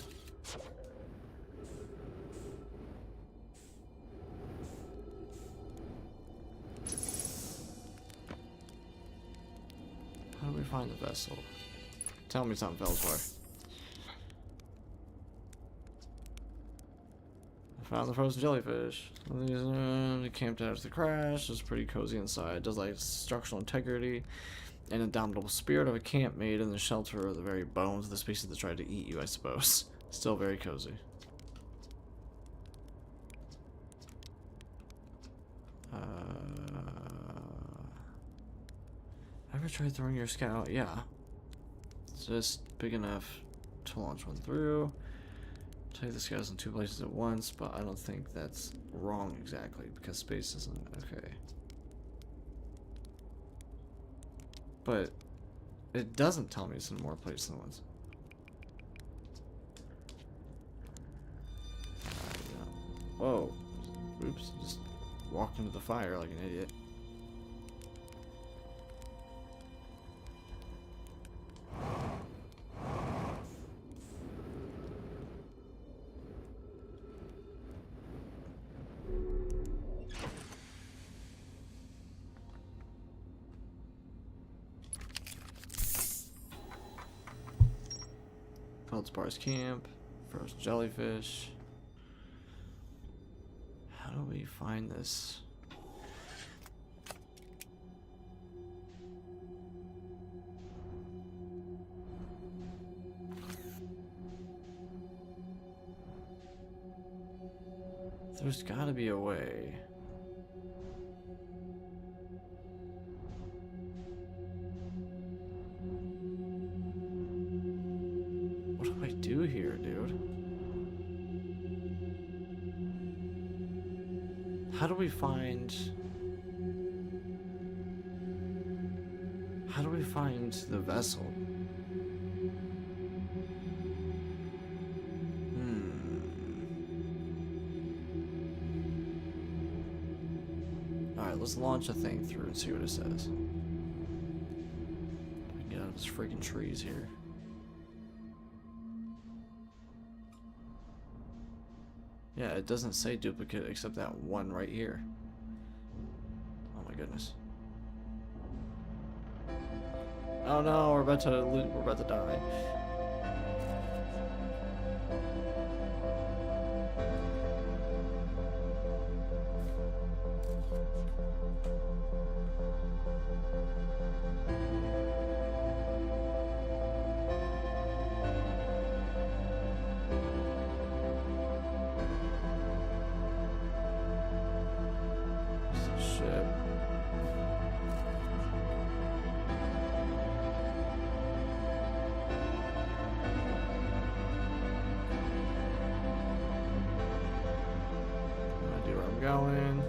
How do we find the vessel? Tell me something, Felswar. I found the frozen jellyfish. It camped out after the crash. It's pretty cozy inside. It does like structural integrity. An indomitable spirit of a camp made in the shelter of the very bones of the species that tried to eat you, I suppose. Still very cozy. Ever tried throwing your scout? Yeah. It's just big enough to launch one through. Take the scouts in two places at once, but I don't think that's wrong exactly because space isn't okay. But it doesn't tell me it's in more places than once. Whoa. Oops. Just walked into the fire like an idiot. Feldspar's camp. Frozen jellyfish. How do we find this? There's gotta be a way. What do I do here, dude? How do we find... How do we find the vessel? Alright, let's launch a thing through and see what it says. We can get out of these freaking trees here. Yeah, it doesn't say duplicate except that one right here. Oh my goodness. Oh no, we're about to die. Shit. No idea where I'm going.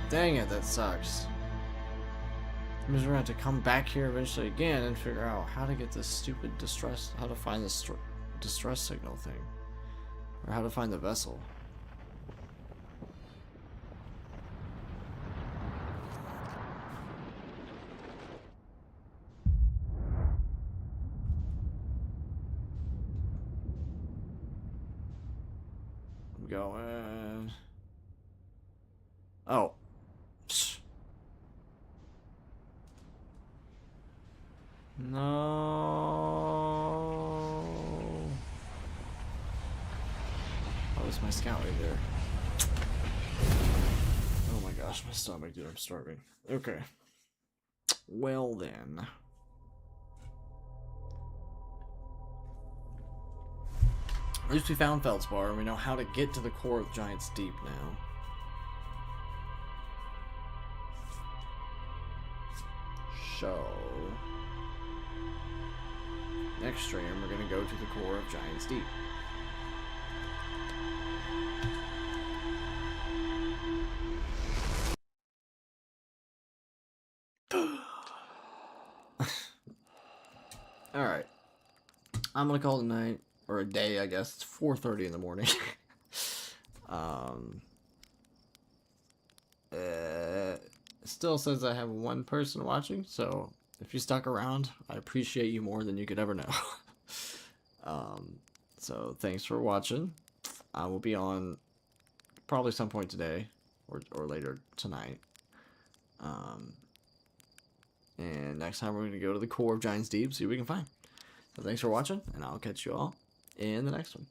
Dang it, that sucks. That means we're gonna have to come back here eventually again and figure out how to get this stupid distress, how to find this distress signal thing. Or how to find the vessel. I'm going... Oh. No. Oh, that's my scout right there. Oh my gosh, my stomach, dude, I'm starving. Okay. Well then. At least we found Feldspar, and we know how to get to the core of Giant's Deep now. So... next stream, we're gonna go to the core of Giant's Deep. Alright. I'm gonna call it a night, or a day, I guess. It's 4:30 in the morning. It still says I have one person watching, so if you stuck around, I appreciate you more than you could ever know. So thanks for watching. I will be on probably some point today or later tonight. And next time we're going to go to the core of Giant's Deep, see what we can find. So thanks for watching, and I'll catch you all in the next one.